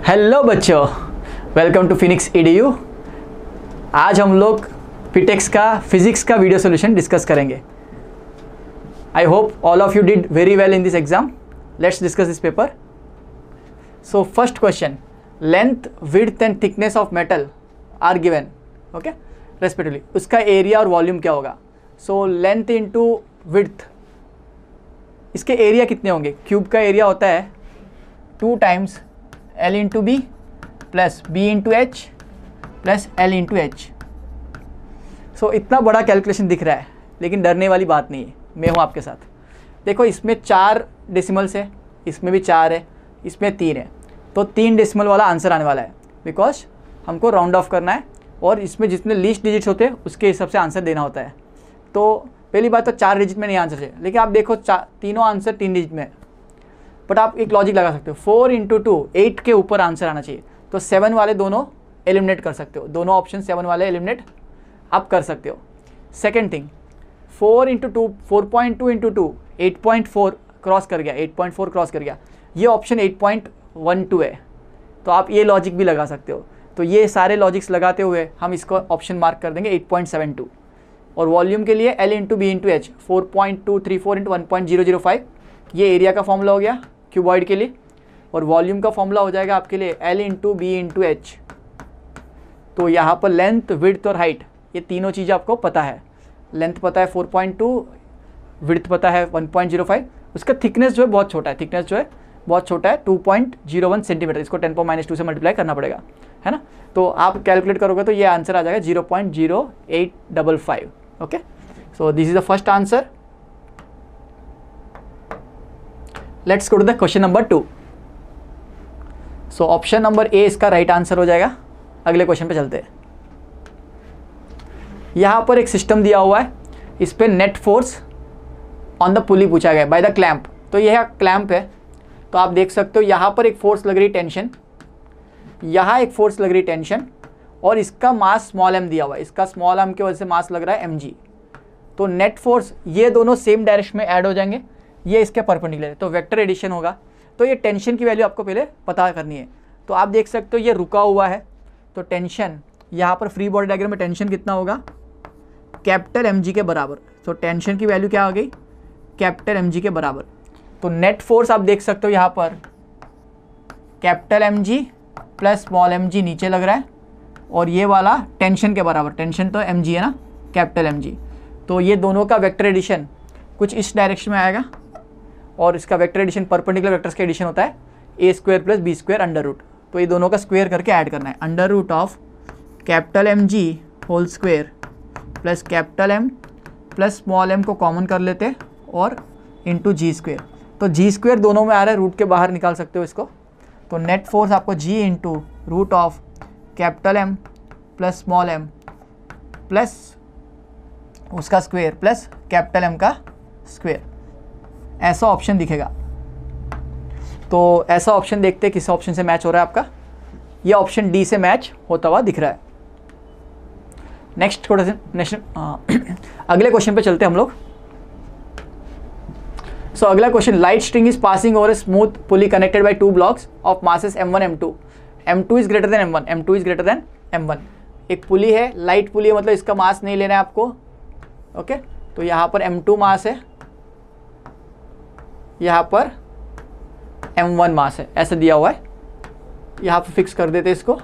Hello बच्चों, welcome to Phoenix EDU। आज हम लोग फिटेक्स का फिजिक्स का वीडियो सॉल्यूशन डिस्कस करेंगे। I hope all of you did very well in this exam. Let's discuss this paper. So first question, length, width and thickness of metal are given, okay, respectively. उसका area और volume क्या होगा? So length into width, इसके area कितने होंगे? Cube का area होता है 2 times L into B plus B into H plus L into H. So इतना बड़ा कैलकुलेशन दिख रहा है, लेकिन डरने वाली बात नहीं है, मैं हूँ आपके साथ। देखो, इसमें 4 डेसिमल्स है, इसमें भी 4 है, इसमें 3 है, तो 3 डेसिमल वाला आंसर आने वाला है, बिकॉज हमको राउंड ऑफ करना है और इसमें जितने लीस्ट डिजिट्स होते हैं उसके हिसाब से आंसर देना होता है। तो पहली बात तो 4 डिजिट में नहीं आंसर है, लेकिन आप देखो तीनों आंसर 3 डिजिट में है। बट आप एक लॉजिक लगा सकते हो, 4 इंटू 2 8 के ऊपर आंसर आना चाहिए, तो 7 वाले दोनों एलिमिनेट कर सकते हो, दोनों ऑप्शन 7 वाले एलिमिनेट आप कर सकते हो। Second thing, 4 into 2 4.2 into 2 8.4 cross कर गया, 8.4 क्रॉस कर गया, ये ऑप्शन 8.12 है, तो आप ये लॉजिक भी लगा सकते हो। तो ये सारे लॉजिक्स लगाते हुए हम इसको ऑप्शन मार्क कर देंगे 8.72। और वॉल्यूम के लिए L into B into H 4.234 into 1.005, ये एरिया का फॉर्मूला हो गया क्यूबॉइड के लिए, और वॉल्यूम का फॉर्मूला हो जाएगा आपके लिए L into B into H. तो यहाँ पर लेंथ, विड्थ और हाइट, ये तीनों चीज़ें आपको पता है। लेंथ पता है 4.2, विड्थ पता है 1.05, उसका थिकनेस जो है बहुत छोटा है, थिकनेस जो है बहुत छोटा है 2.01 सेंटीमीटर, इसको 10⁻² से मल्टीप्लाई करना पड़ेगा, है ना। तो आप कैलकुलेट करोगे तो ये आंसर आ जाएगा 0.0855। Okay, so this is the first answer. Let's go to the question number 2। So option number A इसका राइट आंसर हो जाएगा। अगले क्वेश्चन पे चलते हैं। यहाँ पर एक सिस्टम दिया हुआ है, इस पर नेट फोर्स ऑन द पुली पूछा गया बाय द क्लैंप। तो यह क्लैंप है, तो आप देख सकते हो यहाँ पर एक फोर्स लग रही टेंशन, यहाँ एक फोर्स लग रही टेंशन, और इसका मास स्मॉल m दिया हुआ है, इसका स्मॉल m की वजह से मास लग रहा है mg। तो नेट फोर्स, ये दोनों सेम डायरेक्शन में ऐड हो जाएंगे, ये इसके परपेंडिकुलर है, तो वेक्टर एडिशन होगा। तो ये टेंशन की वैल्यू आपको पहले पता करनी है। तो आप देख सकते हो ये रुका हुआ है, तो टेंशन यहाँ पर फ्री बॉडी डायग्राम में टेंशन कितना होगा? कैपिटल mg के बराबर। तो टेंशन की वैल्यू क्या हो गई? कैपिटल mg के बराबर। तो नेट फोर्स आप देख सकते हो यहाँ पर capital mg plus small mg नीचे लग रहा है, और ये वाला टेंशन के बराबर, टेंशन तो mg है ना, कैपिटल mg। तो ये दोनों का वेक्टर एडिशन कुछ इस डायरेक्शन में आएगा, और इसका वेक्टर एडिशन परपेंडिकुलर वेक्टर्स का एडिशन होता है a² plus b² under root. तो ये दोनों का स्क्वायर करके ऐड करना है, under root of capital mg whole square plus capital m plus small m को कॉमन कर लेते हैं और इंटू g²। तो g² दोनों में आ रहा है, रूट के बाहर निकाल सकते हो इसको। तो नेट फोर्स आपको g into root of capital M plus small m plus उसका स्क्वायर प्लस कैपिटल M का स्क्वायर, ऐसा ऑप्शन दिखेगा। तो ऐसा ऑप्शन देखते हैं किस ऑप्शन से मैच हो रहा है आपका। ये ऑप्शन डी से मैच होता हुआ दिख रहा है। नेक्स्ट अगले क्वेश्चन पे चलते हैं हम लोग। सो अगला question, light string is passing over a smooth pulley connected by 2 blocks of masses m1 m2। m2 is greater than m1, m2 is greater than m1। एक पुली है, लाइट पुली है, मतलब इसका मास नहीं लेना है आपको। ओके, तो यहाँ पर m2 मास है, यहाँ पर m1 मास है, ऐसा दिया हुआ है। यहाँ पर फिक्स कर देते हैं इसको।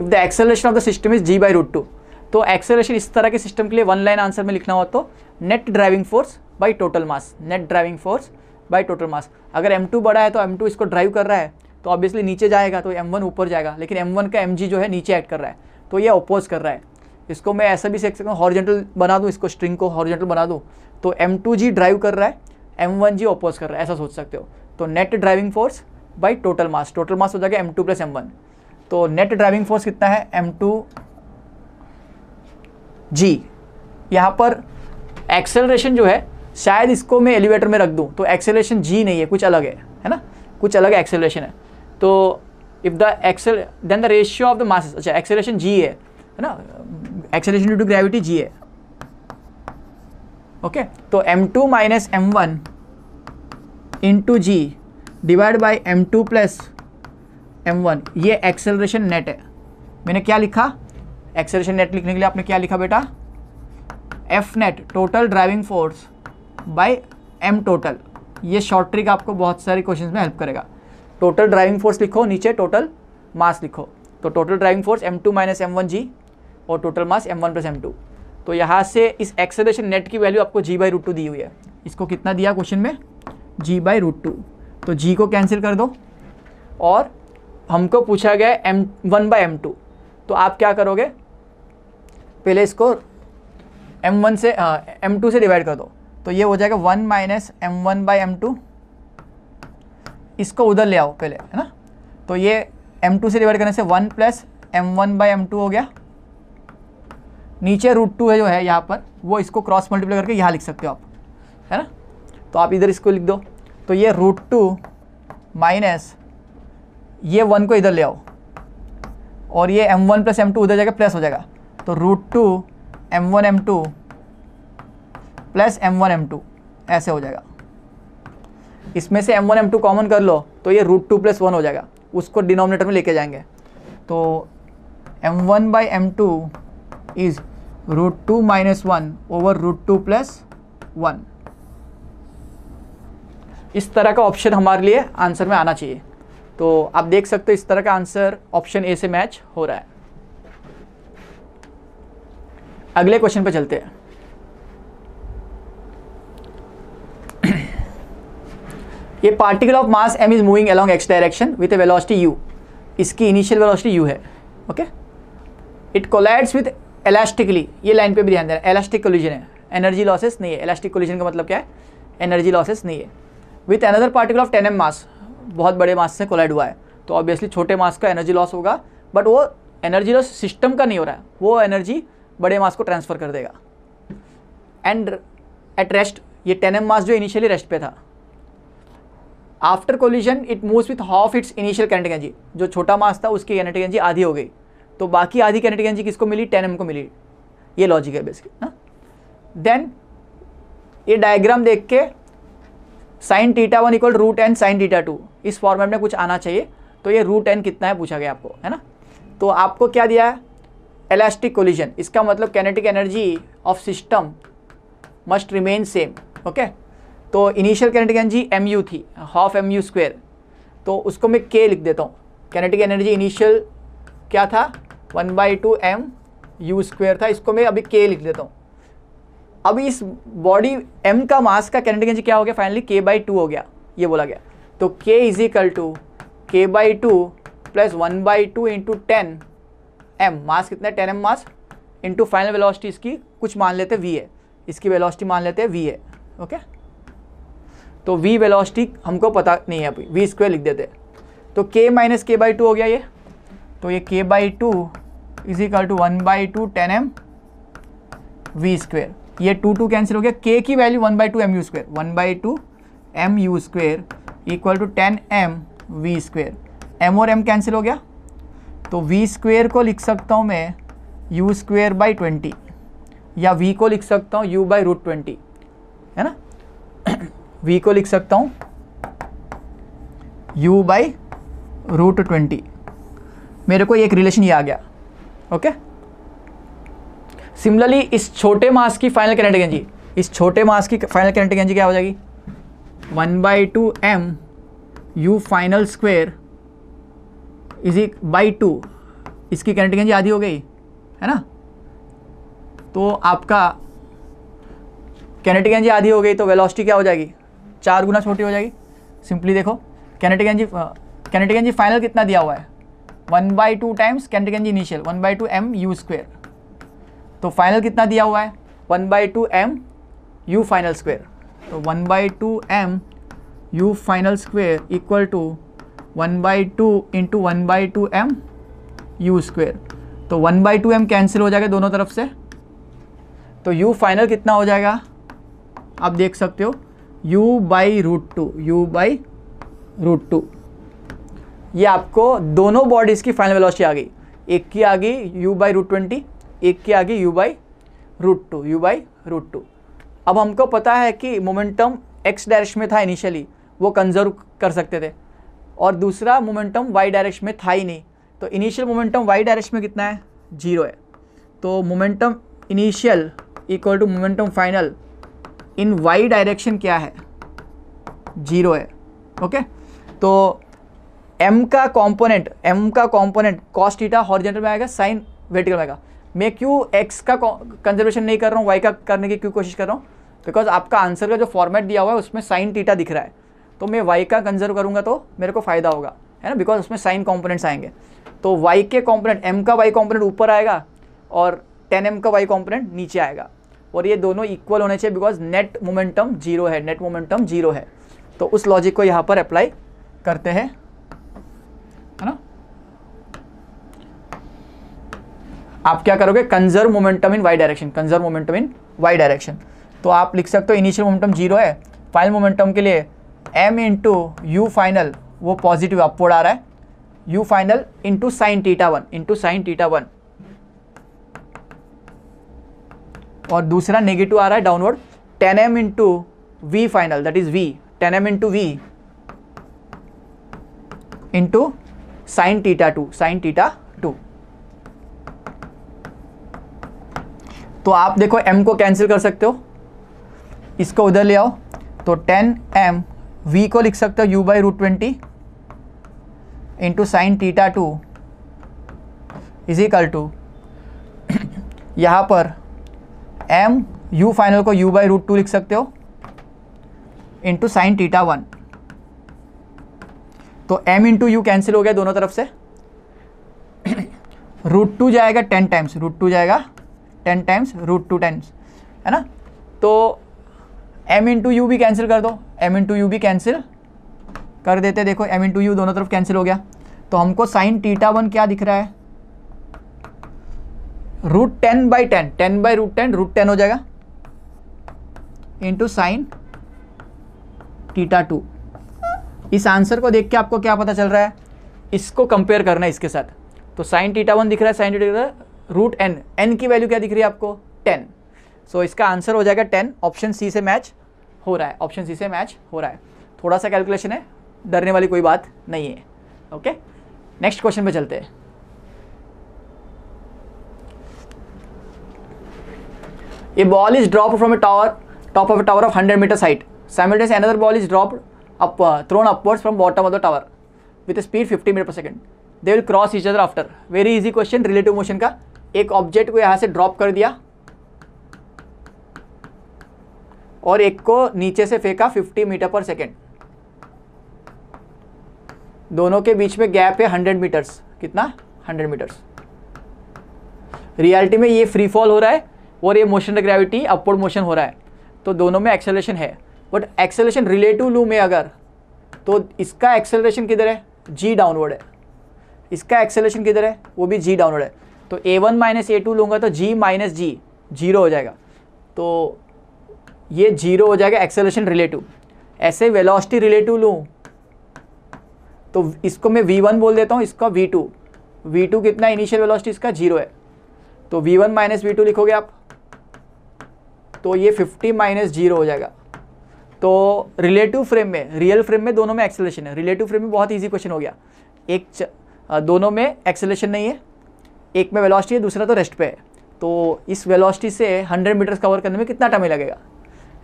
If the acceleration of the system is g/√2। तो एक्सेलरेशन इस तरह के सिस्टम के लिए 1 लाइन आंसर में लिखना हो तो net driving force by total mass, net driving force by total mass. अगर m2 बड़ा है तो m2 इसको ड्राइव कर रहा है, तो ऑब्वियसली नीचे जाएगा, तो m1 ऊपर जाएगा, लेकिन m1 का mg जो है नीचे ऐड कर रहा है, तो ये अपोज कर रहा है। इसको मैं ऐसा भी सीख सकता हूँ, हॉरिजॉन्टल बना दूँ, इसको स्ट्रिंग को हॉरिजॉन्टल बना दूँ, तो m2g ड्राइव कर रहा है, m1g अपोज कर रहा है, ऐसा सोच सकते हो। तो net driving force by total mass, total mass हो जाएगा m2 प्लस m1। तो नेट ड्राइविंग फोर्स कितना है? m2g। यहाँ पर एक्सेलरेशन जो है, शायद इसको मैं एलिवेटर में रख दूँ तो एक्सेलरेशन g नहीं है, कुछ अलग है ना, कुछ अलग एक्सेलरेशन है। तो if the accel then the ratio of the masses, अच्छा एक्सेलरेशन g है ना, acceleration due to gravity g है। ओके, तो m2 minus m1 into g divide by m2 plus m1, ये एक्सेलरेशन नेट है। मैंने क्या लिखा, एक्सेलरेशन नेट लिखने के लिए आपने क्या लिखा बेटा, F net total driving force by M total. ये शॉर्ट ट्रिक आपको बहुत सारे क्वेश्चंस में हेल्प करेगा। टोटल ड्राइविंग फोर्स लिखो, नीचे टोटल मास लिखो, तो total driving force m2 minus m1g और total mass m1 plus m2। तो यहाँ से इस एक्सेलरेशन नेट की वैल्यू आपको g/√2 दी हुई है। इसको कितना दिया क्वेश्चन में, g/√2, तो g को कैंसिल कर दो और हमको पूछा गया है m1/m2। तो आप क्या करोगे, पहले इसको m1 से m2 से डिवाइड कर दो, तो ये हो जाएगा 1 माइनस m1/m2। इसको उधर ले आओ पहले, है ना, तो ये m2 से डिवाइड करने से 1 प्लस m1/m2 हो गया। नीचे √2 है जो है यहाँ पर, वो इसको क्रॉस मल्टीप्लाई करके यहाँ लिख सकते हो आप, है ना, तो आप इधर इसको लिख दो। तो ये √2 माइनस ये 1 को इधर ले आओ और ये m1 प्लस m2 उधर जाएगा, प्लस हो जाएगा, तो √2 m1m2 प्लस m1m2 ऐसे हो जाएगा। इसमें से m1m2 कॉमन कर लो तो ये √2 प्लस 1 हो जाएगा, उसको डिनोमिनेटर में लेके जाएंगे। तो m1/m2 is √2 minus 1 over √2 plus 1। इस तरह का ऑप्शन हमारे लिए आंसर में आना चाहिए। तो आप देख सकते हो इस तरह का आंसर ऑप्शन ए से मैच हो रहा है। अगले क्वेश्चन पे चलते हैं। ये particle of mass m is moving along x direction with a velocity u। इसकी इनिशियल वेलोसिटी u है, okay. It collides with elastically, ये लाइन पे भी ध्यान देना, इलास्टिक कोलिजन है, एनर्जी लॉसेस नहीं है। इलास्टिक कोलिजन का मतलब क्या है, एनर्जी लॉसेस नहीं है। With another particle of 10 m मास, बहुत बड़े मास से कोलाइड हुआ है, तो ऑब्वियसली छोटे मास का एनर्जी लॉस होगा, बट वो एनर्जी लॉस सिस्टम का नहीं हो रहा है, वो एनर्जी बड़े मास को ट्रांसफर कर देगा। एंड एट रेस्ट, ये 10 m मास जो इनिशियली रेस्ट पे था, after collision it moves with half it's initial kinetic energy. जो छोटा मास था उसकी काइनेटिक एनर्जी आधी हो गई, तो बाकी आधी काइनेटिक एनर्जी किसको मिली, 10 m को मिली। ये लॉजिक है बेसिकली ना। देन ये डायग्राम देख के sin θ1 इक्वल √n sin θ2 इस फॉर्मेट में कुछ आना चाहिए। तो ये √n कितना है पूछा गया आपको, है ना। तो आपको क्या दिया है, इलास्टिक कोलिजन, इसका मतलब kinetic energy of system must remain same, okay. तो इनिशियल काइनेटिक एनर्जी mu थी, हाफ mu², तो उसको मैं k लिख देता हूँ। काइनेटिक एनर्जी इनिशियल क्या था, 1/2 mu² था, इसको मैं अभी k लिख देता हूँ। अभी इस बॉडी m का मास का काइनेटिक एनर्जी क्या हो गया, फाइनली k/2 हो गया, ये बोला गया। तो k is equal to k/2 plus 1/2 into 10 m, mass कितना है 10 m mass, into final velocity इसकी कुछ मान लेते v है, इसकी वेलोसिटी मान लेते हैं v है, ओके। तो v वेलोसिटी हमको पता नहीं है, अभी v² लिख देते हैं। तो k माइनस k/2 हो गया ये, तो ये k/2 is equal to 1/2 10 m v²। ये 2 कैंसिल हो गया, k की value 1/2 mu², 1/2 mu² equal to 10 m v²। m और m कैंसिल हो गया, तो v² को लिख सकता हूँ मैं u²/20, या v को लिख सकता हूँ u/√20, है ना। v को लिख सकता हूँ u/√20। मेरे को एक रिलेशन ये आ गया, ओके। सिमिलरली इस छोटे मास की फाइनल काइनेटिक एनर्जी, इस छोटे मास की फाइनल काइनेटिक एनर्जी क्या हो जाएगी, 1/2 m u final² is by 2, इसकी काइनेटिक एनर्जी आधी हो गई, है ना। तो आपका काइनेटिक एनर्जी आधी हो गई, तो वेलोसिटी क्या हो जाएगी, 4 गुना छोटी हो जाएगी। सिंपली देखो, काइनेटिक एनर्जी फाइनल कितना दिया हुआ है, 1/2 times kinetic energy initial 1/2 m u²। तो फाइनल कितना दिया हुआ है, 1/2 m u final²। तो 1/2 m u final² equal to 1/2 into 1/2 m u²। तो 1/2 m कैंसिल हो जाएगा दोनों तरफ से, तो u फाइनल कितना हो जाएगा, आप देख सकते हो u/√2। ये आपको दोनों बॉडीज़ की फाइनल वेलोसिटी आ गई, एक की आ गई u/√20, एक की आ गई u/√2। अब हमको पता है कि मोमेंटम x डायरेक्शन में था इनिशियली, वो कंजर्व कर सकते थे। और दूसरा मोमेंटम वाई डायरेक्शन में था ही नहीं, तो इनिशियल मोमेंटम वाई डायरेक्शन में कितना है, 0 है। तो momentum initial equal to momentum final in Y direction क्या है, 0 है। ओके, तो m का कंपोनेंट कॉस थीटा हॉरिजॉन्टल में आएगा, साइन वर्टिकल में आएगा। मैं क्यों x का कंजर्वेशन नहीं कर रहा हूँ, y का करने की क्यों कोशिश कर रहा हूँ, बिकॉज आपका आंसर का जो फॉर्मेट दिया हुआ है उसमें साइन थीटा दिख रहा है, तो मैं y का कंजर्व करूँगा तो मेरे को फ़ायदा होगा, है ना, बिकॉज उसमें साइन कॉम्पोनेंट्स आएंगे। तो y के कॉम्पोनेंट, m का y कॉम्पोनेंट ऊपर आएगा और 10m का y कॉम्पोनेंट नीचे आएगा, और ये दोनों इक्वल होने चाहिए बिकॉज नेट मोमेंटम 0 है, नेट मोमेंटम 0 है। तो उस लॉजिक को यहाँ पर अप्लाई करते हैं, है ना। आप क्या करोगे, conserve momentum in Y direction, conserve momentum in Y direction. तो आप लिख सकते हो इनिशियल मोमेंटम 0 है, फाइनल मोमेंटम के लिए m इंटू यू फाइनल वो पॉजिटिव अपवर्ड आ रहा है, u final into sine theta 1 और दूसरा नेगेटिव आ रहा है downward 10m into V final, that is v, 10m into v into sine theta 2। तो आप देखो m को कैंसिल कर सकते हो, इसको उधर ले आओ, तो 10m v को लिख सकते हो u/√20 into sine theta 2 is equal to यहाँ पर m u फाइनल को u/√2 लिख सकते हो इंटू साइन थीटा 1। तो m इंटू यू कैंसिल हो गया दोनों तरफ से, √2 जाएगा 10 टाइम्स, √2 जाएगा 10 टाइम्स, √2 टाइम्स, है ना। तो m इंटू यू भी कैंसिल कर दो, m इंटू यू भी कैंसिल कर देते, देखो m इंटू यू दोनों तरफ कैंसिल हो गया। तो हमको साइन थीटा 1 क्या दिख रहा है, √10/10, 10/√10 √10 हो जाएगा इंटू साइन थीटा 2। इस आंसर को देख के आपको क्या पता चल रहा है, इसको कंपेयर करना है इसके साथ। तो साइन थीटा 1 दिख रहा है, साइन थीटा √n, n की वैल्यू क्या दिख रही है आपको, 10। सो इसका आंसर हो जाएगा 10, ऑप्शन सी से मैच हो रहा है, ऑप्शन सी से मैच हो रहा है। थोड़ा सा कैलकुलेशन है, डरने वाली कोई बात नहीं है। ओके, नेक्स्ट क्वेश्चन पे चलते हैं। A ball is dropped from a top of a tower of 100 meters height. Simultaneously, another ball is thrown upwards from bottom of the tower with a speed 50 meters per second. They will cross each other after. Very easy question, relative motion का। एक object को यहाँ से drop कर दिया और एक को नीचे से फेंका 50 मीटर पर सेकेंड, दोनों के बीच में गैप है 100 मीटर्स। कितना, 100 मीटर्स। रियलिटी में ये फ्री फॉल हो रहा है और ये मोशन ग्रेविटी अपवर्ड मोशन हो रहा है, तो दोनों में एक्सेलरेशन है। बट एक्सेलरेशन रिलेटिव लूँ मैं अगर, तो इसका एक्सेलरेशन किधर है, g डाउनवर्ड है, इसका एक्सेलरेशन किधर है, वो भी g डाउनवर्ड है। तो a1 माइनस a2 लूँगा तो g माइनस g 0 हो जाएगा, तो ये 0 हो जाएगा एक्सेलरेशन रिलेटिव। ऐसे वेलोसिटी रिलेटिव लूँ तो इसको मैं v1 बोल देता हूँ, इसका v2 कितना इनिशियल वेलोसिटी इसका 0 है, तो v1 माइनस v2 लिखोगे आप, तो ये 50 माइनस 0 हो जाएगा। तो रिलेटिव फ्रेम में, रियल फ्रेम में दोनों में एक्सेलरेशन है। रिलेटिव फ्रेम में बहुत इजी क्वेश्चन हो गया, दोनों में एक्सेलरेशन नहीं है, एक में वेलोसिटी है, दूसरा तो रेस्ट पे है। तो इस वेलोसिटी से 100 मीटर कवर करने में कितना टाइम लगेगा,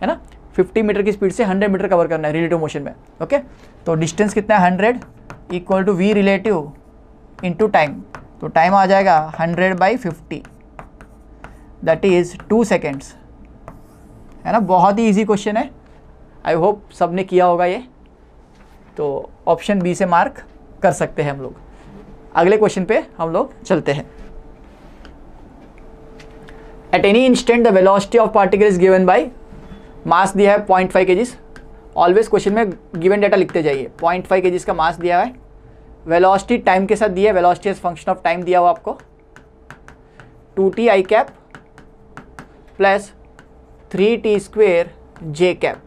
है ना। 50 मीटर की स्पीड से 100 मीटर कवर करना है रिलेटिव मोशन में। ओके, तो डिस्टेंस कितना है 100 equal to v relative into time, तो टाइम आ जाएगा 100/50, दैट इज़ 2 सेकेंड्स, है ना। बहुत ही इजी क्वेश्चन है, आई होप सब ने किया होगा ये। तो ऑप्शन बी से मार्क कर सकते हैं हम लोग। अगले क्वेश्चन पे हम लोग चलते हैं। At any instant the velocity of particle is given by, mass दिया है 0.5 kg। ऑलवेज क्वेश्चन में गिवन डाटा लिखते जाइए। 0.5 kg का मास दिया है, वेलोसिटी टाइम के साथ दिया है, velocity as function of time दिया हुआ आपको 2t i cap plus 3t² j cap.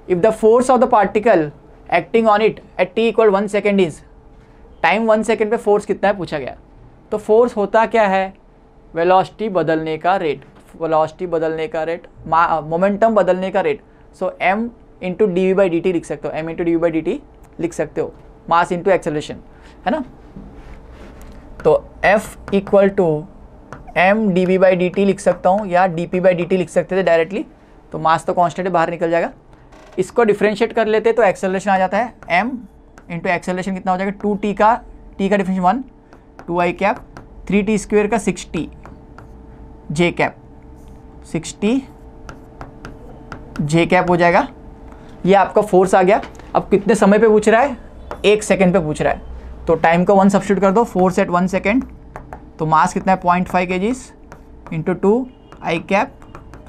If the force of the particle acting on it at t equal 1 second is, time 1 second पे फोर्स कितना है पूछा गया। तो फोर्स होता क्या है, वेलोसिटी बदलने का रेट, वेलोसिटी बदलने का रेट, मोमेंटम बदलने का rate. So m into D V by D T लिख सकते हो, m into D V by D T लिख सकते हो, मास इंटू एक्सेलरेशन, है ना। तो F equal to M D B by D T लिख सकता हूँ, या D P by D T लिख सकते थे डायरेक्टली। तो मास तो कांस्टेंट है, बाहर निकल जाएगा। इसको डिफ्रेंशिएट कर लेते तो एक्सेलरेशन आ जाता है m इंटू एक्सेलरेशन कितना हो जाएगा, 2t का differentiation 1, 2i cap, 3t square का 6t j cap, 6t j cap हो जाएगा। ये आपका फोर्स आ गया। अब कितने समय पे पूछ रहा है, 1 सेकेंड पे पूछ रहा है, तो टाइम का 1 सब्स्टिट्यूट कर दो, फोर्स एट 1 सेकेंड। तो मास कितना है 0.5 kg इंटू 2 आई कैप,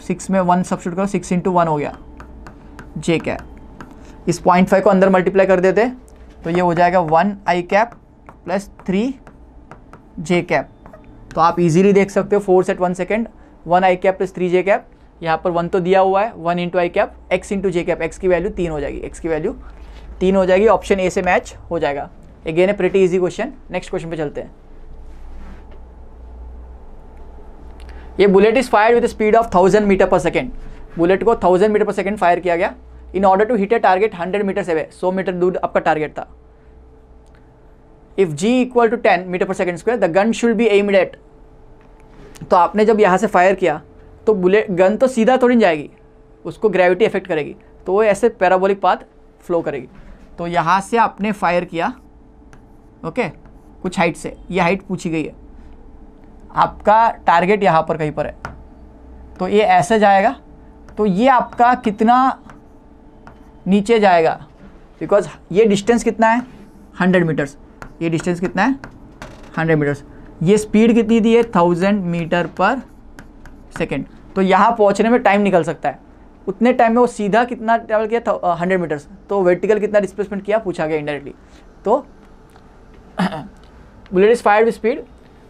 6 में 1 सब्स्टिट्यूट करो, 6 इंटू 1 हो गया जे कैप। इस 0.5 को अंदर मल्टीप्लाई कर देते तो ये हो जाएगा 1 आई कैप प्लस 3 जे कैप। तो आप इजीली देख सकते हो force at 1 second, 1 I cap plus 3 J cap. यहाँ पर 1 तो दिया हुआ है, 1 इंटू आई कैप, x इंटू जे कैप, x की वैल्यू 3 हो जाएगी, x की वैल्यू 3 हो जाएगी। ऑप्शन ए से मैच हो जाएगा। Again a pretty easy question. Next question पे चलते हैं। ये bullet is fired with speed of 1000 metre per second. Bullet को 1000 मीटर पर सेकेंड फायर किया गया in order to hit a target 100 metre away. 100 metre दूर आपका टारगेट था। If g equal to 10 metre per second square the gun should be aimed at. तो आपने जब यहाँ से फायर किया तो बुलेट गन तो सीधा थोड़ी नहीं जाएगी, उसको ग्रेविटी इफेक्ट करेगी, तो वो ऐसे पैराबोलिक पाथ फ्लो करेगी। तो यहाँ से आपने फायर किया, ओके, कुछ हाइट से, ये हाइट पूछी गई है, आपका टारगेट यहाँ पर कहीं पर है, तो ये ऐसे जाएगा। तो ये आपका कितना नीचे जाएगा, बिकॉज ये डिस्टेंस कितना है 100 मीटर्स, ये डिस्टेंस कितना है 100 मीटर्स, ये स्पीड कितनी दी है 1000 मीटर पर सेकेंड। तो यहाँ पहुँचने में टाइम निकल सकता है। उतने टाइम में वो सीधा कितना ट्रैवल किया था 100 मीटर्स, तो वर्टिकल कितना डिस्प्लेसमेंट किया पूछा गया इनडायरेक्टली। तो bullet is fired with speed,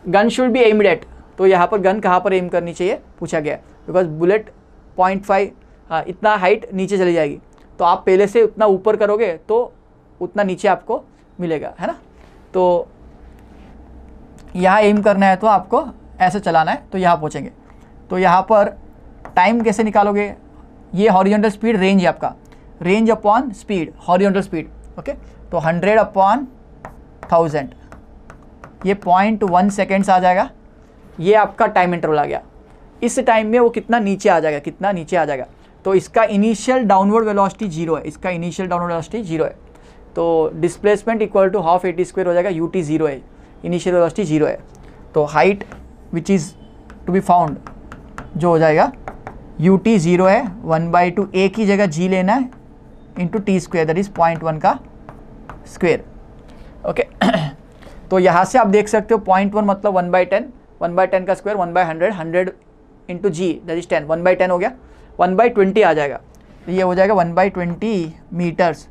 gun should be aimed at. तो यहाँ पर गन कहाँ पर एम करनी चाहिए पूछा गया, बिकॉज बुलेट 0.5 इतना हाइट नीचे चली जाएगी, तो आप पहले से उतना ऊपर करोगे तो उतना नीचे आपको मिलेगा, है ना। तो यहाँ एम करना है तो आपको ऐसे चलाना है, तो यहाँ पहुँचेंगे। तो यहाँ पर टाइम कैसे निकालोगे, ये हॉरिजॉन्टल स्पीड रेंज है आपका, range upon speed, horizontal speed, okay. तो 100 अपॉन 1000, ये 0.1 सेकेंड्स आ जाएगा। ये आपका टाइम इंटरवल आ गया। इस टाइम में वो कितना नीचे आ जाएगा, कितना नीचे आ जाएगा। तो इसका इनिशियल डाउनवर्ड वेलोसिटी 0 है, इसका इनिशियल डाउनवर्ड वेलोसिटी 0 है। तो displacement equal to half AT square हो जाएगा, UT 0 है, इनिशियल वेलोसिटी 0 है। तो height which is to be found जो हो जाएगा UT 0 है, 1/2 A की जगह G लेना है into T square, that is 0.1 का स्क्वायर, ओके। तो यहाँ से आप देख सकते हो 0.1 मतलब 1/10, 1/10 का square 1/100, 100 into G that is 10, 1/10 हो गया, 1/20 आ जाएगा। तो ये हो जाएगा 1/20 मीटर्स।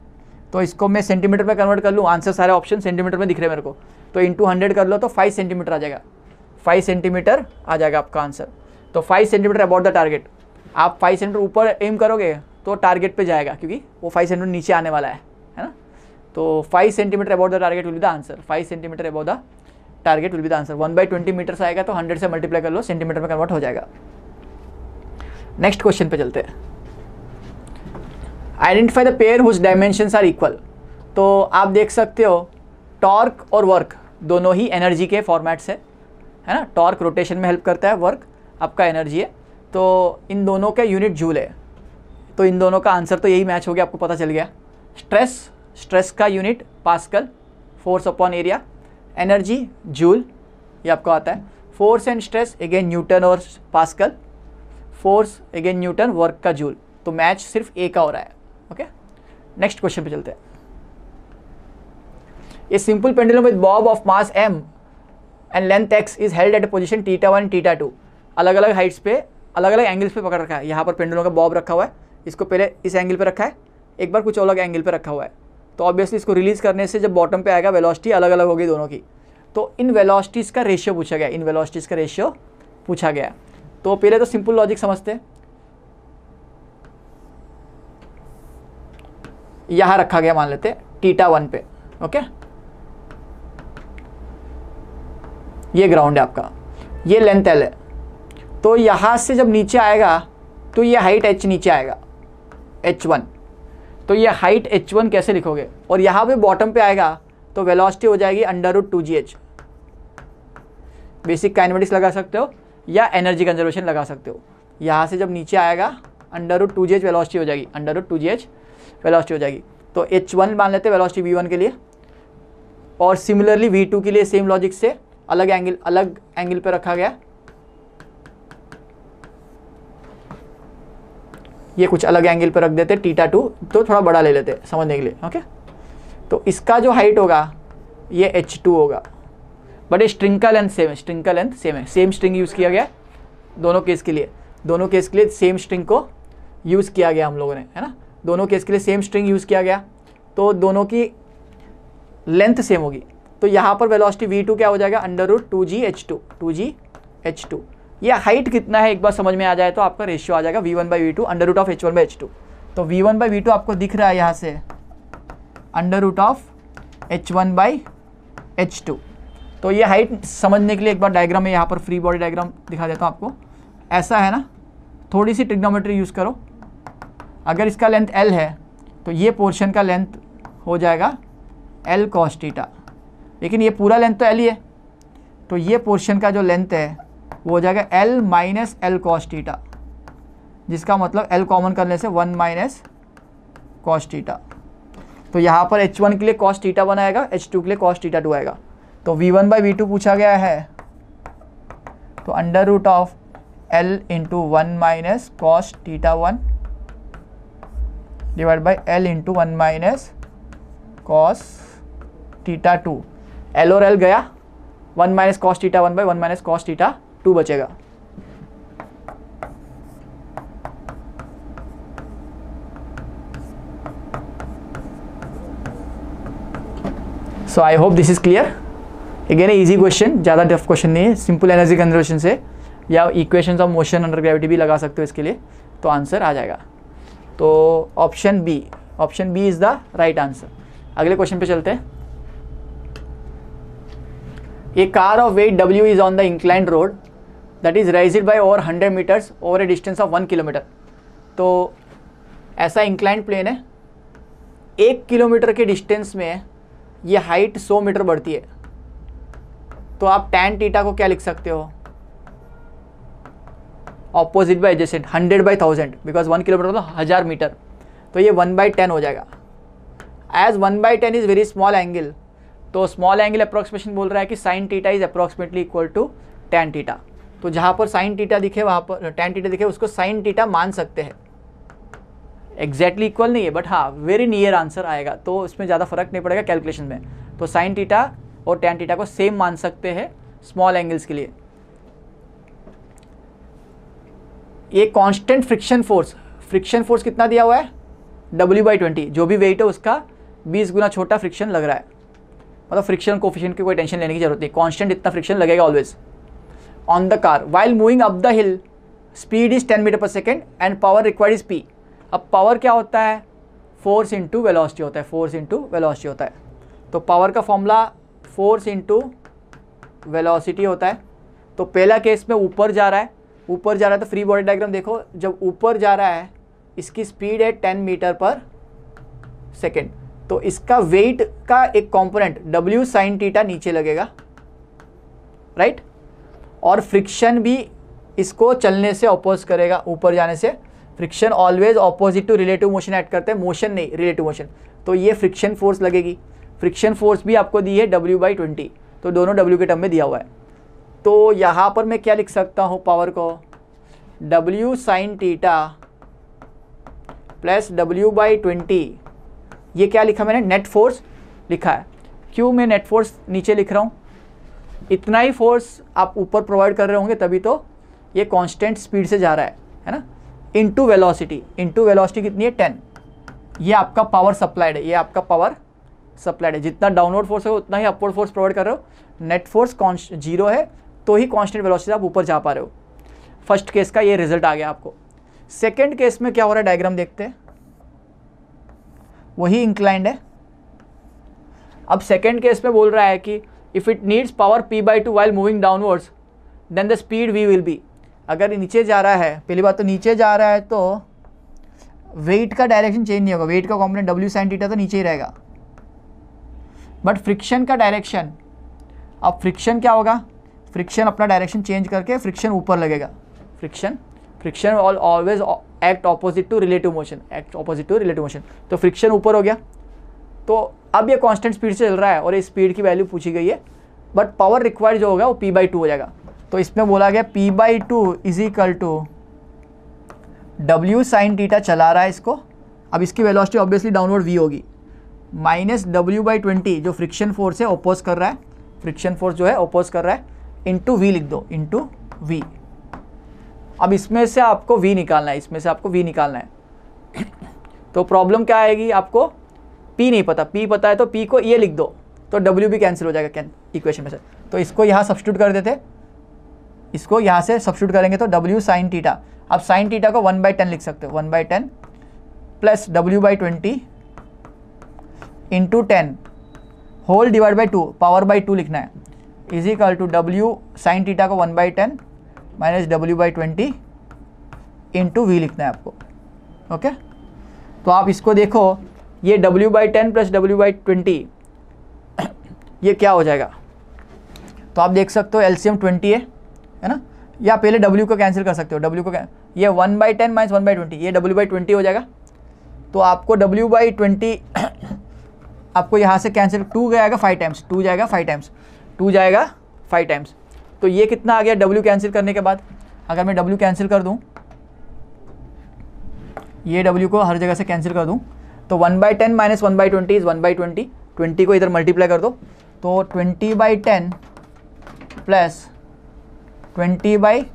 तो इसको मैं सेंटीमीटर में कन्वर्ट कर लूँ, आंसर सारे ऑप्शन सेंटीमीटर में दिख रहे हैं मेरे को, तो इंटू 100 कर लो तो 5 सेंटीमीटर आ जाएगा, 5 सेंटीमीटर आ जाएगा आपका आंसर। तो 5 सेंटीमीटर अबाउट द टारगेट। आप 5 सेंटीमीटर ऊपर एम करोगे तो टारगेट पे जाएगा, क्योंकि वो 5 सेंटीमीटर नीचे आने वाला है ना। तो 5 centimeter about the target will be the answer, 5 centimeter about the target will be the answer. 1/20 meters आएगा तो 100 से मल्टीप्लाई कर लो, सेंटीमीटर में कन्वर्ट हो जाएगा। नेक्स्ट क्वेश्चन पे चलते हैं। Identify the pair whose dimensions are equal. तो आप देख सकते हो टॉर्क और वर्क दोनों ही एनर्जी के फॉर्मेट्स है ना। टॉर्क रोटेशन में हेल्प करता है, वर्क आपका एनर्जी है। तो इन दोनों का यूनिट जूल है, तो इन दोनों का आंसर तो यही मैच हो गया, आपको पता चल गया। स्ट्रेस का unit pascal, force upon area, energy joule, ये आपको आता है। Force and stress again newton और pascal, force again newton, work का जूल। तो मैच सिर्फ ए का हो रहा है, ओके। नेक्स्ट क्वेश्चन पे चलते हैं। A simple pendulum with bob of mass m and length x is held at a position θ1 θ2। अलग अलग हाइट्स पे अलग अलग एंगल्स पे पकड़ रखा है। यहाँ पर पेंडुलम का बॉब रखा हुआ है, इसको पहले इस एंगल पे रखा है, एक बार कुछ अलग एंगल पे रखा हुआ है। तो ऑब्वियसली इसको रिलीज करने से जब बॉटम पे आएगा वेलोसिटी अलग अलग होगी दोनों की। तो इन वेलोसिटीज़ का रेशियो पूछा गया, इन वेलोसिटीज़ का रेशियो पूछा गया। तो पहले तो सिंपल लॉजिक समझते हैं। यहाँ रखा गया मान लेते θ1 पे, ओके। ये ग्राउंड है आपका, ये लेंथ L है। तो यहाँ से जब नीचे आएगा तो ये हाइट h नीचे आएगा, h1। तो ये हाइट h1 कैसे लिखोगे, और यहाँ पे बॉटम पे आएगा तो वेलोसिटी हो जाएगी √2gh। बेसिक काइनेमेटिक्स लगा सकते हो या एनर्जी कंजर्वेशन लगा सकते हो। यहाँ से जब नीचे आएगा √2gh वेलोसिटी हो जाएगी, √2gh वेलोसिटी हो जाएगी। तो h1 मान लेते हैं वेलोसिटी v1 के लिए, और सिमिलरली v2 के लिए सेम लॉजिक से अलग एंगल पे रखा गया। ये कुछ अलग एंगल पे रख देते θ2, तो थोड़ा बड़ा ले लेते समझने के लिए। ओके, तो इसका जो हाइट होगा ये h2 होगा, बट ये स्ट्रिंग का लेंथ सेम है, स्ट्रिंग का लेंथ सेम है, सेम स्ट्रिंग यूज़ किया गया दोनों केस के लिए, दोनों केस के लिए सेम स्ट्रिंग को यूज़ किया गया हम लोगों ने, है ना। दोनों केस के लिए सेम स्ट्रिंग यूज़ किया गया, तो दोनों की लेंथ सेम होगी। तो यहाँ पर वेलोसिटी v2 क्या हो जाएगा, √2gh2, 2gh2। ये हाइट कितना है एक बार समझ में आ जाए तो आपका रेशियो आ जाएगा v1/v2 √h1/h2। तो v1/v2 आपको दिख रहा है यहाँ से √h1/h2। तो ये हाइट समझने के लिए एक बार डायग्राम में यहाँ पर फ्री बॉडी डायग्राम दिखा देता हूँ आपको। ऐसा है ना, थोड़ी सी ट्रिग्नोमेट्री यूज़ करो। अगर इसका लेंथ l है तो ये पोर्शन का लेंथ हो जाएगा l cos θ, लेकिन ये पूरा लेंथ तो l ही है, तो ये पोर्शन का जो लेंथ है वो हो जाएगा l - l cos θ, जिसका मतलब l कॉमन करने से 1 - cos θ। तो यहाँ पर h1 के लिए cos θ बनाएगा, h2 के लिए cos θ2 आएगा। तो v1/v2 पूछा गया है, तो √l × 1 - cos θ1 divide by l × 1 - cos θ2। l और l गया, 1 - cos θ1 बाई 1 - cos θ2 बचेगा। So I hope this is clear. Again easy question, ज़्यादा टफ क्वेश्चन नहीं है, सिंपल एनर्जी कंजर्वेशन से या equations of motion under gravity भी लगा सकते हो इसके लिए, तो आंसर आ जाएगा। तो option B is the right answer. अगले क्वेश्चन पे चलते हैं। A car of weight W is on the inclined road that is raised by over 100 metres over a distance of 1 kilometre. तो ऐसा इंक्लाइंड प्लेन है, 1 किलोमीटर के distance में ये हाइट 100 मीटर बढ़ती है। तो आप tan θ को क्या लिख सकते हो, opposite by adjacent, 100/1000, because 1 kilometre मतलब 1000 मीटर, तो ये 1/10 हो जाएगा। As 1/10 is very small angle, तो स्मॉल एंगल अप्रोक्सीमेशन बोल रहा है कि sin θ is approximately equal to tan θ। तो जहाँ पर sin θ दिखे वहाँ पर tan θ दिखे उसको sin θ मान सकते हैं। एग्जैक्टली इक्वल नहीं है, बट हाँ वेरी नियर आंसर आएगा, तो इसमें ज़्यादा फर्क नहीं पड़ेगा कैलकुलेशन में। तो sin θ और tan θ को सेम मान सकते हैं स्मॉल एंगल्स के लिए। ये कांस्टेंट फ्रिक्शन फोर्स कितना दिया हुआ है, W/20, जो भी वेट है उसका 20 गुना छोटा फ्रिक्शन लग रहा है। मतलब फ्रिक्शन कोफिशिएंट की कोई टेंशन लेने की जरूरत नहीं, कांस्टेंट इतना फ्रिक्शन लगेगा always. On the car while moving up the hill speed is 10 metre per second and power required is P। अब पावर क्या होता है, फोर्स इंटू वेलोसिटी होता है, फोर्स इंटू वेलोसिटी होता है। तो पावर का फॉर्मूला फोर्स इंटू वेलोसिटी होता है। तो पहला केस में ऊपर जा रहा है तो फ्री बॉडी डायग्राम देखो, जब ऊपर जा रहा है इसकी स्पीड है 10 मीटर पर सेकेंड, तो इसका वेट का एक कंपोनेंट W sin θ नीचे लगेगा, राइट। और फ्रिक्शन भी इसको चलने से अपोज करेगा, ऊपर जाने से। Friction always opposite to relative motion add करते हैं, मोशन नहीं रिलेटिव मोशन। तो ये फ्रिक्शन फोर्स लगेगी। फ्रिक्शन फोर्स भी आपको दी है W/20, तो दोनों W के टर्म में दिया हुआ है। तो यहाँ पर मैं क्या लिख सकता हूँ, पावर को W sin θ प्लस W/20। ये क्या लिखा मैंने, नेट फोर्स लिखा है। क्यों मैं नेट फोर्स नीचे लिख रहा हूँ, इतना ही फोर्स आप ऊपर प्रोवाइड कर रहे होंगे तभी तो ये कांस्टेंट स्पीड से जा रहा है ना। इनटू वेलोसिटी कितनी है 10। ये आपका पावर सप्लाइड है, ये आपका पावर सप्लाइड है। जितना डाउनवर्ड फोर्स है उतना ही अपवर्ड फोर्स प्रोवाइड कर रहे हो। नेट फोर्स 0 है तो ही कांस्टेंट वेलोसिटी आप ऊपर जा पा रहे हो। फर्स्ट केस का ये रिजल्ट आ गया आपको। सेकेंड केस में क्या हो रहा है, डायग्राम देखते हैं। वही इंक्लाइंड है। अब सेकेंड केस में बोल रहा है कि if it needs power P/2 while moving downwards then the speed V will be. अगर नीचे जा रहा है, पहली बात तो नीचे जा रहा है तो वेट का डायरेक्शन चेंज नहीं होगा, वेट का कॉम्पोनेंट डब्ल्यू साइन थीटा तो नीचे ही रहेगा, बट फ्रिक्शन का डायरेक्शन, अब फ्रिक्शन क्या होगा, फ्रिक्शन अपना डायरेक्शन चेंज करके फ्रिक्शन ऊपर लगेगा, friction always act opposite to relative motion, तो फ्रिक्शन ऊपर हो गया। तो अब ये कांस्टेंट स्पीड से चल रहा है और ये स्पीड की वैल्यू पूछी गई है, बट पावर रिक्वायर्ड जो होगा वो p/2 हो जाएगा। तो इसमें बोला गया p/2 is equal to W sine theta चला रहा है इसको, अब इसकी वेलोसिटी ऑब्वियसली डाउनवर्ड v होगी, माइनस w/20 जो फ्रिक्शन फोर्स है अपोज कर रहा है, फ्रिक्शन फोर्स जो है अपोज कर रहा है, इंटू v लिख दो, इंटू v। अब इसमें से आपको v निकालना है, इसमें से आपको v निकालना है। तो प्रॉब्लम क्या आएगी, आपको p नहीं पता, p पता है तो p को ये लिख दो, तो w भी कैंसिल हो जाएगा इक्वेशन में से। तो इसको यहाँ सब्स्टिट्यूट कर देते, इसको यहाँ से सब्स्टिट्यूट करेंगे तो w साइन थीटा, अब साइन थीटा को 1/10 लिख सकते हो, 1/10 plus w/20 into 10 whole divide by 2, power by 2 लिखना है, is equal to w sine theta को 1/10 माइनस w/20 इंटू v लिखना है आपको। ओके, तो आप इसको देखो, ये w/10 प्लस w/20 ये क्या हो जाएगा, तो आप देख सकते हो एलसीएम 20 है ना, या पहले w को कैंसिल कर सकते हो, w को ये 1/10 माइनस 1/20 ये w/20 हो जाएगा। तो आपको w/20 आपको यहाँ से कैंसिल, 2 जाएगा 5 टाइम्स, 2 जाएगा 5 टाइम्स, 2 जाएगा 5 टाइम्स, तो ये कितना आ गया w कैंसिल करने के बाद। अगर मैं w कैंसिल कर दूँ, ये w को हर जगह से कैंसिल कर दूँ, तो 1/10 माइनस 1/20 इज 1/20, 20 को इधर मल्टीप्लाई कर दो, तो 20/10 plus 20/20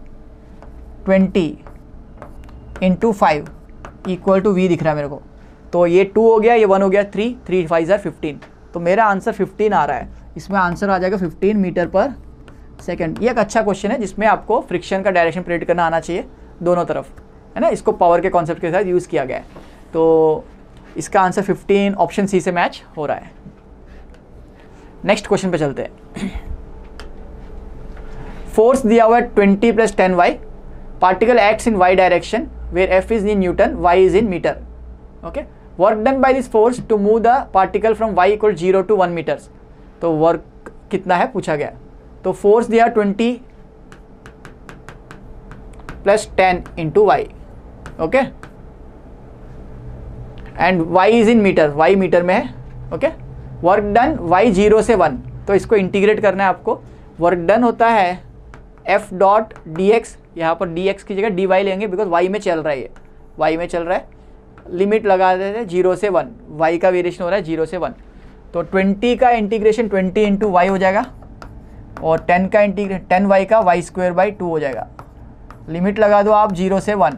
into 5 equal to v दिख रहा है मेरे को। तो ये 2 हो गया, ये 1 हो गया, 3 3 5 जार 15, तो मेरा आंसर 15 आ रहा है। इसमें आंसर आ जाएगा 15 मीटर पर सेकेंड। ये एक अच्छा क्वेश्चन है जिसमें आपको फ्रिक्शन का डायरेक्शन प्रेडिक्ट करना आना चाहिए दोनों तरफ, है ना, इसको पावर के कॉन्सेप्ट के साथ यूज़ किया गया है। तो इसका आंसर 15 ऑप्शन सी से मैच हो रहा है। नेक्स्ट क्वेश्चन पे चलते हैं। फोर्स दिया हुआ है 20 + 10y, particle acts in y direction where f is in newton, y is in meter. Okay, work done by this force to move the particle from y = 0 to 1 meters. तो work कितना है पूछा गया, तो force दिया 20 + 10 × y, okay, and y is in meter, y meter में है। Okay, work done y 0 से 1, तो इसको इंटीग्रेट करना है आपको। वर्क डन होता है f.dx, यहाँ पर dx की जगह dy लेंगे बिकॉज y में चल रहा है, ये y में चल रहा है। लिमिट लगा देते हैं 0 से 1, y का वेरिएशन हो रहा है 0 से 1, तो 20 का इंटीग्रेशन 20 × y हो जाएगा, और 10 का इंटीग्रेशन 10y का y² 2 हो जाएगा। लिमिट लगा दो आप 0 से 1,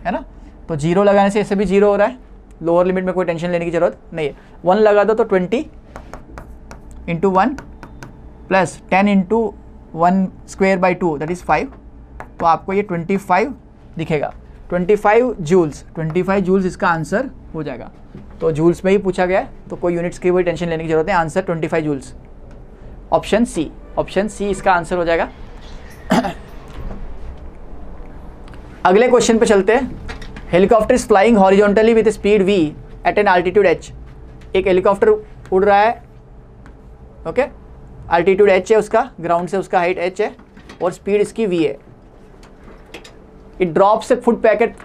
है ना, तो 0 लगाने से इससे भी 0 हो रहा है, लोअर लिमिट में कोई टेंशन लेने की जरूरत नहीं है। 1 लगा दो तो 20 × 1 प्लस 10 × 1² 2 दैट इज़ 5, तो आपको ये 25 दिखेगा। 25 जूल्स इसका आंसर हो जाएगा। तो जूल्स में ही पूछा गया है, तो कोई यूनिट्स की कोई टेंशन लेने की जरूरत है। आंसर 25 जूल्स, ऑप्शन सी इसका आंसर हो जाएगा। अगले क्वेश्चन पे चलते हैं। Helicopter is flying horizontally with speed v at an altitude h। एक हेलीकॉप्टर उड़ रहा है, ओके, अल्टीट्यूड h है उसका, ग्राउंड से उसका हाइट h है, और स्पीड इसकी v है। It drops A food packet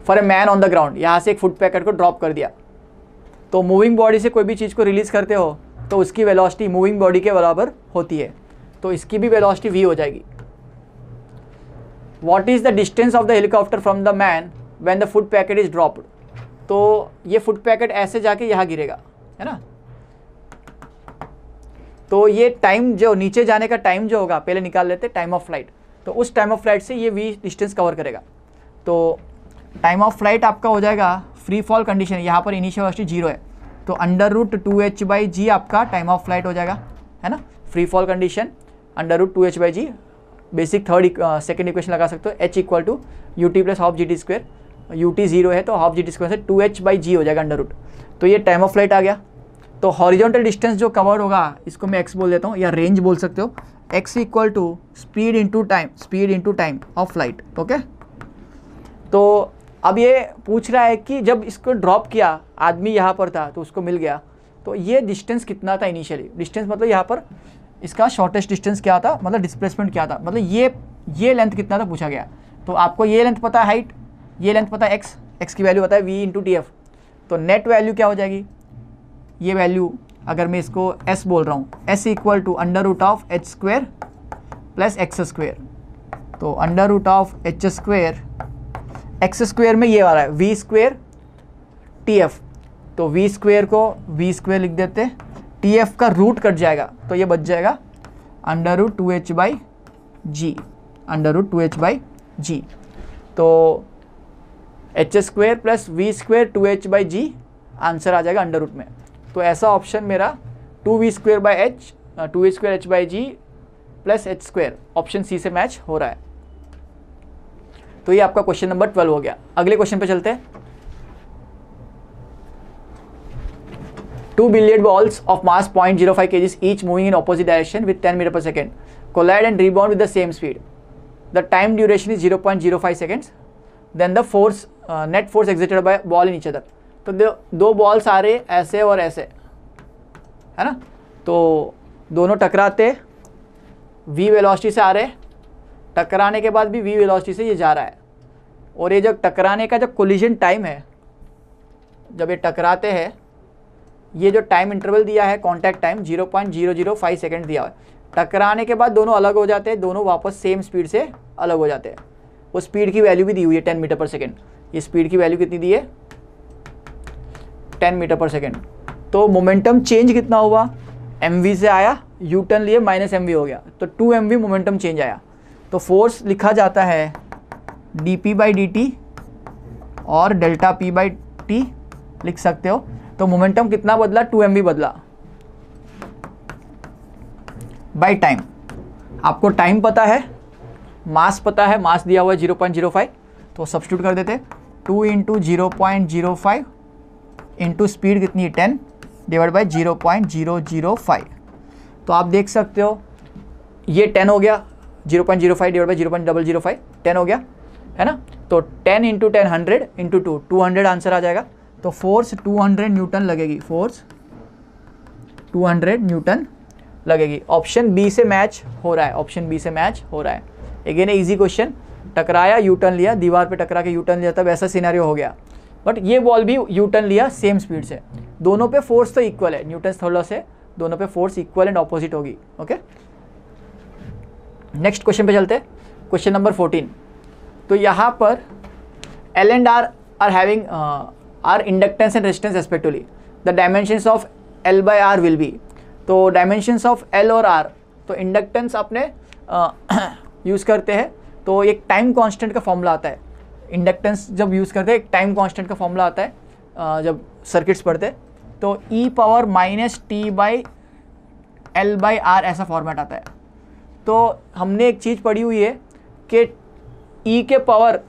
for a man on the ground. यहाँ से एक फूड पैकेट को ड्रॉप कर दिया। तो मूविंग बॉडी से कोई भी चीज़ को रिलीज करते हो तो उसकी वेलोसिटी मूविंग बॉडी के बराबर होती है, तो इसकी भी वेलोसिटी v हो जाएगी। What is the distance of the helicopter from the man when the food packet is dropped. तो ये फूड पैकेट ऐसे जाके यहाँ गिरेगा, है ना, तो ये टाइम जो नीचे जाने का टाइम जो होगा पहले निकाल लेते, टाइम ऑफ फ्लाइट। तो उस टाइम ऑफ फ्लाइट से ये v डिस्टेंस कवर करेगा। तो टाइम ऑफ फ्लाइट आपका हो जाएगा फ्री फॉल कंडीशन, यहाँ पर इनिशियल वेलोसिटी 0 है, तो √2h/g आपका टाइम ऑफ फ्लाइट हो जाएगा, है ना। Free fall condition √2h/g, basic second equation लगा सकते हो, h = ut + ½ gt²। ut 0 है तो ½ gt² से 2h/g हो जाएगा √। तो ये टाइम ऑफ फ्लाइट आ गया। तो हॉरिजॉन्टल डिस्टेंस जो कवर होगा इसको मैं x बोल देता हूँ, या रेंज बोल सकते हो। x = speed into time of flight, okay. तो अब ये पूछ रहा है कि जब इसको ड्रॉप किया, आदमी यहाँ पर था तो उसको मिल गया, तो ये डिस्टेंस कितना था इनिशियली। डिस्टेंस मतलब यहाँ पर इसका शॉर्टेस्ट डिस्टेंस क्या था, मतलब डिस्प्लेसमेंट क्या था, मतलब ये लेंथ कितना था पूछा गया। तो आपको ये लेंथ पता है हाइट, ये लेंथ पता है एक्स की वैल्यू पता है v इंटू टी एफ। तो नेट वैल्यू क्या हो जाएगी, ये वैल्यू अगर मैं इसको s बोल रहा हूँ, s equal to under root of H square plus X square. तो under root of H square, X square में ये आ रहा है वी स्क्वेयर टी एफ, तो वी स्क्वेयर को वी स्क्वेयर लिख देते, टी एफ का रूट कट जाएगा तो ये बच जाएगा under root 2h by G, under root 2h by G. तो H square plus V square 2h by G answer आ जाएगा अंडर रूट में। तो ऐसा ऑप्शन मेरा 2v square by H, 2h square h by G plus H square, option C से match हो रहा है। तो ये आपका क्वेश्चन नंबर 12 हो गया। अगले क्वेश्चन पे चलते हैं। 2 billiard balls of mass 0.05 kg each moving in opposite direction with 10 meter per second collide and rebound with the same speed. The time duration is 0.05 seconds. Then the force net force exerted by ball in each other. तो दो balls आ रहे ऐसे और ऐसे, है ना, तो दोनों टकराते, v वेलोसिटी से आ रहे, टकराने के बाद भी v वेलोसिटी से ये जा रहा है। और ये जब टकराने का जब कोलिजन टाइम है, जब ये टकराते हैं, ये जो टाइम इंटरवल दिया है कॉन्टैक्ट टाइम 0.005 सेकेंड दिया है। टकराने के बाद दोनों अलग हो जाते हैं, दोनों वापस सेम स्पीड से अलग हो जाते हैं। वो स्पीड की वैल्यू भी दी हुई है 10 मीटर पर सेकेंड। ये स्पीड की वैल्यू कितनी दी है, 10 मीटर पर सेकेंड। तो मोमेंटम चेंज कितना हुआ, mv से आया, यू टर्न लिए माइनस mv हो गया, तो 2 mv मोमेंटम चेंज आया। तो फोर्स लिखा जाता है dp बाई dt और डेल्टा p बाई t लिख सकते हो। तो मोमेंटम कितना बदला, 2 mv बदला बाई टाइम। आपको टाइम पता है, मास पता है, मास दिया हुआ है 0.05, तो सब्स्टिट्यूट कर देते, 2 इंटू 0.05 इंटू स्पीड कितनी है 10 डिवाइड बाई 0.005। तो आप देख सकते हो ये 10 हो गया, 0.05 डिवाइड बाई 0.005 10 हो गया, है ना। तो 10 इंटू 10 100 इंटू 2 200 आंसर आ जाएगा। तो फोर्स 200 न्यूटन लगेगी, फोर्स 200 न्यूटन लगेगी। ऑप्शन बी से मैच हो रहा है, ऑप्शन बी से मैच हो रहा है। अगेन इजी क्वेश्चन, टकराया यू टर्न लिया, दीवार पे टकरा के यू टर्न लिया, तब ऐसा सिनेरियो हो गया। बट ये बॉल भी यू टर्न लिया सेम स्पीड से, दोनों पे फोर्स तो इक्वल है, न्यूटन्स थर्ड लॉ से दोनों पे फोर्स इक्वल एंड ऑपोजिट होगी। ओके, नेक्स्ट क्वेश्चन पे चलते हैं, क्वेश्चन नंबर 14। तो यहाँ पर L and R having R inductance and resistance respectively, the dimensions of L by R will be. तो डायमेंशंस ऑफ एल और आर, तो इंडक्टेंस अपने यूज़ करते हैं, तो एक टाइम कांस्टेंट का फॉर्मूला आता है। इंडक्टेंस जब यूज़ करते हैं एक टाइम कांस्टेंट का फॉर्मूला आता है जब सर्किट्स पढ़ते, तो E power minus T by L by R ऐसा फॉर्मेट आता है। तो हमने एक चीज़ पढ़ी हुई है कि ई के पावर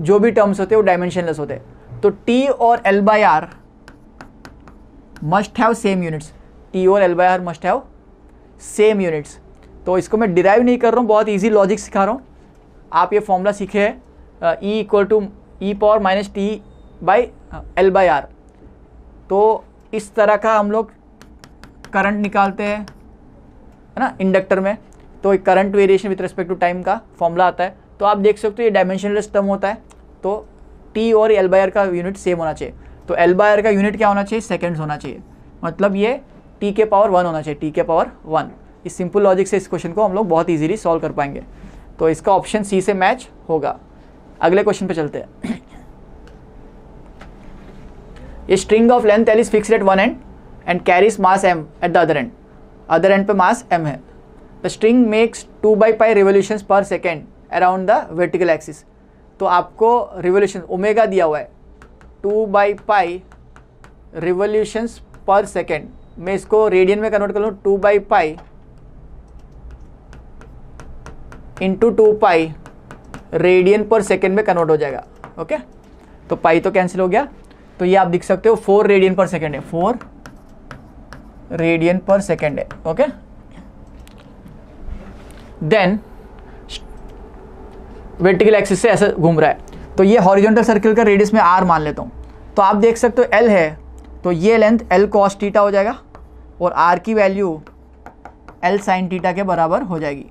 जो भी टर्म्स होते हैं वो डायमेंशनलेस होते हैं। तो टी और L by R must have same units, T और L by R must have same units. तो इसको मैं डिराइव नहीं कर रहा हूँ, बहुत इजी लॉजिक सिखा रहा हूँ। आप ये फॉर्मूला सीखे हैं, E equal to E power minus T by L by R. तो इस तरह का हम लोग करंट निकालते हैं, है ना, इंडक्टर में। तो एक current variation with respect to time का फॉर्मूला आता है। तो आप देख सकते हो ये डायमेंशनलेस टर्म होता है, तो टी और एल बाई आर का यूनिट सेम होना चाहिए। तो एल बाई आर का यूनिट क्या होना चाहिए, सेकेंड्स होना चाहिए, मतलब ये टी के पावर 1 होना चाहिए, टी के पावर 1। इस सिंपल लॉजिक से इस क्वेश्चन को हम लोग बहुत इजीली सॉल्व कर पाएंगे। तो इसका ऑप्शन सी से मैच होगा। अगले क्वेश्चन पे चलते हैं। ये string of length L is fixed at one and and carries mass m at the other and पे मास m है। द स्ट्रिंग मेक्स 2/π रिवोल्यूशंस पर second around the vertical axis. तो आपको रिवोल्यूशन ओमेगा दिया हुआ है, 2/π रिवोल्यूशंस पर सेकेंड। मैं इसको रेडियन में कन्वर्ट कर लूँ, 2/π इंटू 2π रेडियन पर सेकेंड में कन्वर्ट हो जाएगा। ओके, तो पाई तो कैंसिल हो गया। तो ये आप दिख सकते हो 4 रेडियन पर सेकेंड है, 4 रेडियन पर सेकेंड है। ओके, देन वर्टिकल एक्सिस से ऐसे घूम रहा है। तो ये हॉरिजॉन्टल सर्कल का रेडियस में r मान लेता हूँ। तो आप देख सकते हो l है तो ये लेंथ l cos थीटा हो जाएगा और r की वैल्यू l sin थीटा के बराबर हो जाएगी।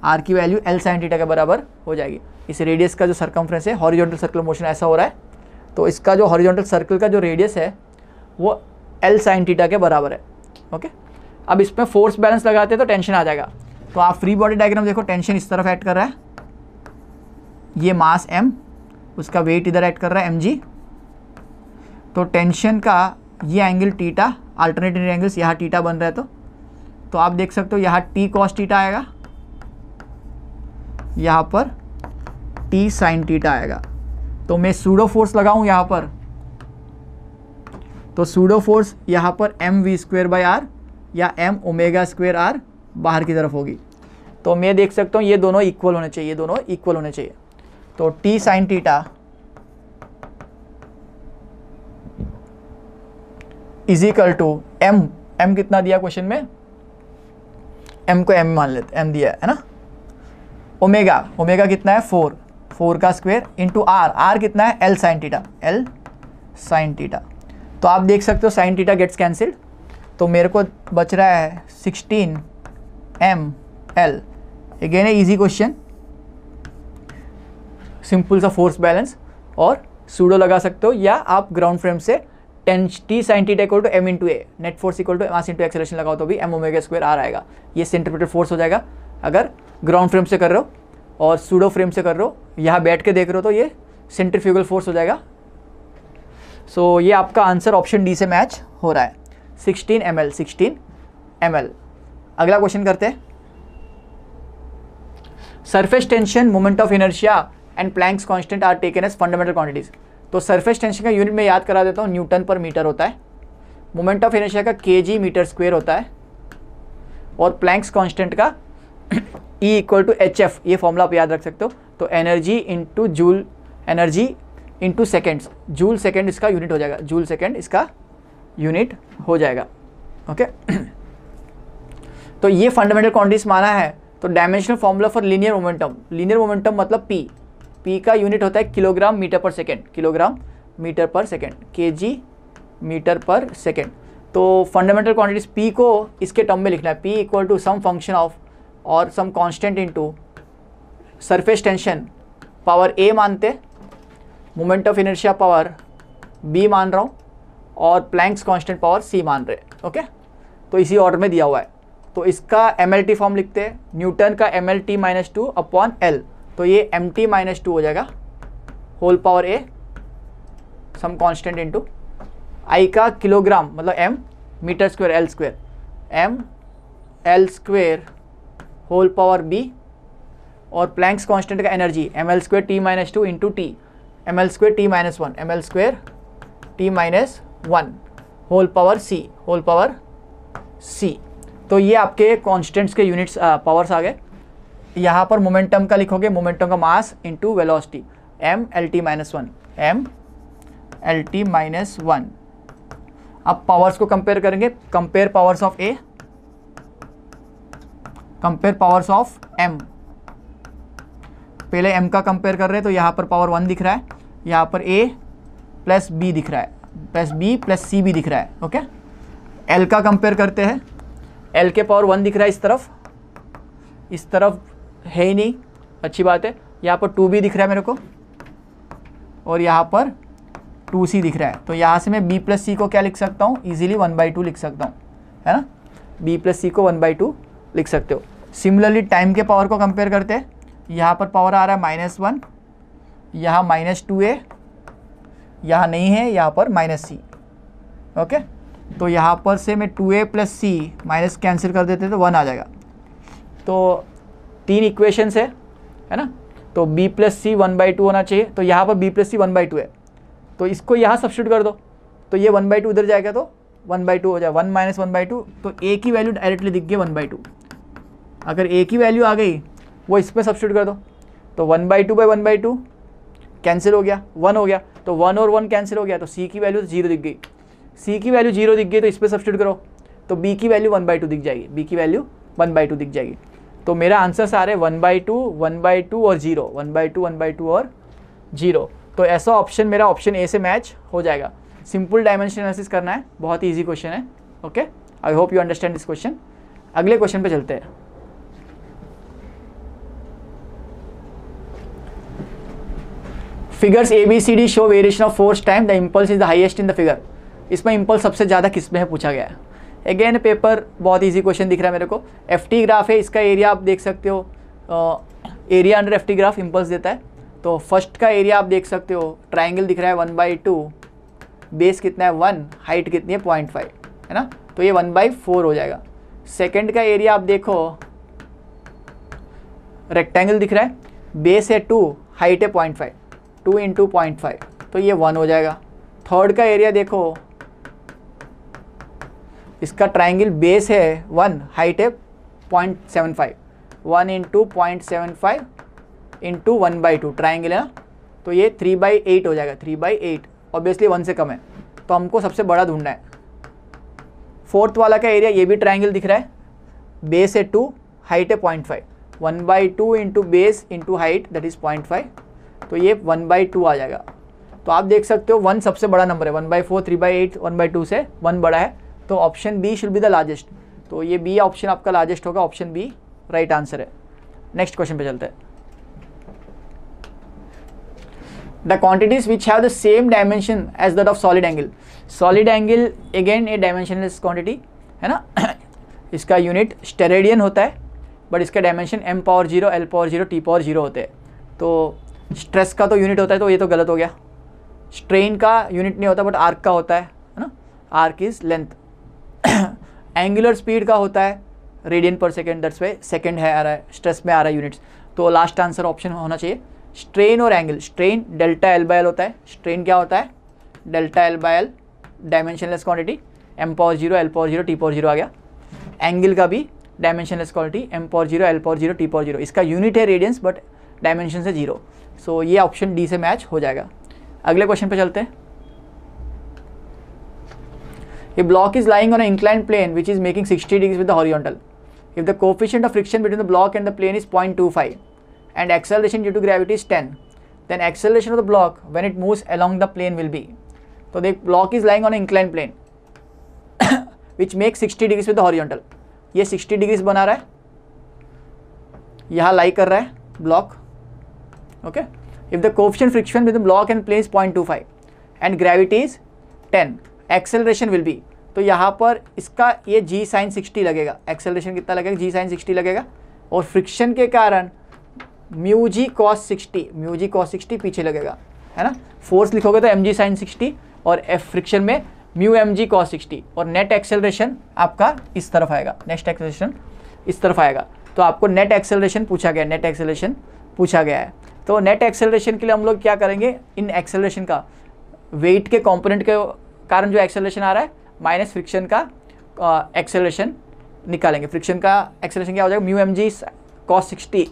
r की वैल्यू l sin थीटा के बराबर हो जाएगी। इस रेडियस का जो सर्कमफ्रेंस है, हॉरिजॉन्टल सर्कुलर मोशन ऐसा हो रहा है, तो इसका जो हॉरिजॉन्टल सर्कल का जो रेडियस है वो l sin थीटा के बराबर है। ओके, अब इसमें फोर्स बैलेंस लगाते हैं तो टेंशन आ जाएगा। तो आप फ्री बॉडी डायग्राम देखो, टेंशन इस तरफ ऐड कर रहा है, ये मास m, उसका वेट इधर ऐड कर रहा है mg। तो टेंशन का ये एंगल थीटा, अल्टरनेटिंग एंगल्स यहाँ थीटा बन रहा है, तो आप देख सकते हो यहाँ t cos थीटा आएगा, यहाँ पर t sin थीटा आएगा। तो मैं सूडो फोर्स लगाऊं यहाँ पर, तो सूडो फोर्स यहाँ पर mv²/r या m⍵²r बाहर की तरफ होगी। तो मैं देख सकता हूँ ये दोनों इक्वल होने चाहिए, दोनों इक्वल होने चाहिए। तो t sin theta is equal to m कितना दिया क्वेश्चन में, m को m मान लेते, m दिया है ना, ओमेगा कितना है 4 का स्क्वायर इंटू r कितना है l sin थीटा। तो आप देख सकते हो sin थीटा गेट्स कैंसिल्ड, तो मेरे को बच रहा है 16 ml। अगेन है इजी क्वेश्चन, सिंपल सा फोर्स बैलेंस, और सूडो लगा सकते हो या आप ग्राउंड फ्रेम से t sin theta equal to m into A, net force equal to mass into acceleration लगाओ तो भी m⍵² r आएगा। ये सेंट्रीपिटल फोर्स हो जाएगा अगर ग्राउंड फ्रेम से कर रहे हो, और सूडो फ्रेम से कर रहे हो, यहाँ बैठ के देख रहे हो तो ये सेंट्रीफ्यूगल फोर्स हो जाएगा। सो ये आपका आंसर ऑप्शन डी से मैच हो रहा है, 16 ml। अगला क्वेश्चन करते हैं, surface tension, moment of inertia and Planck's constant are taken as fundamental quantities. तो सरफेस टेंशन का यूनिट में याद करा देता हूँ, न्यूटन पर मीटर होता है। मोमेंट ऑफ इनर्शिया का kg मीटर स्क्वायर होता है, और प्लैंक्स कांस्टेंट का E इक्वल टू hf, ये फॉर्मूला आप याद रख सकते हो। तो energy into joule, energy into seconds, joule second इसका यूनिट हो जाएगा, जूल सेकेंड इसका यूनिट हो जाएगा। ओके तो ये फंडामेंटल क्वांटिटीज माना है। तो dimensional formula for linear momentum मतलब p का यूनिट होता है kilogram metre per second, kilogram metre per second, kg metre per second. तो फंडामेंटल क्वांटिटीज p को इसके टर्म में लिखना है, p equal to some function of और some constant into surface tension power a मानते, moment of inertia power b मान रहा हूँ, और प्लैंक्स कांस्टेंट पावर c मान रहे। ओके तो इसी ऑर्डर में दिया हुआ है। तो इसका MLT फॉर्म लिखते हैं, न्यूटन का MLT - 2 अपॉन L, तो ये MT - 2 हो जाएगा, whole power a some constant into I का किलोग्राम मतलब m, meter square L square whole power b, और प्लैंक्स कांस्टेंट का energy ml² t - 2 into t, ml² t - 1 whole power c। तो ये आपके कांस्टेंट्स के यूनिट्स पावर्स आ गए। यहाँ पर मोमेंटम का लिखोगे, मोमेंटम का मास इंटू वेलोसिटी, mLT - 1। अब पावर्स को कंपेयर करेंगे, compare powers of a, compare powers of m। पहले m का कंपेयर कर रहे हैं, तो यहाँ पर पावर 1 दिख रहा है, यहाँ पर a प्लस b दिख रहा है, प्लस b प्लस c भी दिख रहा है। ओके l का कंपेयर करते हैं, l के पावर 1 दिख रहा है इस तरफ है ही नहीं, अच्छी बात है। यहाँ पर 2b दिख रहा है मेरे को, और यहाँ पर 2c दिख रहा है। तो यहाँ से मैं b प्लस c को क्या लिख सकता हूँ, ईजिली 1/2 लिख सकता हूँ, है ना, b प्लस c को 1/2 लिख सकते हो। सिमिलरली टाइम के पावर को कंपेयर करते हैं, यहाँ पर पावर आ रहा है -1, यहाँ -2a, यहाँ नहीं है, यहाँ पर -c। ओके तो यहाँ पर से मैं 2a plus c minus cancel कर देते तो 1 आ जाएगा। तो 3 इक्वेशंस है ना, तो b प्लस c 1/2 होना चाहिए। तो यहाँ पर b प्लस c 1/2 है, तो इसको यहाँ सब्स्टिट्यूट कर दो, तो ये 1/2 उधर जाएगा तो 1/2 हो जाए, 1 - 1/2। तो a की वैल्यू डायरेक्टली दिख गई 1/2। अगर a की वैल्यू आ गई वो इसमें सब्स्टिट्यूट कर दो, तो 1/2/1/2 कैंसिल हो गया, 1 हो गया, तो 1 और 1 कैंसिल हो गया, तो c की वैल्यू 0 दिख गई। c की वैल्यू 0 दिख गई तो इस पर सब्स्टिट्यूट करो, तो b की वैल्यू 1/2 दिख जाएगी, b की वैल्यू 1/2 दिख जाएगी। तो मेरा आंसर आ रहे 1/2, 1/2 और 0, 1/2, 1/2 और 0। तो ऐसा ऑप्शन मेरा ऑप्शन ए से मैच हो जाएगा। सिंपल डायमेंशन एनालिसिस करना है, बहुत ईजी क्वेश्चन है। Okay, I hope you understand this question. अगले क्वेश्चन पे चलते हैं। Figures A B C D show variation of force time, the impulse is the highest in the figure. इसमें impulse सबसे ज़्यादा किस में है पूछा गया है। अगेन पेपर बहुत इजी क्वेश्चन दिख रहा है मेरे को। एफ-टी ग्राफ है, इसका एरिया आप देख सकते हो, area under F-T graph impulse देता है। तो फर्स्ट का एरिया आप देख सकते हो, ट्राइंगल दिख रहा है 1/2, बेस कितना है 1, हाइट कितनी है 0.5, है ना, तो ये 1/4 हो जाएगा। सेकंड का एरिया आप देखो, रेक्टेंगल दिख रहा है, बेस है 2, हाइट है 0.5, 2 × 0.5, तो ये 1 हो जाएगा। थर्ड का एरिया देखो, इसका ट्राइंगल बेस है 1, हाइट है 0.75, 1 × 0.75 × 1/2 ट्राइंगल है ना, तो ये 3/8 हो जाएगा। 3/8 ऑब्वियसली 1 से कम है, तो हमको सबसे बड़ा ढूंढना है। फोर्थ वाला का एरिया, ये भी ट्राइंगल दिख रहा है, बेस है 2, हाइट है 0.5, 1/2 × बेस × हाइट दैट इज़ 0.5, तो ये 1/2 आ जाएगा। तो आप देख सकते हो 1 सबसे बड़ा नंबर है, 1/4, 3/8, 1/2 से 1 बड़ा है, तो option B should be the largest. तो ये बी ऑप्शन आपका लार्जेस्ट होगा, ऑप्शन बी राइट आंसर है। नेक्स्ट क्वेश्चन पे चलते हैं। The quantities which have the same dimension as that of solid angle. Solid angle again a dimensionless quantity है ना। इसका यूनिट स्टेरेडियन होता है, बट इसका डायमेंशन m⁻0, l⁻0, t⁻0 होते हैं। तो स्ट्रेस का तो यूनिट होता है, तो ये तो गलत हो गया। स्ट्रेन का यूनिट नहीं होता, बट आर्क का होता है ना, arc is length. Angular speed का होता है रेडियन पर सेकेंड, दैट्स वाई सेकेंड है आ रहा है, स्ट्रेस में आ रहा है यूनिट्स। तो लास्ट आंसर ऑप्शन होना चाहिए। स्ट्रेन और एंगल, स्ट्रेन डेल्टा L/L होता है, स्ट्रेन क्या होता है delta L/L, dimensionless quantity, m⁻0, l⁻0, t⁻0 आ गया। एंगल का भी dimensionless quantity, m⁻0, l⁻0, t⁻0, इसका यूनिट है रेडियंस, बट डायमेंशन से 0। सो ये ऑप्शन डी से मैच हो जाएगा। अगले क्वेश्चन पे चलते हैं। A block is lying on an inclined plane which is making 60 degrees with the horizontal. If the coefficient of friction between the block and the plane is 0.25 and acceleration due to gravity is 10, then acceleration of the block when it moves along the plane will be. So the block is lying on an inclined plane which makes 60 degrees with the horizontal. ये 60 degrees बना रहा है, यहाँ लाई कर रहा है block. Okay, if the coefficient friction between the block and plane is 0.25 and gravity is 10, acceleration will be, तो यहाँ पर इसका ये g sin 60 लगेगा। एक्सेलरेशन कितना लगेगा, g sin 60 लगेगा, और फ्रिक्शन के कारण μg cos 60, μg cos 60 पीछे लगेगा, है ना। फोर्स लिखोगे तो mg sin 60 और f फ्रिक्शन में μmg cos 60, और नेट एक्सेलरेशन आपका इस तरफ आएगा, नेट एक्सेलरेशन इस तरफ आएगा। तो आपको नेट एक्सेलरेशन पूछा गया, नेट एक्सेलरेशन पूछा गया है। तो नेट एक्सेलरेशन के लिए हम लोग क्या करेंगे, इन एक्सेलरेशन का वेट के कंपोनेंट के कारण जो एक्सेलरेशन आ रहा है माइनस फ्रिक्शन का एक्सेलरेशन निकालेंगे। फ्रिक्शन का एक्सेलरेशन क्या हो जाएगा, μmg cos 60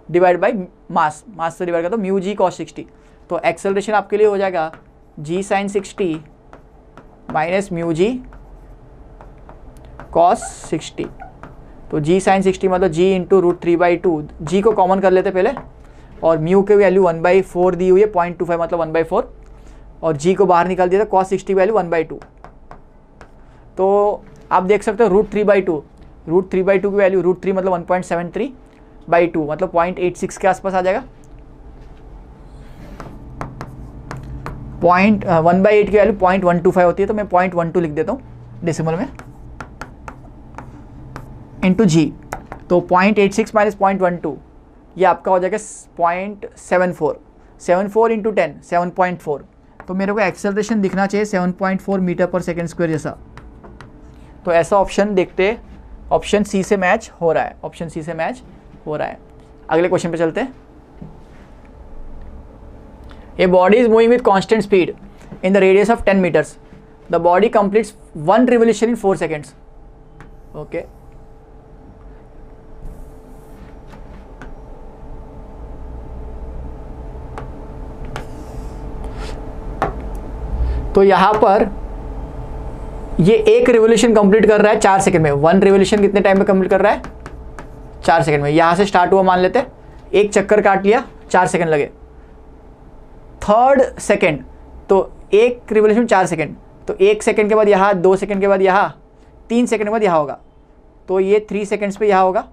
divide by mass, mass से डिवाइड कर दो μg cos 60। तो एक्सेलरेशन आपके लिए हो जाएगा g sin 60 minus μg cos 60। तो g sin 60 मतलब g इंटू √3/2, g को कॉमन कर लेते पहले, और म्यू की वैल्यू 1/4 दी हुई है, 0.25 मतलब 1/4, और g को बाहर निकाल दिया था, cos 60 वैल्यू 1/2। तो आप देख सकते हो √3/2, √3/2 की वैल्यू √3 मतलब 1.73/2 मतलब 0.86 के आसपास आ जाएगा। 1/8 की वैल्यू 0.125 होती है, तो मैं 0.12 लिख देता हूँ डेसिमल में, इंटू जी। तो 0.86 माइनस 0.12 ये आपका हो जाएगा 0.74, 74 इंटू 10 7.4। तो मेरे को एक्सेलरेशन दिखना चाहिए 7.4 मीटर पर सेकेंड स्क्वायर जैसा। तो ऐसा ऑप्शन देखते, ऑप्शन सी से मैच हो रहा है, ऑप्शन सी से मैच हो रहा है। अगले क्वेश्चन पे चलते हैं। A body is moving with constant speed in the radius of 10 meters, the body completes 1 revolution in 4 seconds. Okay, तो यहां पर ये एक रिवोल्यूशन कंप्लीट कर रहा है 4 सेकंड में। 1 रिवोल्यूशन कितने टाइम में कंप्लीट कर रहा है, 4 सेकंड में। यहां से स्टार्ट हुआ मान लेते हैं, एक चक्कर काट लिया 4 सेकंड लगे, थर्ड सेकेंड, तो एक रिवोल्यूशन 4 सेकेंड, तो 1 सेकेंड के बाद यहाँ, 2 सेकेंड के बाद यहाँ, 3 सेकेंड के बाद यहाँ होगा, तो ये 3 सेकेंड्स पे यहाँ होगा,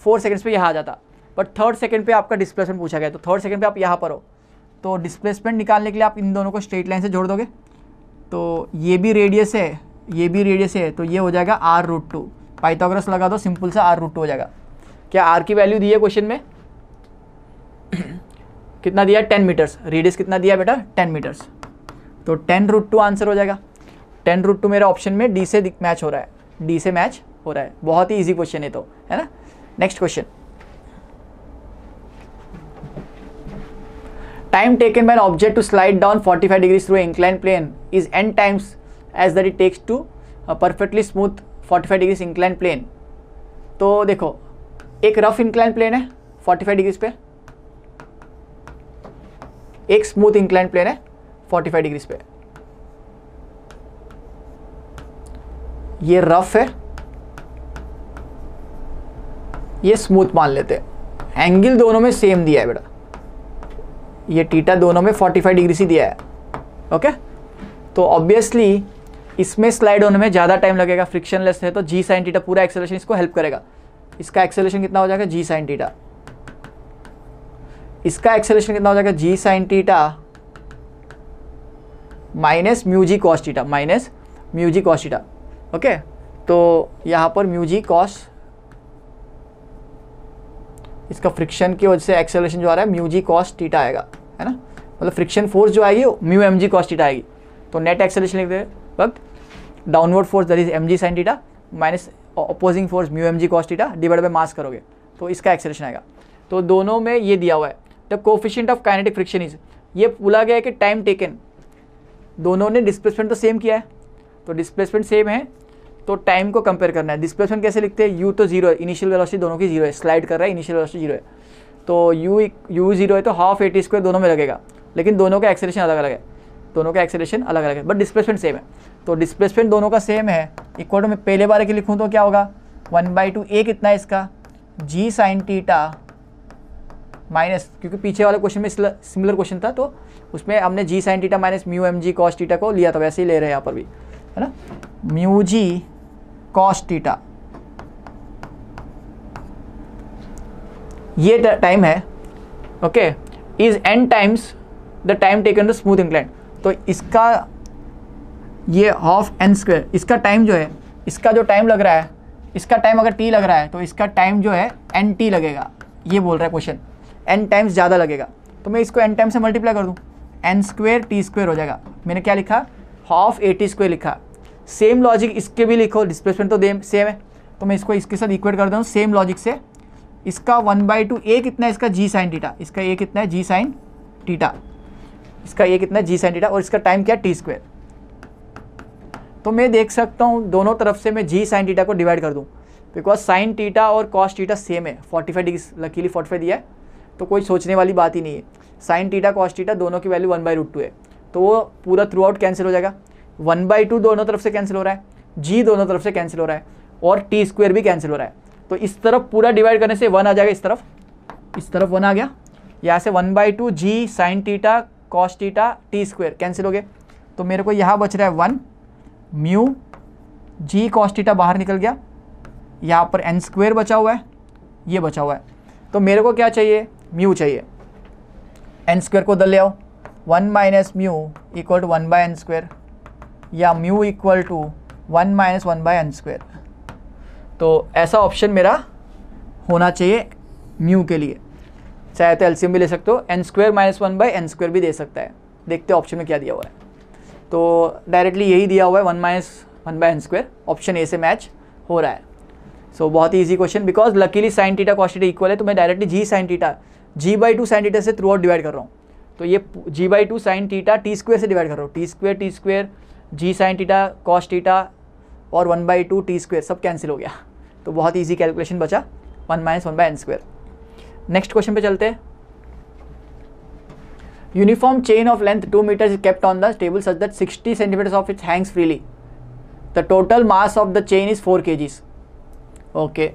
4 सेकेंड्स पे यहाँ आ जाता। बट थर्ड सेकेंड पे आपका डिस्प्लेसमेंट पूछा गया, तो थर्ड सेकेंड पे आप यहाँ पर हो, तो डिस्प्लेसमेंट निकालने के लिए आप इन दोनों को स्ट्रेट लाइन से जोड़ दोगे। तो ये भी रेडियस है, ये भी रेडियस है, तो ये हो जाएगा r√2। पाइथागोरस लगा दो, सिंपल सा r√2 हो जाएगा। क्या r की वैल्यू दी है क्वेश्चन में? कितना दिया है? 10 मीटर्स। रेडियस कितना दिया बेटा? 10 मीटर्स। तो 10√2 आंसर हो जाएगा। 10√2 मेरा ऑप्शन में डी से मैच हो रहा है, डी से मैच हो रहा है। बहुत ही इजी क्वेश्चन है, तो है ना। Next question, time taken by an object to slide down 45 degrees through incline plane is n times as that it takes to perfectly smooth 45 degrees incline plane. तो देखो, एक रफ इंक्लाइन प्लेन है 45 degrees पे, एक smooth incline plane है 45 degrees पे। ये rough है, ये स्मूथ मान लेते हैं। एंगल दोनों में सेम दिया है बेटा, ये थीटा दोनों में 45 डिग्री से दिया है। ओके, तो ऑब्वियसली इसमें स्लाइड होने में ज़्यादा टाइम लगेगा, फ्रिक्शनलेस है, तो जी साइन थीटा पूरा एक्सेलरेशन इसको हेल्प करेगा। इसका एक्सेलरेशन कितना हो जाएगा? जी साइन थीटा। इसका एक्सेलरेशन कितना हो जाएगा? जी sine theta minus mu G cos theta, minus mu G cos theta. Okay, तो यहाँ पर म्यू जी कॉस, इसका फ्रिक्शन की वजह से एक्सेलरेशन जो आ रहा है म्यू जी कॉस थीटा आएगा, है ना। मतलब फ्रिक्शन फोर्स जो आएगी mu M G cos theta आएगी। तो नेट एक्सेलरेशन लिखते वक्त downward force that is M G sine theta minus opposing force mu M G cos theta divide by mass करोगे, तो इसका एक्सेलरेशन आएगा। तो दोनों में ये दिया हुआ है। The coefficient of kinetic friction is, ये बोला गया है कि टाइम टेकन, दोनों ने डिस्प्लेसमेंट तो सेम किया है, तो डिस्प्लेसमेंट सेम है, तो टाइम को कंपेयर करना है। डिस्प्लेसमेंट कैसे लिखते हैं? u तो 0 है, इनिशियल वेलोसिटी दोनों की 0 है, स्लाइड कर रहा है, इनिशियल वेलोसिटी 0 है, तो u 0 है, तो हाफ AT² दोनों में लगेगा, लेकिन दोनों का एक्सेलरेशन अलग अलग है, दोनों का एक्सेलरेशन अलग अलग है, बट डिस्प्लेसमेंट सेम है। तो डिस्प्लेसमेंट दोनों का सेम है, इक्वल टू मैं पहले बार के लिखूँ तो क्या होगा? 1/2 a कितना है इसका? जी साइन थीटा माइनस, क्योंकि पीछे वाले क्वेश्चन में सिमिलर क्वेश्चन था, तो उसमें हमने G sine theta minus mu M G cos theta को लिया था, वैसे ही ले रहे हैं यहाँ पर भी, है ना। म्यू जी कॉस थीटा, ये टाइम है, okay, is n times the time taken the smooth incline. तो इसका ये हाफ n², इसका टाइम जो है, इसका जो टाइम लग रहा है, इसका टाइम अगर t लग रहा है, तो इसका टाइम जो है nt लगेगा, ये बोल रहा है क्वेश्चन, n टाइम्स ज़्यादा लगेगा। तो मैं इसको n टाइम से मल्टीप्लाई कर दूँ, n² t² हो जाएगा। मैंने क्या लिखा? हाफ AT² लिखा। सेम लॉजिक इसके भी लिखो, डिस्प्लेसमेंट तो सेम है, तो मैं इसको इसके साथ इक्वेट कर दूँ सेम लॉजिक से। इसका 1/2 a कितना है? इसका जी साइन थीटा, इसका a कितना है? जी साइन थीटा, इसका a कितना है? जी साइन थीटा, और इसका टाइम क्या? t²। तो मैं देख सकता हूँ दोनों तरफ से मैं जी साइन थीटा को डिवाइड कर दूँ, बिकॉज साइन थीटा और कॉस थीटा सेम है। 45 डिग्री लकीली 45 दिया है, तो कोई सोचने वाली बात ही नहीं है। साइन थीटा कॉस थीटा दोनों की वैल्यू 1/√2 है, तो वो पूरा थ्रू आउट कैंसिल हो जाएगा। 1/2 दोनों तरफ से कैंसिल हो रहा है, जी दोनों तरफ से कैंसिल हो रहा है, और t² भी कैंसिल हो रहा है। तो इस तरफ पूरा डिवाइड करने से 1 आ जाएगा, इस तरफ 1 आ गया। यहाँ से 1/2 G sine theta cos theta t² cancel हो गए, तो मेरे को यहाँ बच रहा है 1 म्यू जी कॉस थीटा बाहर निकल गया, यहाँ पर n² बचा हुआ है, ये बचा हुआ है। तो मेरे को क्या चाहिए? म्यू चाहिए। n² को उधर ले आओ, 1 minus mu equal to 1/n², या mu equal to 1 minus 1/n²। तो ऐसा ऑप्शन मेरा होना चाहिए म्यू के लिए। चाहे तो एलसीएम भी ले सकते हो, n² माइनस 1/n² भी दे सकता है। देखते ऑप्शन में क्या दिया हुआ है। तो डायरेक्टली यही दिया हुआ है, 1 माइनस 1/n², ऑप्शन ए से मैच हो रहा है। सो बहुत ही easy question, because luckily sine theta cos theta equal है, तो मैं directly G sine theta g/2 sine theta से थ्रू आउट डिवाइड कर रहा हूँ। तो ये g/2 साइन थीटा t² से डिवाइड कर रहा हूँ, t² जी साइन थीटा कॉस थीटा और 1/2 t² सब कैंसिल हो गया। तो बहुत ईजी कैलकुलेशन बचा, 1 माइनस 1/n²। नेक्स्ट क्वेश्चन पे चलते हैं। Uniform chain of length 2 meters is kept on the table such that 60 centimeters of it hangs freely. The total mass of the chain is 4 kgs। Okay,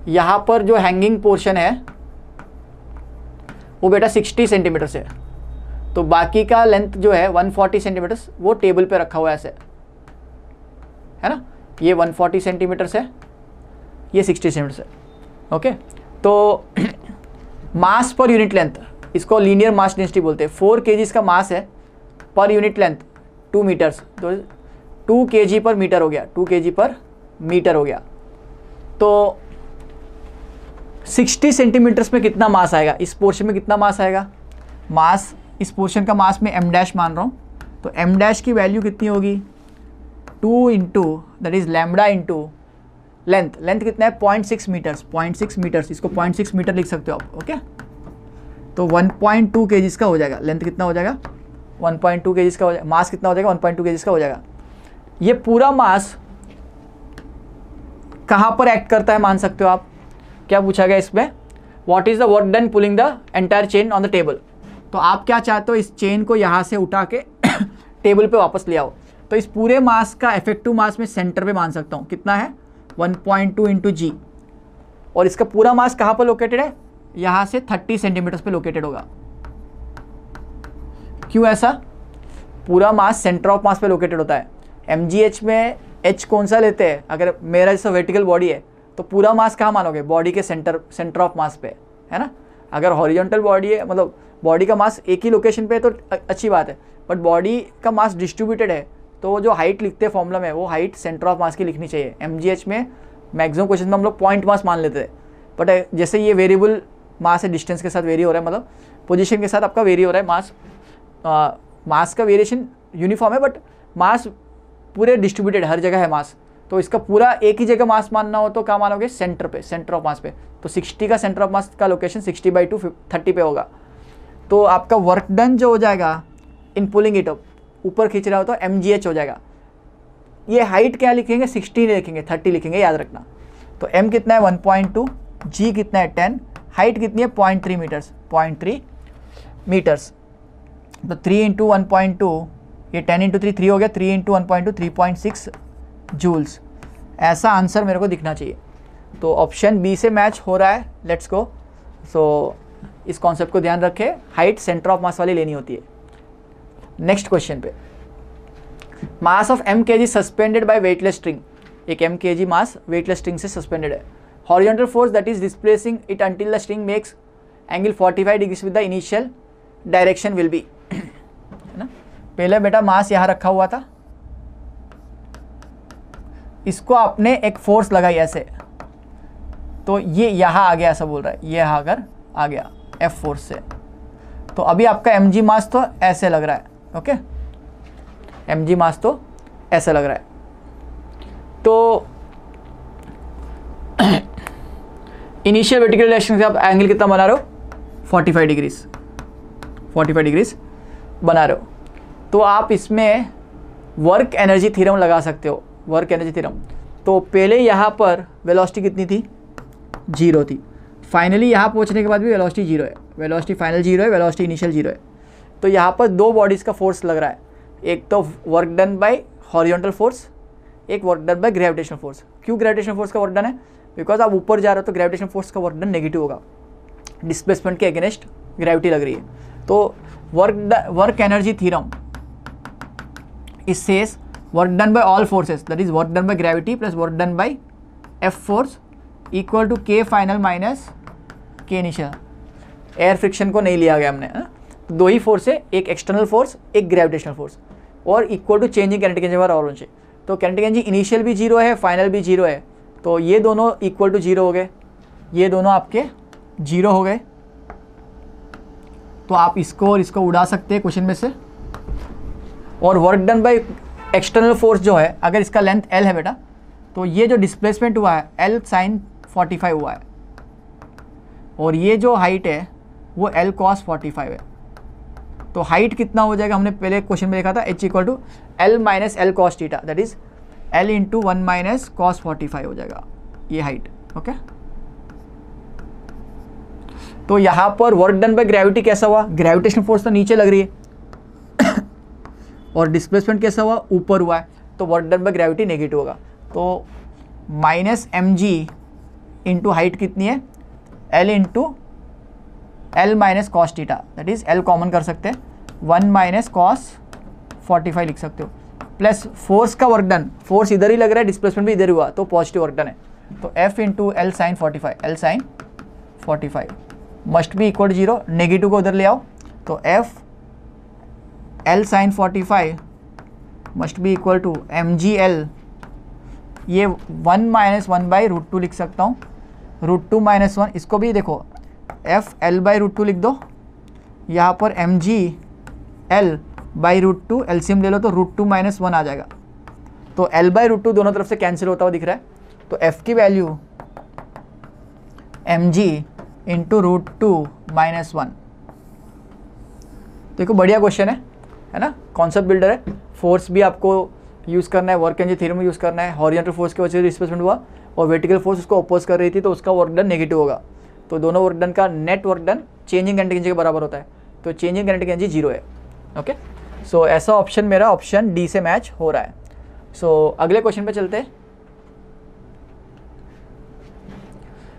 यहाँ पर जो hanging portion है वो बेटा 60 centimetre से, तो बाकी का लेंथ जो है 140 सेंटीमीटर्स वो टेबल पे रखा हुआ है ऐसे, है ना। ये 140 सेंटीमीटर्स है, ये 60 सेंटीमीटर्स है। ओके, तो मास पर यूनिट लेंथ, इसको लीनियर मास डेंसिटी बोलते हैं। 4 kg का मास है पर यूनिट लेंथ 2 मीटर्स, तो 2 kg पर मीटर हो गया, 2 kg पर मीटर हो गया। तो 60 सेंटीमीटर्स में कितना मास आएगा, इस पोर्शन में कितना मास आएगा, मास इस पोर्शन का मास में m डैश मान रहा हूँ, तो m डैश की वैल्यू कितनी होगी 2 into that is lambda into length, length कितना है 0.6 मीटर्स, 0.6 मीटर्स, इसको 0.6 मीटर लिख सकते हो आप। ओके, तो 1.2 kg का हो जाएगा, लेंथ कितना हो जाएगा 1.2 kg का हो जाएगा, मास कितना हो जाएगा 1.2 kg का हो जाएगा। ये पूरा मास कहाँ पर एक्ट करता है मान सकते हो आप, क्या पूछा गया इसमें, what is the work done pulling the entire chain on the table. तो आप क्या चाहते हो, इस चेन को यहाँ से उठा के टेबल पे वापस ले आओ। तो इस पूरे मास का इफेक्टिव मास में सेंटर पे मान सकता हूँ, कितना है 1.2 इंटू जी, और इसका पूरा मास कहाँ पर लोकेटेड है, यहाँ से 30 सेंटीमीटर्स पे लोकेटेड होगा। क्यों ऐसा, पूरा मास सेंटर ऑफ मास पे लोकेटेड होता है। MGH में H कौन सा लेते हैं, अगर मेरा जैसा वर्टिकल बॉडी है तो पूरा मास कहाँ मानोगे, बॉडी के सेंटर ऑफ मास पे, है ना। अगर हॉरिजॉन्टल बॉडी है, मतलब बॉडी का मास एक ही लोकेशन पे है तो अच्छी बात है, बट बॉडी का मास डिस्ट्रीब्यूटेड है तो जो हाइट लिखते हैं फॉर्मूला में वो हाइट सेंटर ऑफ मास की लिखनी चाहिए। MGH में मैक्सिमम क्वेश्चन में हम लोग पॉइंट मास मान लेते हैं, बट जैसे ये वेरिएबल मास है, डिस्टेंस के साथ वेरी हो रहा है, मतलब पोजीशन के साथ आपका वेरी हो रहा है मास, मास का वेरिएशन यूनिफॉर्म है बट मास पूरे डिस्ट्रीब्यूटेड हर जगह है मास, तो इसका पूरा एक ही जगह मास मानना हो तो क्या मानोगे, सेंटर पे, सेंटर ऑफ मास पे। तो 60 का सेंटर ऑफ मास का लोकेशन 60/2 30 पे होगा। तो आपका वर्क डन जो हो जाएगा इन पुलिंग इट अप, ऊपर खींच रहा हो तो MGH हो जाएगा। ये हाइट क्या लिखेंगे 60 नहीं लिखेंगे 30 लिखेंगे, याद रखना। तो M कितना है 1.2, G कितना है 10, हाइट कितनी है 0.3 मीटर्स, 0.3 मीटर्स। तो 3 इंटू 1.2, ये 10 इंटू 3 3 हो गया, 3 इंटू 1.2 3.6 जूल्स। ऐसा आंसर मेरे को दिखना चाहिए। तो ऑप्शन बी से मैच हो रहा है, लेट्स गो। सो इस कॉन्सेप्ट को ध्यान रखें, हाइट सेंटर ऑफ मास वाली लेनी होती है। नेक्स्ट क्वेश्चन पे, mass of m kg suspended bye weightless string, एक m kg मास वेटलेस स्ट्रिंग से सस्पेंडेड है। Horizontal force that is displacing it until the string makes angle 45 degrees with the initial direction will be, है ना। पहले बेटा मास यहाँ रखा हुआ था, इसको आपने एक फोर्स लगाई ऐसे, तो ये यहाँ आ गया, ऐसा बोल रहा है, ये यहाँ अगर आ गया F फोर्स से, तो अभी आपका mg मास तो ऐसे लग रहा है। ओके, mg मास तो ऐसे लग रहा है। तो इनिशियल वर्टिकल डायरेक्शन से आप एंगल कितना बना रहे हो 45 डिग्रीज, 45 डिग्रीज बना रहे हो। तो आप इसमें वर्क एनर्जी थ्योरम लगा सकते हो, वर्क एनर्जी थ्योरम। तो पहले यहाँ पर वेलोसिटी कितनी थी 0 थी, फाइनली यहाँ पहुँचने के बाद भी वेलोसिटी 0 है, वेलोसिटी फाइनल 0 है, वेलोसिटी इनिशियल 0 है। तो यहाँ पर दो बॉडीज़ का फोर्स लग रहा है, एक तो work done by horizontal force, एक work done by gravitational force. क्यों ग्रेविटेशनल फोर्स का वर्क डन है, बिकॉज आप ऊपर जा रहे हो तो ग्रेविटेशनल फोर्स का वर्क डन नेगेटिव होगा, डिस्प्लेसमेंट के अगेंस्ट ग्रेविटी लग रही है। तो work energy theorem it says work done by all forces, that is work done by gravity plus work done by F force equal to K final minus K initial. Air friction को नहीं लिया गया हमने, दो ही force है, एक external force एक gravitational force, और equal to changing kinetic energy और होना चाहिए। तो काइनेटिक एनर्जी इनिशियल भी 0 है, फाइनल भी 0 है, तो ये दोनों इक्वल टू 0 हो गए, ये दोनों आपके 0 हो गए। तो आप इसको और इसको उड़ा सकते हैं क्वेश्चन में से। और work done by external force जो है, अगर इसका लेंथ L है बेटा, तो ये जो डिस्प्लेसमेंट हुआ है L sin 45 हुआ है, और ये जो हाइट है वो L cos 45 है। तो हाइट कितना हो जाएगा, हमने पहले क्वेश्चन में देखा था H equal to L minus L cos theta, that is L into 1 minus cos 45 हो जाएगा ये हाइट। ओके, तो यहाँ पर वर्क डन बाय ग्रेविटी कैसा हुआ, ग्रेविटेशनल फोर्स तो नीचे लग रही है और डिस्प्लेसमेंट कैसा हुआ, ऊपर हुआ है, तो work done by gravity negative होगा। तो माइनस mg इंटू हाइट कितनी है L into L minus cos theta, that is L common कर सकते हैं, 1 माइनस कॉस 45 लिख सकते हो, प्लस फोर्स का वर्क डन, फोर्स इधर ही लग रहा है, डिस्प्लेसमेंट भी इधर हुआ, तो पॉजिटिव वर्क डन है, तो F into L sine 45, L sine 45 must be equal to 0, negative को उधर ले आओ, तो F L sine 45 must be equal to mg_l, ये 1 माइनस 1/√2 लिख सकता हूँ, √2 माइनस 1, इसको भी देखो F l/√2 लिख दो, यहाँ पर mg_l/√2 एलसीएम ले लो तो √2 माइनस 1 आ जाएगा, तो l/√2 दोनों तरफ से कैंसिल होता हुआ दिख रहा है, तो F की वैल्यू mg इंटू √2 माइनस 1। देखो बढ़िया क्वेश्चन है ना, कॉन्सेप्ट बिल्डर है, फोर्स भी आपको यूज़ करना है, वर्क एनर्जी थ्योरम में यूज़ करना है, हॉरिजॉन्टल फोर्स की वजह से डिस्प्लेसमेंट हुआ और वर्टिकल फोर्स उसको अपोज कर रही थी, तो उसका वर्क डन नेगेटिव होगा, तो दोनों वर्क डन का net work done changing kinetic energy के बराबर होता है, तो चेंजिंग काइनेटिक एनर्जी 0 है। ओके, सो ऐसा ऑप्शन मेरा ऑप्शन डी से मैच हो रहा है। सो अगले क्वेश्चन पे चलते हैं।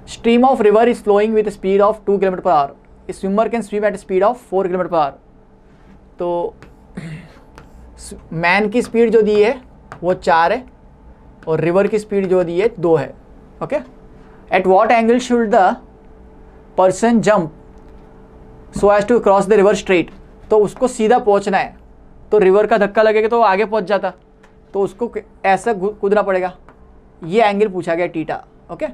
Stream of river is flowing with speed of 2 km/h, swimmer can swim at speed of 4 km/h। तो मैन की स्पीड जो दी है वो 4 है और रिवर की स्पीड जो दी है 2 है। Okay, at what angle should the person jump so as to cross the river straight, तो उसको सीधा पहुंचना है, तो रिवर का धक्का लगेगा तो आगे पहुंच जाता, तो उसको ऐसा कूदना पड़ेगा, ये एंगल पूछा गया थीटा। ओके,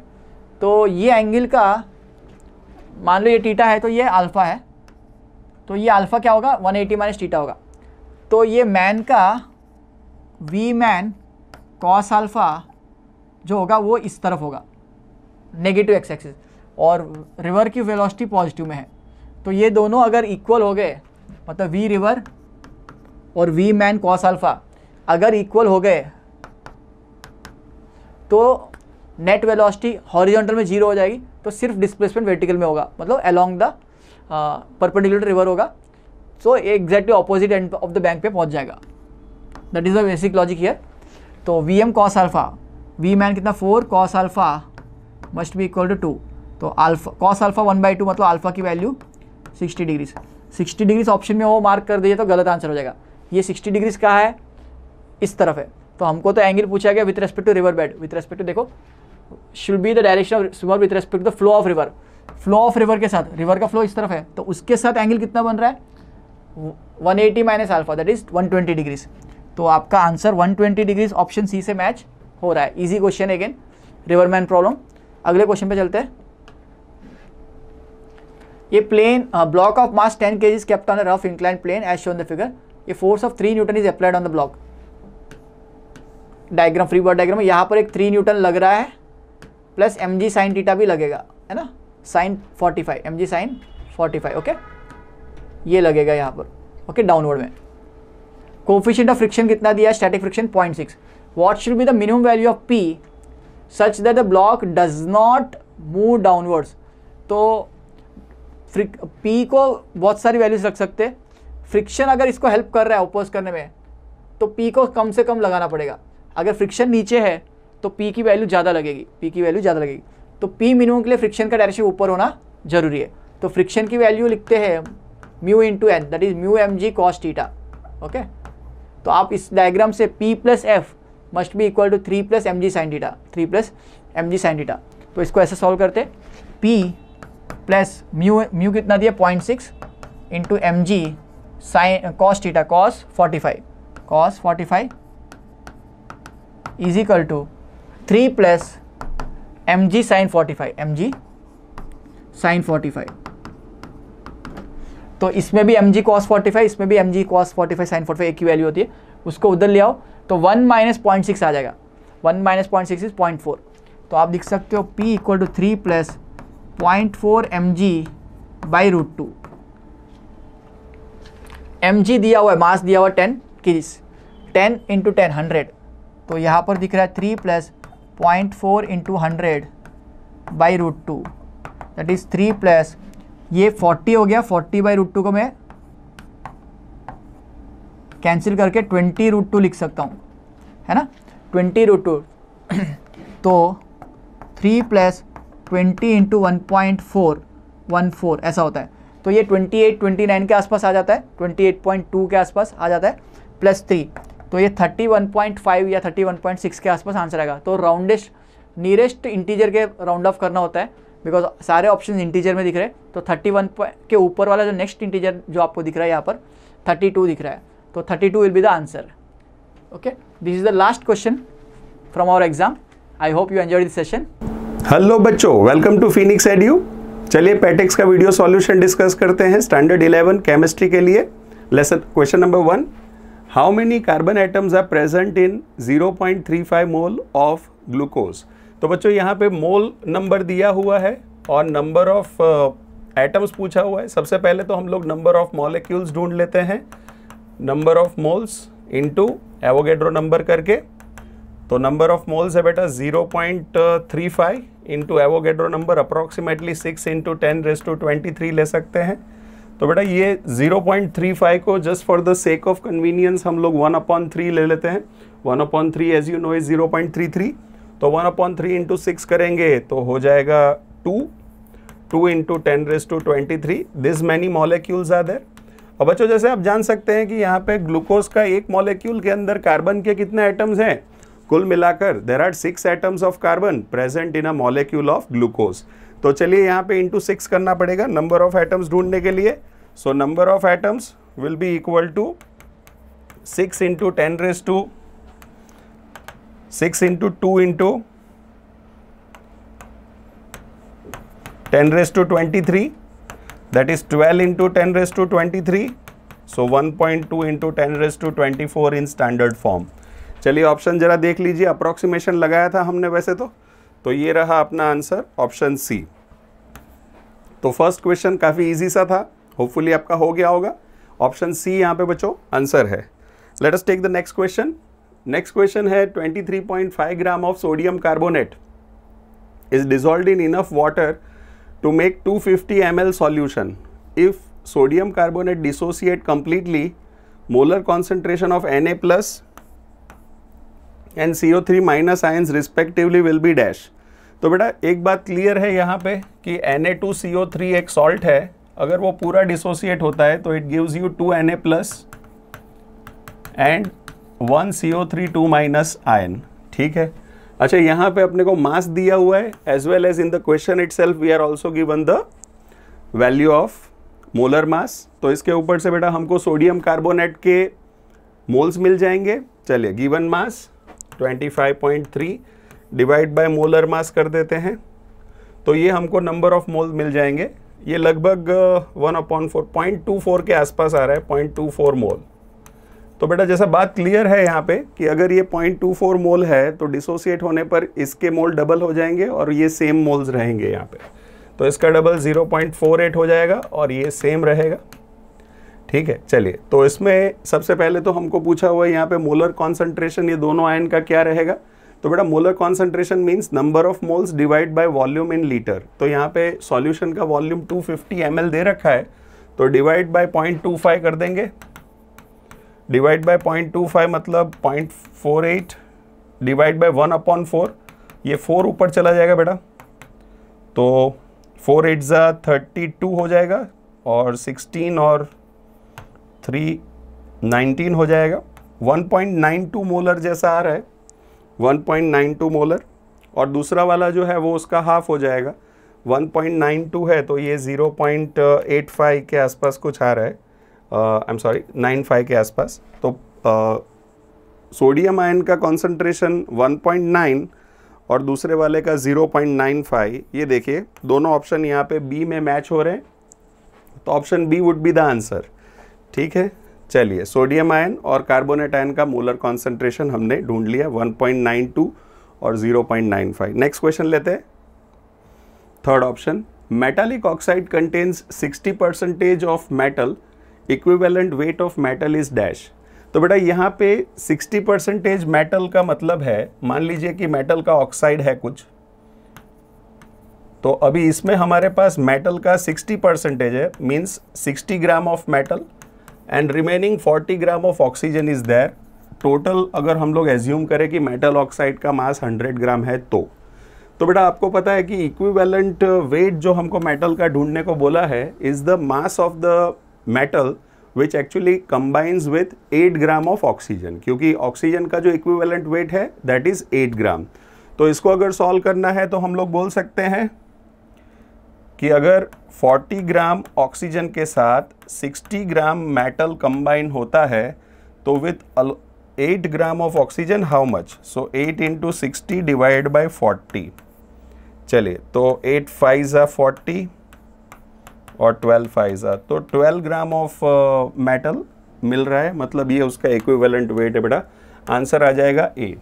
तो ये एंगल का मान लो ये थीटा है तो ये अल्फा है, तो ये अल्फा क्या होगा 180 माइनस थीटा होगा, तो ये मैन का वी मैन कॉस अल्फा जो होगा वो इस तरफ होगा, नेगेटिव एक्स एक्सिस, और रिवर की वेलोसिटी पॉजिटिव में है, तो ये दोनों अगर इक्वल हो गए, मतलब वी रिवर और वी मैन कॉस अल्फा अगर इक्वल हो गए तो नेट वेलोसिटी हॉरिजॉन्टल में 0 हो जाएगी, तो सिर्फ डिस्प्लेसमेंट वर्टिकल में होगा, मतलब अलोंग द परपेंडिकुलर रिवर होगा, so exactly opposite end of the bank पे पहुंच जाएगा। That is the basic logic here. तो V M cos alpha, V man कितना 4 cos alpha must be equal to 2, तो अल्फा कॉस अल्फा 1/2 मतलब alpha की value 60 degrees. 60 degrees option में वो मार्क कर दिए तो गलत आंसर हो जाएगा। ये 60 डिग्रीज कहाँ है, इस तरफ है, तो हमको तो एंगल पूछा गया with respect to river bed, with respect to देखो should be the direction of swimmer with respect to the flow of river, flow of river के साथ, रिवर का फ्लो इस तरफ है तो उसके साथ एंगल कितना बन रहा है 180 minus alpha, that is 120 degrees. तो आपका आंसर 120 डिग्रीज ऑप्शन सी से मैच हो रहा है। Easy question again, river man problem. अगले क्वेश्चन पे चलते हैं। ये plane block of mass 10 kg kept on a rough inclined plane as shown the figure, ये force of 3 newton is applied on the block. Diagram, free body diagram, यहाँ पर एक 3 Newton लग रहा है प्लस mg साइन थीटा भी लगेगा, है ना, साइन 45, mg साइन 45, ओके, ये लगेगा यहाँ पर, ओके, डाउनवर्ड में। कोफिशिएंट ऑफ फ्रिक्शन कितना दिया है, static friction 0.6। What should be the minimum value of p such that the block does not move downwards. तो p को बहुत सारी वैल्यूज रख सकते हैं, फ्रिक्शन अगर इसको हेल्प कर रहा है अपोज करने में तो p को कम से कम लगाना पड़ेगा, अगर फ्रिक्शन नीचे है तो p की वैल्यू ज़्यादा लगेगी, p की वैल्यू ज़्यादा लगेगी, तो p मिनिमम के लिए फ्रिक्शन का डायरेक्शन ऊपर होना जरूरी है। तो फ्रिक्शन की वैल्यू लिखते हैं mu into N, that is mu mg cos theta, okay. तो आप इस डायग्राम से p plus F must be equal to 3 plus mg sine theta, 3 plus mg sine theta. तो इसको ऐसे सॉल्व करते, p प्लस म्यू कितना दिया 0.6 into mg sine cos theta, cos 45 is equal to 3 plus mg sine 45, mg sine 45। तो इसमें भी mg cos 45, इसमें भी mg cos 45 साइन 45 एक ही वैल्यू होती है, उसको उधर ले आओ तो 1 माइनस 0.6 आ जाएगा, 1 माइनस 0.6 इज 0.4। तो आप लिख सकते हो p equal to 3 plus 0.4 mg by √2। mg दिया हुआ है, मास दिया हुआ 10 kgs, 10 इंटू 10 100, तो यहाँ पर दिख रहा है 3 plus 0.4 into 100 by √2, that is 3 plus ये 40 हो गया, 40 बाई √2 को मैं कैंसिल करके 20 √2 लिख सकता हूँ, है ना, 20 √2 तो 3 प्लस 20 इंटू 1.4 14 ऐसा होता है। तो ये 28-29 के आसपास आ जाता है, 28.2 के आसपास आ जाता है, +3, तो ये 31.5 या 31.6 के आसपास आंसर आएगा। तो राउंडेस्ट नियरेस्ट इंटीजर के राउंड ऑफ करना होता है, बिकॉज सारे ऑप्शन इंटीजर में दिख रहे हैं। तो 31 के ऊपर वाला जो नेक्स्ट इंटीजर जो आपको दिख रहा है यहाँ पर 32 दिख रहा है, तो 32 will be the answer. Okay, this is the last question from our exam. I hope you enjoy this session. Hello बच्चों, वेलकम टू फिनिक्स एडू। चलिए पेटेक्स का वीडियो सॉल्यूशन डिस्कस करते हैं स्टैंडर्ड 11 केमिस्ट्री के लिए। Lesson question number 1, how many carbon atoms are present in 0.35 mole of glucose. तो बच्चों यहाँ पे मोल नंबर दिया हुआ है और नंबर ऑफ एटम्स पूछा हुआ है। सबसे पहले तो हम लोग नंबर ऑफ मॉलिक्यूल्स ढूंढ लेते हैं, number of moles into Avogadro number करके। तो नंबर ऑफ मोल्स है बेटा 0.35 into Avogadro number approximately 6 into 10⁻23 ले सकते हैं। तो बेटा ये 0.35 को just for the sake of convenience हम लोग 1/3 ले लेते हैं। 1/3 एज यू नो इज 0.33, तो 1/3 इंटू 6 करेंगे तो हो जाएगा 2 into 10⁻23। This many molecules are there. और बच्चों जैसे आप जान सकते हैं कि यहाँ पे ग्लूकोज का एक मॉलिक्यूल के अंदर कार्बन के कितने एटम्स हैं, कुल मिलाकर there are 6 atoms of carbon present in a molecule of glucose. तो चलिए यहाँ पे इंटू 6 करना पड़ेगा नंबर ऑफ एटम्स ढूंढने के लिए। So number of atoms will be equal to 6 into 6 into 2 into 10⁻23, that is 12 into 10⁻23, so 1.2 into 10⁻24 in standard form। चलिए ऑप्शन जरा देख लीजिए, अप्रोक्सीमेशन लगाया था हमने वैसे तो ये रहा अपना आंसर ऑप्शन सी। तो फर्स्ट क्वेश्चन काफ़ी इजी सा था, होपफुली आपका हो गया होगा। ऑप्शन सी यहाँ पे बच्चों आंसर है। Let us take the next question. Next question है 23.5 gram of sodium carbonate is dissolved in enough water to make 250 ml solution. If sodium carbonate dissociate completely, molar concentration of Na plus and CO3 minus ions respectively will be dash। तो बेटा एक बात clear है यहाँ पे कि Na2CO3 एक salt है, अगर वो पूरा डिसोसिएट होता है तो it gives you 2 Na plus and 1 CO3 2 minus ion. ठीक है, अच्छा यहाँ पे अपने को मास दिया हुआ है, as well as in the question itself we are also given the value of molar mass. तो इसके ऊपर से बेटा हमको सोडियम कार्बोनेट के मोल्स मिल जाएंगे। चलिए given mass 25.3 divide by molar mass कर देते हैं, तो ये हमको नंबर ऑफ मोल्स मिल जाएंगे। ये लगभग 1/4 0.24 के आसपास आ रहा है, 0.24 मोल। तो बेटा जैसा बात क्लियर है यहाँ पे कि अगर ये 0.24 मोल है तो डिसोसिएट होने पर इसके मोल डबल हो जाएंगे और ये सेम मोल्स रहेंगे यहाँ पे। तो इसका डबल 0.48 हो जाएगा और ये सेम रहेगा। ठीक है, चलिए तो इसमें सबसे पहले तो हमको पूछा हुआ है यहाँ पे मोलर कॉन्सेंट्रेशन ये दोनों आयन का क्या रहेगा। तो बेटा molar concentration means number of moles divide by volume in litre. तो यहाँ पे सॉल्यूशन का वॉल्यूम 250 ml दे रखा है, तो डिवाइड बाय 0.25 कर देंगे। डिवाइड बाय 0.25 मतलब 0.48 डिवाइड बाय 1/4, ये 4 ऊपर चला जाएगा बेटा, तो 4 8 32 हो जाएगा और 16 और 3 19 हो जाएगा। 1.92 मोलर जैसा आ रहा है, 1.92 मोलर, और दूसरा वाला जो है वो उसका हाफ हो जाएगा। 1.92 है तो ये 0.85 के आसपास कुछ आ रहा है, आई एम सॉरी 95 के आसपास। तो सोडियम आयन का कॉन्सेंट्रेशन 1.9 और दूसरे वाले का 0.95। ये देखिए दोनों ऑप्शन यहाँ पे बी में मैच हो रहे हैं, तो option B would be the answer. ठीक है, चलिए सोडियम आयन और कार्बोनेट आयन का मोलर कॉन्सेंट्रेशन हमने ढूंढ लिया, 1.92 और 0.95। नेक्स्ट क्वेश्चन लेते हैं, third option. Metallic oxide contains 60% of metal, equivalent weight of metal is dash. तो बेटा यहाँ पे 60% मेटल का मतलब है, मान लीजिए कि मेटल का ऑक्साइड है कुछ, तो अभी इसमें हमारे पास मेटल का 60% है, means 60 gram of metal and remaining 40 gram of oxygen is there. Total अगर हम लोग एज्यूम करें कि मेटल ऑक्साइड का मास 100 ग्राम है, तो बेटा आपको पता है कि इक्विवेलेंट वेट जो हमको मेटल का ढूंढने को बोला है is the mass of the metal which actually combines with 8 gram of oxygen, क्योंकि ऑक्सीजन का जो इक्विवेलेंट वेट है दैट इज 8 ग्राम। तो इसको अगर सॉल्व करना है तो हम लोग बोल सकते हैं कि अगर 40 ग्राम ऑक्सीजन के साथ 60 ग्राम मेटल कंबाइन होता है तो with 8 gram of oxygen how much, so 8 into 60 divide by 40। चलिए तो 8 5 40 और 12 5 तो 12 ग्राम ऑफ मेटल मिल रहा है, मतलब ये उसका इक्विवेलेंट वेट है बेटा। आंसर आ जाएगा ए,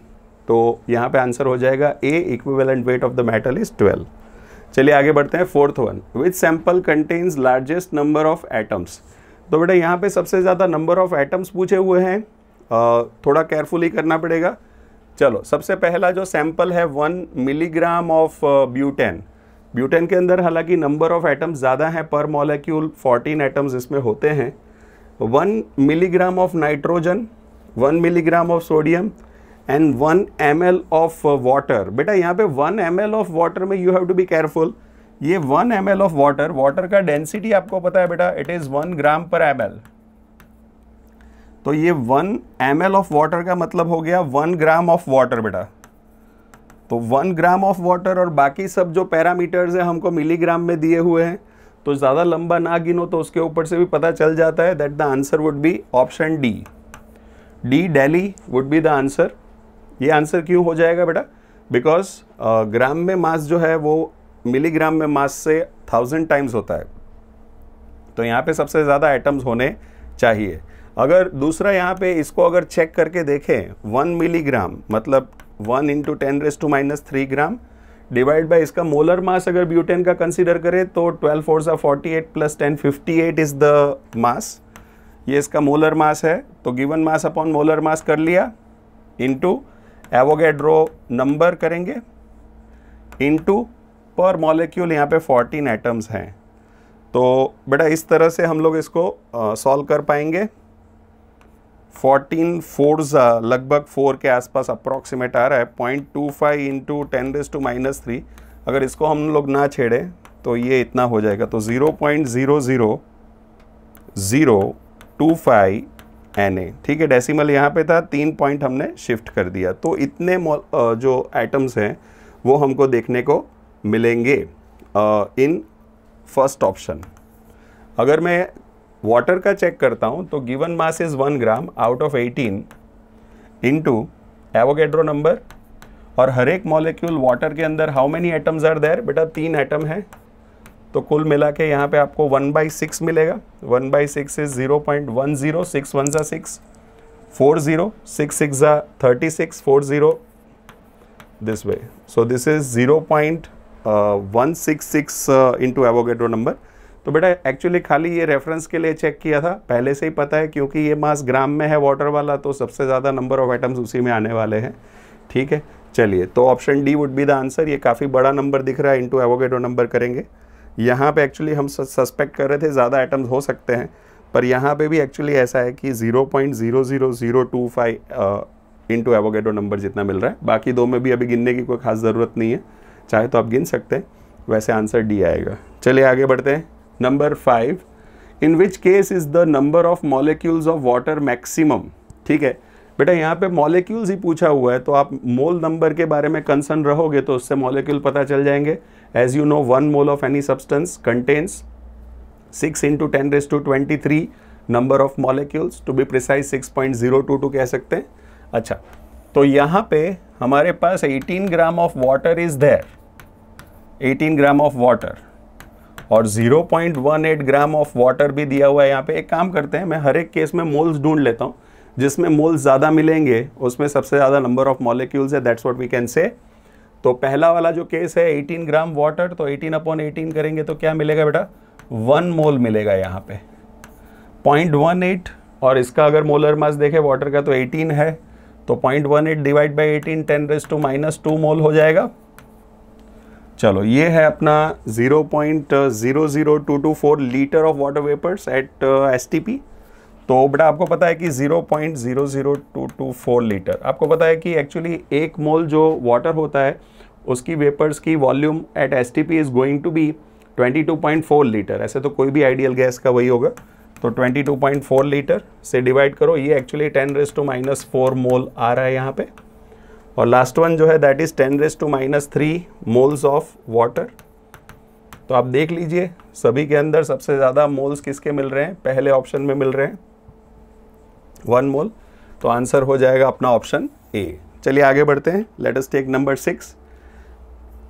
तो यहाँ पे आंसर हो जाएगा A, equivalent weight of the metal is 12। चलिए आगे बढ़ते हैं। Fourth one, which sample contains largest number of atoms. तो बेटा यहाँ पे सबसे ज़्यादा नंबर ऑफ एटम्स पूछे हुए हैं, थोड़ा केयरफुली करना पड़ेगा। चलो सबसे पहला जो सैंपल है 1 मिलीग्राम ऑफ ब्यूटेन। ब्यूटेन के अंदर हालांकि नंबर ऑफ एटम्स ज़्यादा हैं, पर मॉलिक्यूल 14 एटम्स इसमें होते हैं। 1 milligram of nitrogen, 1 milligram of sodium and 1 ml of water. बेटा यहाँ पे 1 ml ऑफ वाटर में you have to be careful. ये 1 ml ऑफ वाटर, वाटर का डेंसिटी आपको पता है बेटा, इट इज़ 1 ग्राम पर ml। तो ये 1 ml ऑफ वाटर का मतलब हो गया 1 ग्राम ऑफ वाटर बेटा। तो 1 ग्राम ऑफ वाटर और बाकी सब जो पैरामीटर्स है हमको मिलीग्राम में दिए हुए हैं, तो ज़्यादा लंबा ना गिनो तो उसके ऊपर से भी पता चल जाता है that the answer would be option D. Delhi would be the answer. ये आंसर क्यों हो जाएगा बेटा, बिकॉज ग्राम में मास जो है वो मिलीग्राम में मास से 1000 टाइम्स होता है, तो यहाँ पे सबसे ज़्यादा एटम्स होने चाहिए। अगर दूसरा यहाँ पे इसको अगर चेक करके देखें, 1 मिलीग्राम मतलब 1 इंटू 10⁻³ ग्राम डिवाइड बाय इसका मोलर मास अगर ब्यूटेन का कंसीडर करें तो 12 4 48 प्लस 10 58 इज द मास। ये इसका मोलर मास है, तो given mass upon molar mass कर लिया, इंटू एवोगैड्रो नंबर करेंगे, इंटू पर मॉलिक्यूल यहाँ पे 14 एटम्स हैं। तो बेटा इस तरह से हम लोग इसको सॉल्व कर पाएंगे। 14 4s लगभग 4 के आसपास अप्रॉक्सीमेट आ रहा है। 0.25 इंटू 10⁻³ अगर इसको हम लोग ना छेड़े तो ये इतना हो जाएगा, तो 0.00025 Na। ठीक है, डेसिमल यहाँ पे था, 3 पॉइंट हमने शिफ्ट कर दिया, तो इतने जो एटम्स हैं वो हमको देखने को मिलेंगे इन फर्स्ट ऑप्शन। अगर मैं वाटर का चेक करता हूँ तो given mass is 1 gram out of 18 into Avogadro number, और हर एक मॉलिक्यूल वाटर के अंदर how many atoms are there बेटा, 3 एटम है, तो कुल मिला के यहाँ पे आपको 1/6 मिलेगा। 1/6 is 0.10, 6 1 6 40, 6 6 36, 40 this way, so this is 0.166 into Avogadro number. तो बेटा एक्चुअली खाली ये रेफरेंस के लिए चेक किया था, पहले से ही पता है क्योंकि ये मास ग्राम में है वाटर वाला, तो सबसे ज़्यादा नंबर ऑफ एटम्स उसी में आने वाले हैं। ठीक है, चलिए तो option D would be the answer. ये काफ़ी बड़ा नंबर दिख रहा है, इंटू एवोगैड्रो नंबर करेंगे। यहाँ पे एक्चुअली हम सस्पेक्ट कर रहे थे ज़्यादा एटम्स हो सकते हैं, पर यहाँ पे भी एक्चुअली ऐसा है कि 0.00025 इंटू एवोगैड्रो नंबर जितना मिल रहा है। बाकी दो में भी अभी गिनने की कोई खास ज़रूरत नहीं है, चाहे तो आप गिन सकते हैं, वैसे आंसर डी आएगा। चलिए आगे बढ़ते हैं। Number 5, in which case is the number of molecules of water maximum. ठीक है बेटा, यहाँ पे मॉलिक्यूल्स ही पूछा हुआ है, तो आप मोल नंबर के बारे में कंसर्न रहोगे तो उससे मॉलिक्यूल पता चल जाएंगे। As you know 1 mole of any substance contains 6 into 10⁻23 number of molecules, to be precise 6.022 कह सकते हैं। अच्छा, तो यहाँ पे हमारे पास 18 gram of water is there, 18 gram of water, और 0.18 ग्राम ऑफ वाटर भी दिया हुआ है यहाँ पे। एक काम करते हैं, मैं हर एक केस में मोल्स ढूंढ लेता हूँ, जिसमें मोल्स ज़्यादा मिलेंगे उसमें सबसे ज़्यादा नंबर ऑफ मॉलिक्यूल्स है, that's what we can say. तो पहला वाला जो केस है 18 ग्राम वाटर, तो 18/18 करेंगे तो क्या मिलेगा बेटा, 1 मोल मिलेगा यहाँ पे, 0.18, और इसका अगर मोलर मास देखें वाटर का तो 18 है, तो 0.18 डिवाइड बाई 18 10⁻² मोल हो जाएगा। चलो ये है अपना 0.00224 litre of water vapours at STP। तो बेटा आपको पता है कि 0.00224 लीटर, आपको पता है कि एक्चुअली 1 मोल जो वाटर होता है उसकी वेपर्स की volume at STP is going to be 22.4 litre. ऐसे तो कोई भी आइडियल गैस का वही होगा, तो 22.4 लीटर से डिवाइड करो, ये एक्चुअली 10⁻⁻⁴ मोल आ रहा है यहाँ पे। और लास्ट वन जो है that is 10⁻³ moles of water. तो आप देख लीजिए सभी के अंदर सबसे ज़्यादा मोल्स किसके मिल रहे हैं, पहले ऑप्शन में मिल रहे हैं 1 मोल। तो आंसर हो जाएगा अपना ऑप्शन ए। चलिए आगे बढ़ते हैं। Let us take number 6।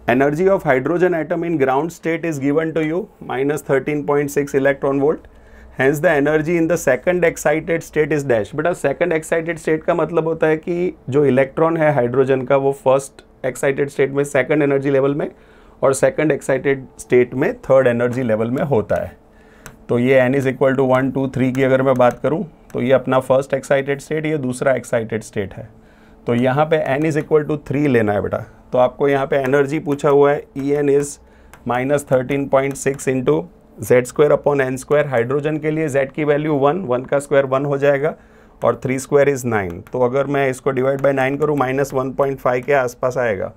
Energy of hydrogen atom in ground state is given to you -13.6 electron volt, hence the energy in the second excited state is dash. बेटा सेकंड एक्साइटेड स्टेट का मतलब होता है कि जो इलेक्ट्रॉन है hydrogen का वो फर्स्ट एक्साइटेड स्टेट में सेकंड एनर्जी लेवल में और सेकंड एक्साइटेड स्टेट में थर्ड एनर्जी लेवल में होता है। तो ये n इज इक्वल टू 1 2 3 की अगर मैं बात करूं तो ये अपना फर्स्ट एक्साइटेड स्टेट, ये दूसरा एक्साइटेड स्टेट है। तो यहाँ पे n इज इक्वल टू 3 लेना है बेटा। तो आपको यहाँ पे एनर्जी पूछा हुआ है, En is -13.6 into Z² upon n²। Hydrogen के लिए Z की वैल्यू 1 का स्क्वायर 1 हो जाएगा और 3² इज 9। तो अगर मैं इसको डिवाइड बाय 9 करूँ -1.5 के आसपास आएगा।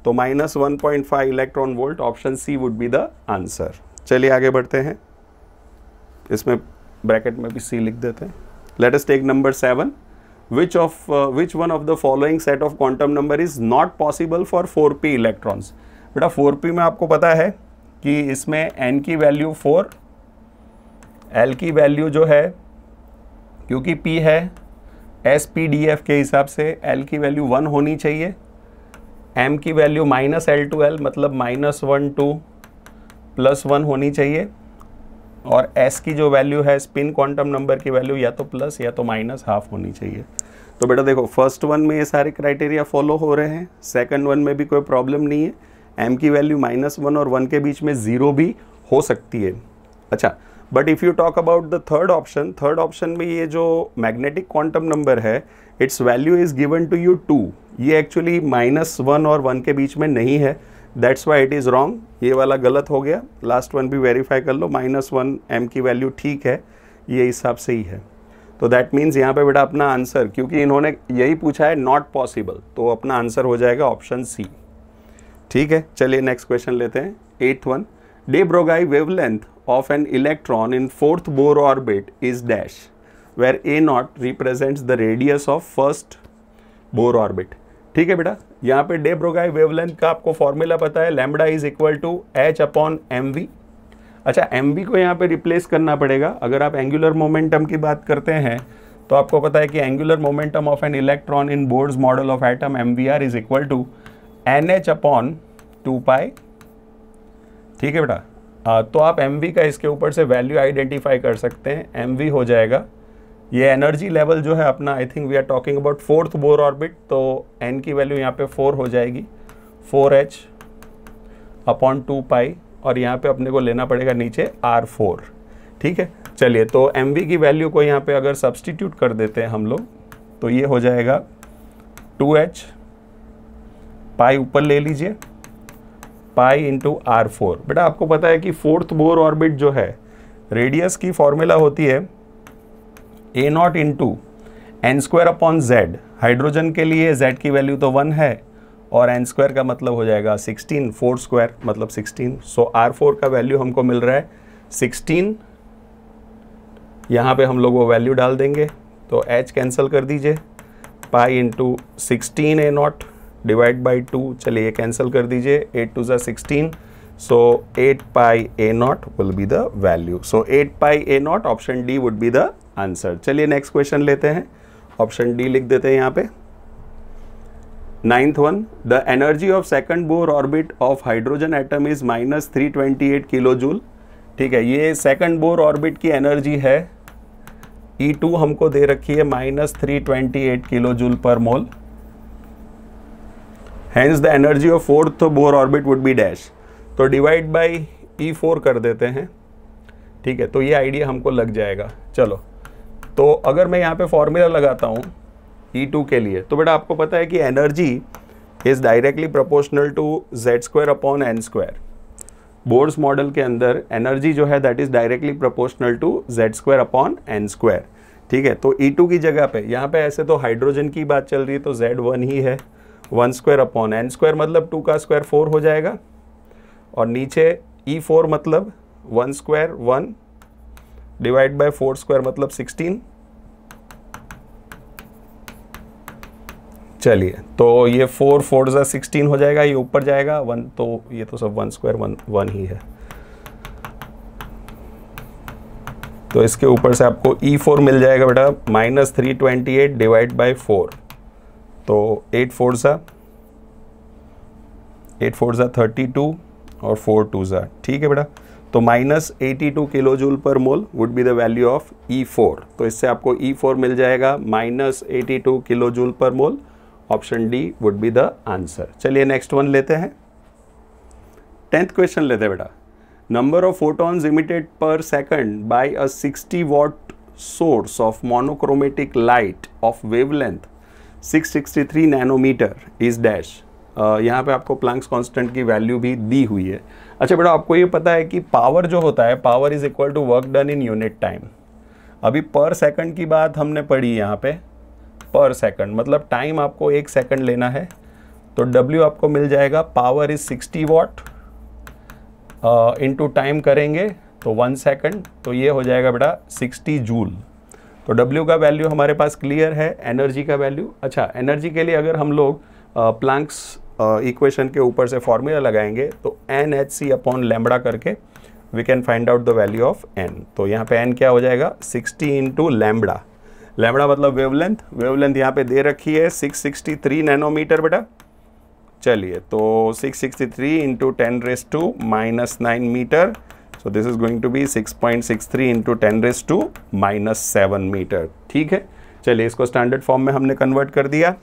तो -1.5 electron volt, option C would be the answer. चलिए आगे बढ़ते हैं, इसमें ब्रैकेट में भी सी लिख देते हैं। Let us take number 7। which one of the following set of quantum number is not possible for 4p electrons। बेटा 4p में आपको पता है कि इसमें n की वैल्यू 4, l की वैल्यू जो है क्योंकि p है SPDF के हिसाब से l की वैल्यू 1 होनी चाहिए, m की वैल्यू -L2L मतलब -1 2 +1 होनी चाहिए, और s की जो वैल्यू है स्पिन क्वांटम नंबर की वैल्यू या तो प्लस या तो -½ होनी चाहिए। तो बेटा देखो फर्स्ट वन में ये सारे क्राइटेरिया फॉलो हो रहे हैं, सेकंड वन में भी कोई प्रॉब्लम नहीं है। m की वैल्यू -1 और 1 के बीच में 0 भी हो सकती है। अच्छा, but if you talk about the third option में ये जो मैग्नेटिक क्वांटम नंबर है its value is given to you 2। ये एक्चुअली -1 और 1 के बीच में नहीं है, that's why it is wrong. ये वाला गलत हो गया। लास्ट वन भी वेरीफाई कर लो, -1 m की वैल्यू ठीक है, ये हिसाब से ही है। तो दैट मीन्स यहाँ पे बेटा अपना आंसर, क्योंकि इन्होंने यही पूछा है नॉट पॉसिबल, तो अपना आंसर हो जाएगा ऑप्शन सी। ठीक है, चलिए नेक्स्ट क्वेश्चन लेते हैं। 8th one, de Broglie wavelength of an electron in 4th Bohr orbit is dash, where A0 represents the radius of first Bohr orbit. ठीक है बेटा, यहाँ पे डे ब्रोगाई वेवलेंथ का आपको फॉर्मूला पता है, lambda is equal to h/mv। अच्छा, mv को यहाँ पे रिप्लेस करना पड़ेगा। अगर आप एंगुलर मोमेंटम की बात करते हैं तो आपको पता है कि angular momentum of an electron in Bohr's model of atom mvr is equal to nh/2π। ठीक है बेटा, तो आप mv का इसके ऊपर से वैल्यू आइडेंटिफाई कर सकते हैं। mv हो जाएगा, ये एनर्जी लेवल जो है अपना, I think we are talking about 4th Bohr orbit, तो n की वैल्यू यहाँ पे 4 हो जाएगी, 4h/2π, और यहाँ पे अपने को लेना पड़ेगा नीचे R4। ठीक है, चलिए तो mv की वैल्यू को यहाँ पे अगर सब्सटीट्यूट कर देते हैं हम लोग तो ये हो जाएगा 2h, पाई ऊपर ले लीजिए, पाई इंटू R4। बेटा आपको पता है कि 4th बोर ऑर्बिट जो है रेडियस की फॉर्मूला होती है A0 इंटू n²/z। हाइड्रोजन के लिए z की वैल्यू तो 1 है और n² का मतलब हो जाएगा 16, 4² मतलब 16। सो R4 का वैल्यू हमको मिल रहा है 16। यहाँ पे हम लोग वो वैल्यू डाल देंगे, तो h कैंसिल कर दीजिए, pi into 16 A0 divide by 2, चलिए ये कैंसिल कर दीजिए, 8 2 16, सो 8 पाई A0 will be the value. So 8 pi A0, option D would be the answer. चलिए नेक्स्ट क्वेश्चन लेते हैं, ऑप्शन डी लिख देते हैं यहाँ पे। 9th one, the energy of second Bohr orbit of hydrogen atom is -328 kilo joule. ठीक है, ये सेकंड बोर ऑर्बिट की एनर्जी है, E2 हमको दे रखी है -328 kilo joule per mole, hence the energy of 4th Bohr orbit would be dash. तो divide by E4 कर देते हैं। ठीक है, तो ये आइडिया हमको लग जाएगा। चलो, तो अगर मैं यहाँ पे फॉर्मूला लगाता हूँ E2 के लिए, तो बेटा आपको पता है कि energy is directly proportional to Z²/n²। Bohr's model के अंदर एनर्जी जो है that is directly proportional to Z²/n²। ठीक है, तो E2 की जगह पे यहाँ पे ऐसे तो हाइड्रोजन की बात चल रही है तो Z1 ही है, 1 स्क्वायर अपॉन n स्क्वायर मतलब 2 का स्क्वायर 4 हो जाएगा, और नीचे E4 मतलब 1 स्क्वायर 1 डिवाइड बाय 4 स्क्वायर मतलब 16। चलिए, तो ये 4 4 जा 16 हो जाएगा, ये ऊपर जाएगा 1, तो ये तो सब 1 स्क्वायर 1 ही है। तो इसके ऊपर से आपको E4 मिल जाएगा बेटा -328 डिवाइड बाय 4, तो 8 4 जा 32 और 4 2 जा, ठीक है बेटा। तो -82 kilo joule per mole would be the value of E4। तो इससे आपको E4 मिल जाएगा -82 kilo joule per mole. Option D would be the answer. चलिए नेक्स्ट वन लेते हैं, 10th क्वेश्चन लेते हैं बेटा। Number of photons emitted per second by a 60 watt source of monochromatic light of wavelength 663 nanometre is dash. यहाँ पे आपको Planck's constant की वैल्यू भी दी हुई है। अच्छा बेटा, आपको ये पता है कि पावर जो होता है, power is equal to work done in unit time. अभी पर सेकंड की बात हमने पढ़ी यहाँ पे, पर सेकंड मतलब टाइम आपको 1 सेकंड लेना है, तो W आपको मिल जाएगा power is 60 what into time करेंगे तो 1 सेकंड, तो ये हो जाएगा बेटा 60 जूल। तो W का वैल्यू हमारे पास क्लियर है, एनर्जी का वैल्यू। अच्छा, एनर्जी के लिए अगर हम लोग प्लैंक्स इक्वेशन के ऊपर से फॉर्मूला लगाएंगे तो NhC अपॉन लैम्बडा करके we can find out the value of n। तो यहाँ पे n क्या हो जाएगा 60 इंटू लैम्बडा। लैम्बडा मतलब वेवलेंथ, वेवलेंथ यहाँ पे दे रखी है 663 नैनोमीटर बेटा। चलिए, तो 663 into 10⁻⁻9 metre, so this is going to be 6.63 into 10⁻⁻7 metre, ठीक है। चलिए, इसको स्टैंडर्ड फॉर्म में हमने कन्वर्ट कर दिया,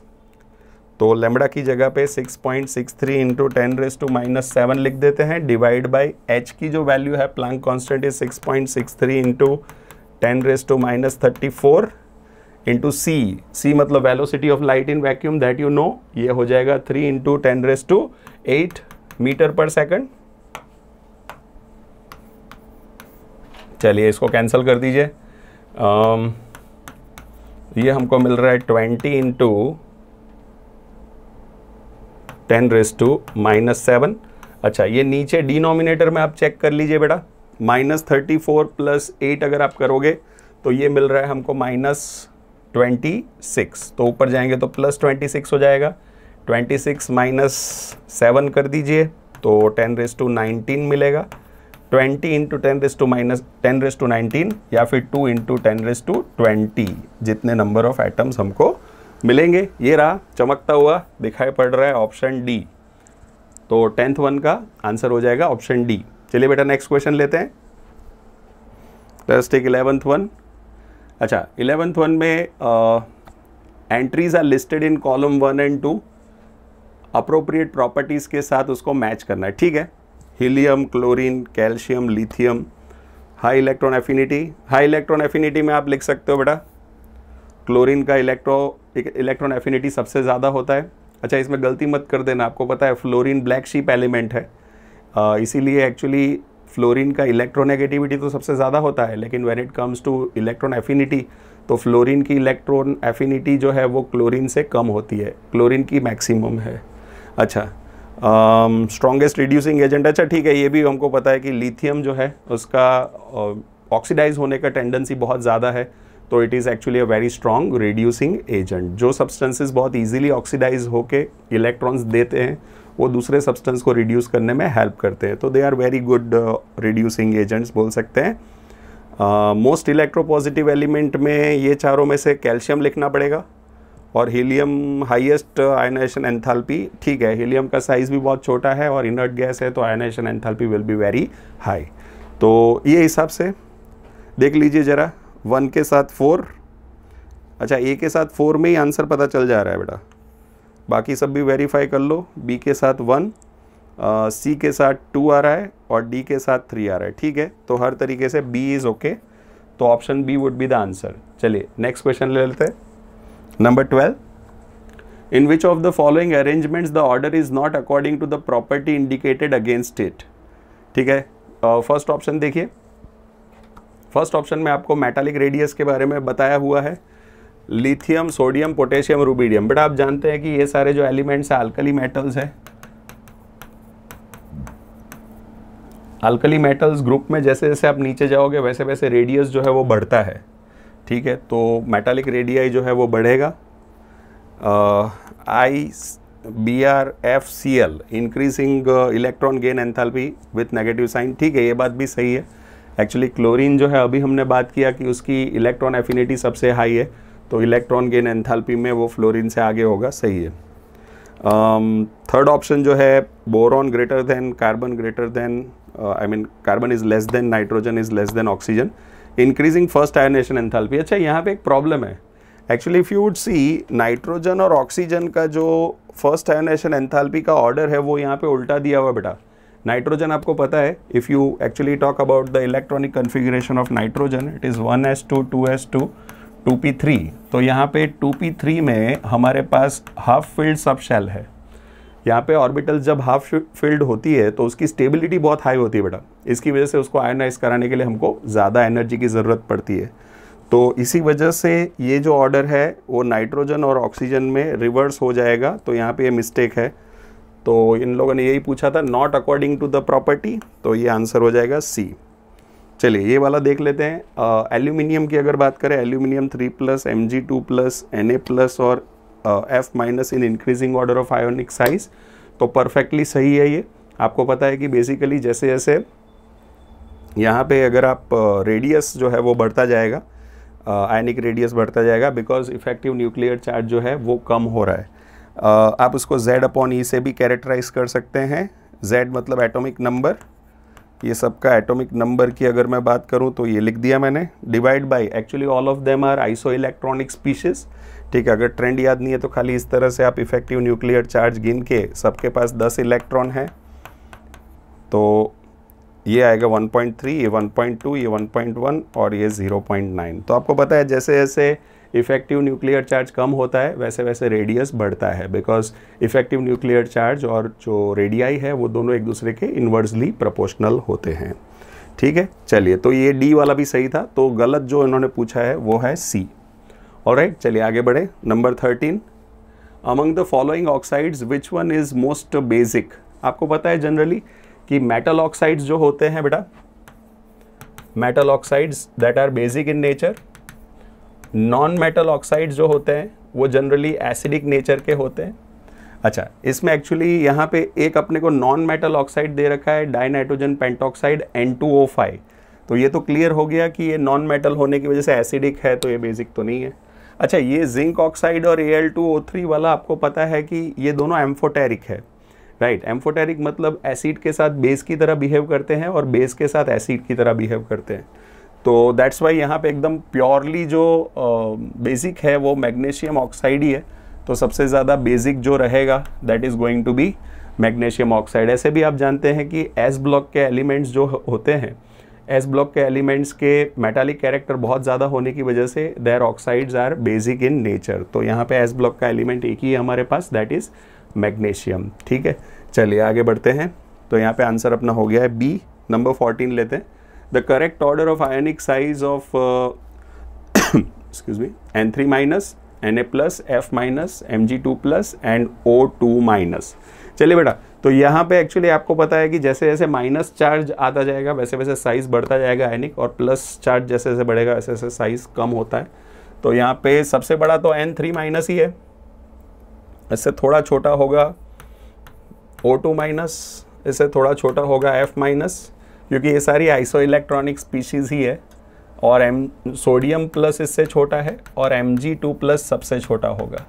तो लैम्बडा की जगह पे 6.63 इंटू 10⁻⁻7 लिख देते हैं, डिवाइड बाय h की जो वैल्यू है Planck constant is 6.63 into 10⁻34 into c मतलब velocity of light in vacuum that you know, ये हो जाएगा 3 इंटू 10⁸ मीटर पर सेकंड। चलिए, इसको कैंसिल कर दीजिए। ये हमको मिल रहा है 20 इंटू 10⁻⁻7। अच्छा, ये नीचे डिनोमिनेटर में आप चेक कर लीजिए बेटा, -34 + 8 अगर आप करोगे तो ये मिल रहा है हमको -26, तो ऊपर जाएंगे तो +26 हो जाएगा। 26 - 7 कर दीजिए तो 10⁻19 मिलेगा। 20 इंटू 10⁻19 या फिर 2 इंटू 10⁻20 जितने नंबर ऑफ एटम्स हमको मिलेंगे। ये रहा चमकता हुआ दिखाई पड़ रहा है ऑप्शन डी, तो 10th वन का आंसर हो जाएगा ऑप्शन डी। चलिए बेटा, नेक्स्ट क्वेश्चन लेते हैं, लेट्स टेक 11th वन। अच्छा, 11th वन में entries are listed in column 1 and 2, appropriate properties के साथ उसको मैच करना है, ठीक है। Helium, chlorine, calcium, lithium, high electron affinity. High electron affinity में आप लिख सकते हो बेटा क्लोरीन का इलेक्ट्रॉन एफिनिटी सबसे ज़्यादा होता है। अच्छा, इसमें गलती मत कर देना, आपको पता है फ्लोरीन ब्लैक शीप एलिमेंट है, इसीलिए एक्चुअली फ्लोरीन का इलेक्ट्रोनेगेटिविटी तो सबसे ज़्यादा होता है, लेकिन when it comes two electron affinity तो फ्लोरीन की इलेक्ट्रॉन एफिनिटी जो है वो क्लोरीन से कम होती है, क्लोरीन की मैक्सिमम है। अच्छा, स्ट्रॉन्गेस्ट रिड्यूसिंग एजेंट। अच्छा ठीक है, ये भी हमको पता है कि लिथियम जो है उसका ऑक्सीडाइज होने का टेंडेंसी बहुत ज़्यादा है, तो it is actually a very strong reducing agent. जो सब्सटेंसेस बहुत इजीली ऑक्सीडाइज होके इलेक्ट्रॉन्स देते हैं वो दूसरे सब्सटेंस को रिड्यूस करने में हेल्प करते हैं, तो they are very good reducing agents बोल सकते हैं। मोस्ट इलेक्ट्रोपॉजिटिव एलिमेंट में ये चारों में से कैल्शियम लिखना पड़ेगा, और हीलियम हाईएस्ट आयनाइजेशन एंथैल्पी। ठीक है, हीलियम का साइज़ भी बहुत छोटा है और इनर्ट गैस है, तो ionisation enthalpy will be very high. तो ये हिसाब से देख लीजिए ज़रा, 1 के साथ 4, अच्छा ए के साथ 4 में ही आंसर पता चल जा रहा है बेटा, बाकी सब भी वेरीफाई कर लो। बी के साथ 1, सी के साथ 2 आ रहा है और डी के साथ 3 आ रहा है, ठीक है। तो हर तरीके से बी इज़ ओके, तो option B would be the answer. चलिए नेक्स्ट क्वेश्चन ले लेते हैं, number 12। In which of the following arrangements the order is not according to the property indicated against it. ठीक है, फर्स्ट ऑप्शन देखिए, first option में आपको मेटालिक रेडियस के बारे में बताया हुआ है, लिथियम, सोडियम, पोटेशियम, रुबिडियम। बेटा आप जानते हैं कि ये सारे जो एलिमेंट्स है अल्कली मेटल्स है। अल्कली मेटल्स ग्रुप में जैसे जैसे आप नीचे जाओगे वैसे वैसे रेडियस जो है वो बढ़ता है, ठीक है। तो मेटालिक रेडियाई जो है वो बढ़ेगा। BrFCl increasing electron gain enthalpy with negative sign, ठीक है, ये बात भी सही है। एक्चुअली क्लोरीन जो है अभी हमने बात किया कि उसकी इलेक्ट्रॉन एफिनिटी सबसे हाई है, तो इलेक्ट्रॉन गेन एंथैल्पी में वो फ्लोरीन से आगे होगा, सही है। थर्ड ऑप्शन जो है boron greater than carbon greater than carbon is less than nitrogen is less than oxygen, increasing first ionisation enthalpy. अच्छा यहाँ पे एक प्रॉब्लम है actually, if you would see nitrogen और ऑक्सीजन का जो फर्स्ट आयोनेशन एंथैल्पी का ऑर्डर है वो यहाँ पे उल्टा दिया हुआ बेटा। नाइट्रोजन आपको पता है, if you actually talk about the electronic configuration of nitrogen, it is 1s2 2s2 2p3। तो यहाँ पे 2p3 में हमारे पास हाफ फिल्ड सब शेल है। यहाँ पे ऑर्बिटल जब हाफ फिल्ड होती है तो उसकी स्टेबिलिटी बहुत हाई होती है बेटा, इसकी वजह से उसको आयनाइज कराने के लिए हमको ज़्यादा एनर्जी की ज़रूरत पड़ती है। तो इसी वजह से ये जो ऑर्डर है वो नाइट्रोजन और ऑक्सीजन में रिवर्स हो जाएगा, तो यहाँ पे ये मिस्टेक है। तो इन लोगों ने यही पूछा था not according to the property, तो ये आंसर हो जाएगा सी। चलिए ये वाला देख लेते हैं। एल्यूमिनियम की अगर बात करें, एल्यूमिनियम 3+, Mg2+, Na+ और F- in increasing order of ionic size, तो परफेक्टली सही है ये। आपको पता है कि बेसिकली जैसे जैसे यहाँ पे अगर आप रेडियस जो है वो बढ़ता जाएगा, आयनिक रेडियस बढ़ता जाएगा, बिकॉज इफेक्टिव न्यूक्लियर चार्ज जो है वो कम हो रहा है। आप उसको Z/E से भी कैरेक्टराइज कर सकते हैं। Z मतलब एटॉमिक नंबर, ये सबका एटॉमिक नंबर की अगर मैं बात करूं तो ये लिख दिया मैंने, divide by actually all of them are isoelectronic species, ठीक है। अगर ट्रेंड याद नहीं है तो खाली इस तरह से आप इफेक्टिव न्यूक्लियर चार्ज गिन के सबके पास 10 इलेक्ट्रॉन है, तो ये आएगा 1.3, ये 1.2, ये 1.1 और ये 0.9। तो आपको पता है जैसे जैसे इफेक्टिव न्यूक्लियर चार्ज कम होता है वैसे वैसे रेडियस बढ़ता है, बिकॉज इफेक्टिव न्यूक्लियर चार्ज और जो रेडियाई है वो दोनों एक दूसरे के इन्वर्सली प्रोपोर्शनल होते हैं, ठीक है। चलिए तो ये डी वाला भी सही था, तो गलत जो इन्होंने पूछा है वो है सी। ऑलराइट, चलिए आगे बढ़े। Number 13, among the following oxides which one is most basic. आपको पता है जनरली कि मेटल ऑक्साइड्स जो होते हैं बेटा, metal oxides that are basic in nature, non metal oxides जो होते हैं वो जनरली एसिडिक नेचर के होते हैं। अच्छा, इसमें एक्चुअली यहाँ पे एक अपने को नॉन मेटल ऑक्साइड दे रखा है डाइनाइट्रोजन पेंटॉक्साइड N2O5, तो ये तो क्लियर हो गया कि ये नॉन मेटल होने की वजह से एसिडिक है, तो ये बेसिक तो नहीं है। अच्छा, ये जिंक ऑक्साइड और Al2O3 वाला आपको पता है कि ये दोनों एम्फोटेरिक है, राइट। एम्फोटेरिक मतलब एसिड के साथ बेस की तरह बिहेव करते हैं और बेस के साथ एसिड की तरह बिहेव करते हैं, तो दैट्स वाई यहाँ पे एकदम प्योरली जो बेसिक है वो मैग्नीशियम ऑक्साइड ही है, तो सबसे ज़्यादा बेसिक जो रहेगा that is going to be magnesium oxide. ऐसे भी आप जानते हैं कि एस ब्लॉक के एलिमेंट्स जो होते हैं, एस ब्लॉक के एलिमेंट्स के मेटालिक कैरेक्टर बहुत ज़्यादा होने की वजह से their oxides are basic in nature, तो यहाँ पे एस ब्लॉक का एलिमेंट एक ही है हमारे पास, दैट इज़ मैग्नीशियम, ठीक है। चलिए आगे बढ़ते हैं। तो यहाँ पे आंसर अपना हो गया है बी। नंबर 14 लेते हैं। The correct order of ionic size of excuse me N3-, Na+, F-, Mg2+ and O2-। चलिए बेटा, तो यहाँ पे एक्चुअली आपको पता है कि जैसे जैसे माइनस चार्ज आता जाएगा वैसे वैसे साइज बढ़ता जाएगा आयनिक, और प्लस चार्ज जैसे जैसे बढ़ेगा वैसे वैसे साइज कम होता है। तो यहाँ पे सबसे बड़ा तो N3- ही है, इससे थोड़ा छोटा होगा O2-, इससे थोड़ा छोटा होगा F-, क्योंकि ये सारी आइसो इलेक्ट्रॉनिक स्पीशीज़ ही है, और सोडियम प्लस इससे छोटा है, और Mg2+ सबसे छोटा होगा।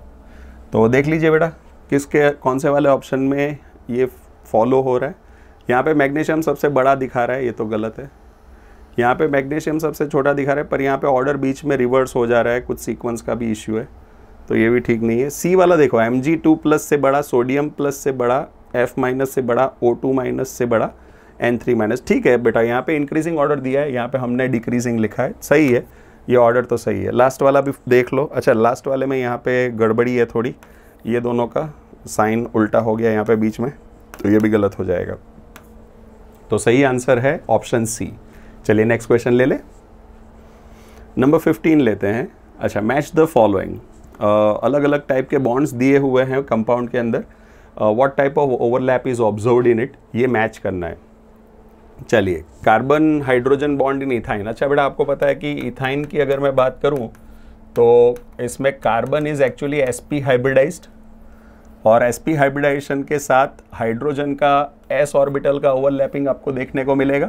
तो देख लीजिए बेटा किसके कौन से वाले ऑप्शन में ये फॉलो हो रहा है। यहाँ पे मैग्नीशियम सबसे बड़ा दिखा रहा है, ये तो गलत है। यहाँ पे मैग्नीशियम सबसे छोटा दिखा रहा है, पर यहाँ पे ऑर्डर बीच में रिवर्स हो जा रहा है, कुछ सीक्वेंस का भी इश्यू है, तो ये भी ठीक नहीं है। सी वाला देखो, Mg2+ से बड़ा, सोडियम प्लस से बड़ा, F- से बड़ा, O2- से बड़ा, N3-। ठीक है बेटा, यहाँ पे इंक्रीजिंग ऑर्डर दिया है, यहाँ पे हमने डिक्रीजिंग लिखा है, सही है, ये ऑर्डर तो सही है। लास्ट वाला भी देख लो। अच्छा, लास्ट वाले में यहाँ पे गड़बड़ी है थोड़ी, ये दोनों का साइन उल्टा हो गया यहाँ पे बीच में, तो ये भी गलत हो जाएगा। तो सही आंसर है ऑप्शन सी। चलिए नेक्स्ट क्वेश्चन ले ले। नंबर 15 लेते हैं। अच्छा, मैच द फॉलोइंग, अलग अलग टाइप के बॉन्ड्स दिए हुए हैं कंपाउंड के अंदर, what type of overlap is observed in it, ये मैच करना है। चलिए, carbon hydrogen bond in ethyne. अच्छा बेटा, आपको पता है कि इथाइन की अगर मैं बात करूं तो इसमें carbon is actually sp hybridised, और sp हाइब्रिडाइजेशन के साथ हाइड्रोजन का s ऑर्बिटल का ओवरलैपिंग आपको देखने को मिलेगा।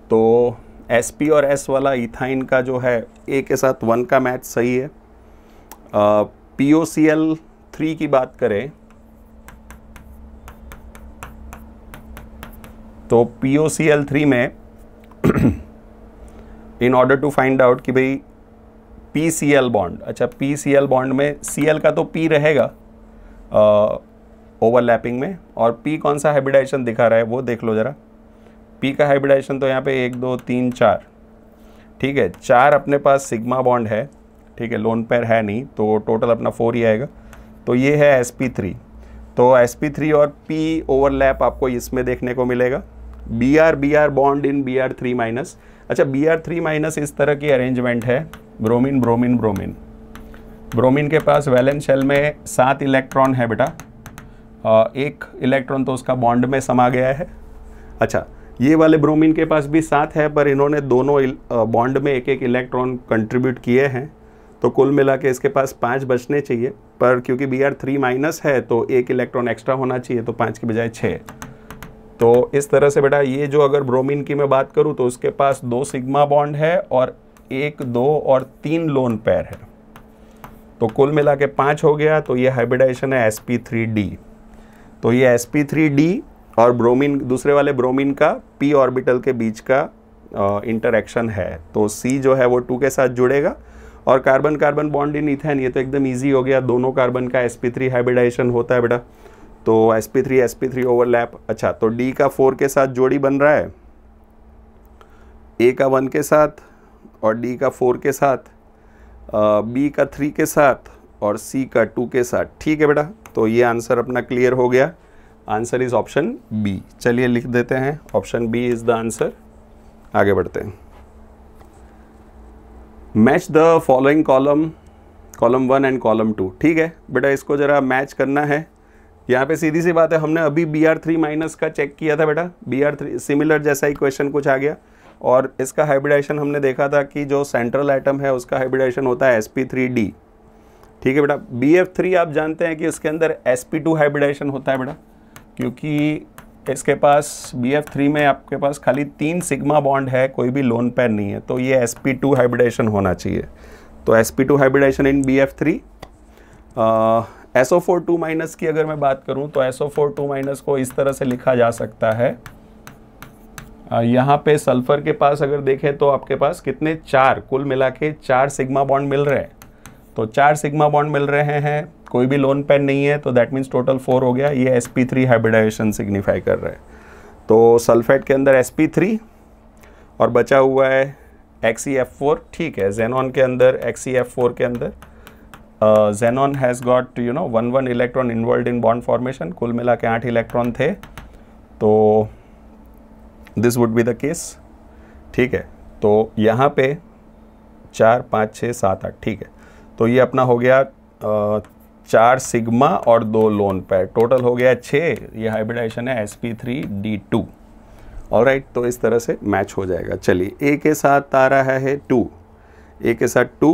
तो sp और s वाला इथाइन का जो है a के साथ 1 का मैच सही है। POCl3 की बात करें तो POCl3 में in order to find out कि भाई PCl बॉन्ड, अच्छा PCl बॉन्ड में Cl का तो P रहेगा ओवरलैपिंग में, और P कौन सा हाइब्रिडाइजेशन दिखा रहा है वो देख लो ज़रा। P का हाइब्रिडाइजेशन तो यहाँ पे 1 2 3 4, ठीक है, 4 अपने पास सिग्मा बॉन्ड है, ठीक है, लोन पेयर है नहीं, तो टोटल अपना 4 ही आएगा। तो ये है sp3, तो sp3 और P ओवरलैप आपको इसमें देखने को मिलेगा। Br bond in Br3 minus, अच्छा Br3 माइनस इस तरह की अरेंजमेंट है, ब्रोमीन ब्रोमीन ब्रोमीन, ब्रोमीन के पास वैलेंस शेल में 7 इलेक्ट्रॉन है बेटा, 1 इलेक्ट्रॉन तो उसका बॉन्ड में समा गया है। अच्छा, ये वाले ब्रोमीन के पास भी 7 है, पर इन्होंने दोनों बॉन्ड में 1 इलेक्ट्रॉन कंट्रीब्यूट किए हैं, तो कुल मिला के इसके पास 5 बचने चाहिए, पर क्योंकि Br3 माइनस है तो 1 इलेक्ट्रॉन एक्स्ट्रा होना चाहिए, तो 5 की बजाय 6। तो इस तरह से बेटा ये जो अगर ब्रोमीन की मैं बात करूं तो उसके पास 2 सिग्मा बॉन्ड है और 1 2 और 3 लोन पेयर है, तो कुल मिला के 5 हो गया। तो ये हाइब्रिडाइजेशन है sp3d, तो ये sp3d और ब्रोमीन, दूसरे वाले ब्रोमीन का p ऑर्बिटल के बीच का इंटरेक्शन है, तो C जो है वो 2 के साथ जुड़ेगा, और carbon carbon bond in ethane, ये तो एकदम इजी हो गया, दोनों कार्बन का sp3 हाइब्रिडाइजेशन होता है बेटा, तो sp3 ओवरलैप। अच्छा, तो D का 4 के साथ जोड़ी बन रहा है, A का 1 के साथ और D का 4 के साथ, B का 3 के साथ और C का 2 के साथ, ठीक है बेटा। तो ये आंसर अपना क्लियर हो गया, आंसर इज ऑप्शन बी। चलिए लिख देते हैं, option B is the answer. आगे बढ़ते हैं। Match the following column 1 and column 2, ठीक है बेटा, इसको जरा मैच करना है। यहाँ पे सीधी सी बात है, हमने अभी Br3 माइनस का चेक किया था बेटा, Br3 सिमिलर जैसा ही क्वेश्चन कुछ आ गया, और इसका हाइब्रिडाइजेशन हमने देखा था कि जो सेंट्रल एटम है उसका हाइब्रिडाइजेशन होता है sp3d, ठीक है बेटा। Bf3 आप जानते हैं कि उसके अंदर sp2 हाइब्रिडाइजेशन होता है बेटा, क्योंकि इसके पास Bf3 में आपके पास खाली 3 सिग्मा बॉन्ड है, कोई भी लोन पेयर नहीं है, तो ये sp2 हाइब्रिडाइजेशन होना चाहिए। तो sp2 हाइब्रिडाइजेशन इन Bf3। SO4 माइनस की अगर मैं बात करूं तो SO4 माइनस को इस तरह से लिखा जा सकता है, यहाँ पे सल्फर के पास अगर देखें तो आपके पास कितने, 4, कुल मिला के 4 सिग्मा बॉन्ड मिल रहे हैं, तो 4 सिग्मा बॉन्ड मिल रहे हैं, कोई भी लोन पेयर नहीं है, तो दैट मीन्स टोटल 4 हो गया। ये sp3 हाइब्रिडाइजेशन सिग्निफाई कर रहा है। तो सल्फेट के अंदर sp3 और बचा हुआ है XeF4, ठीक है। जेनॉन के अंदर XeF4 के अंदर xenon has got 1 electron involve in bond formation, कुल मिला के 8 इलेक्ट्रॉन थे, तो this would be the case, ठीक है। तो यहाँ पे 4 5 6 7 8, ठीक है। तो ये अपना हो गया 4 सिग्मा और 2 लोन पेयर, टोटल हो गया 6। ये हाइब्रिडाइजेशन है sp3d2, ऑलराइट। तो इस तरह से मैच हो जाएगा। चलिए, A के साथ आ रहा है 2, A के साथ 2,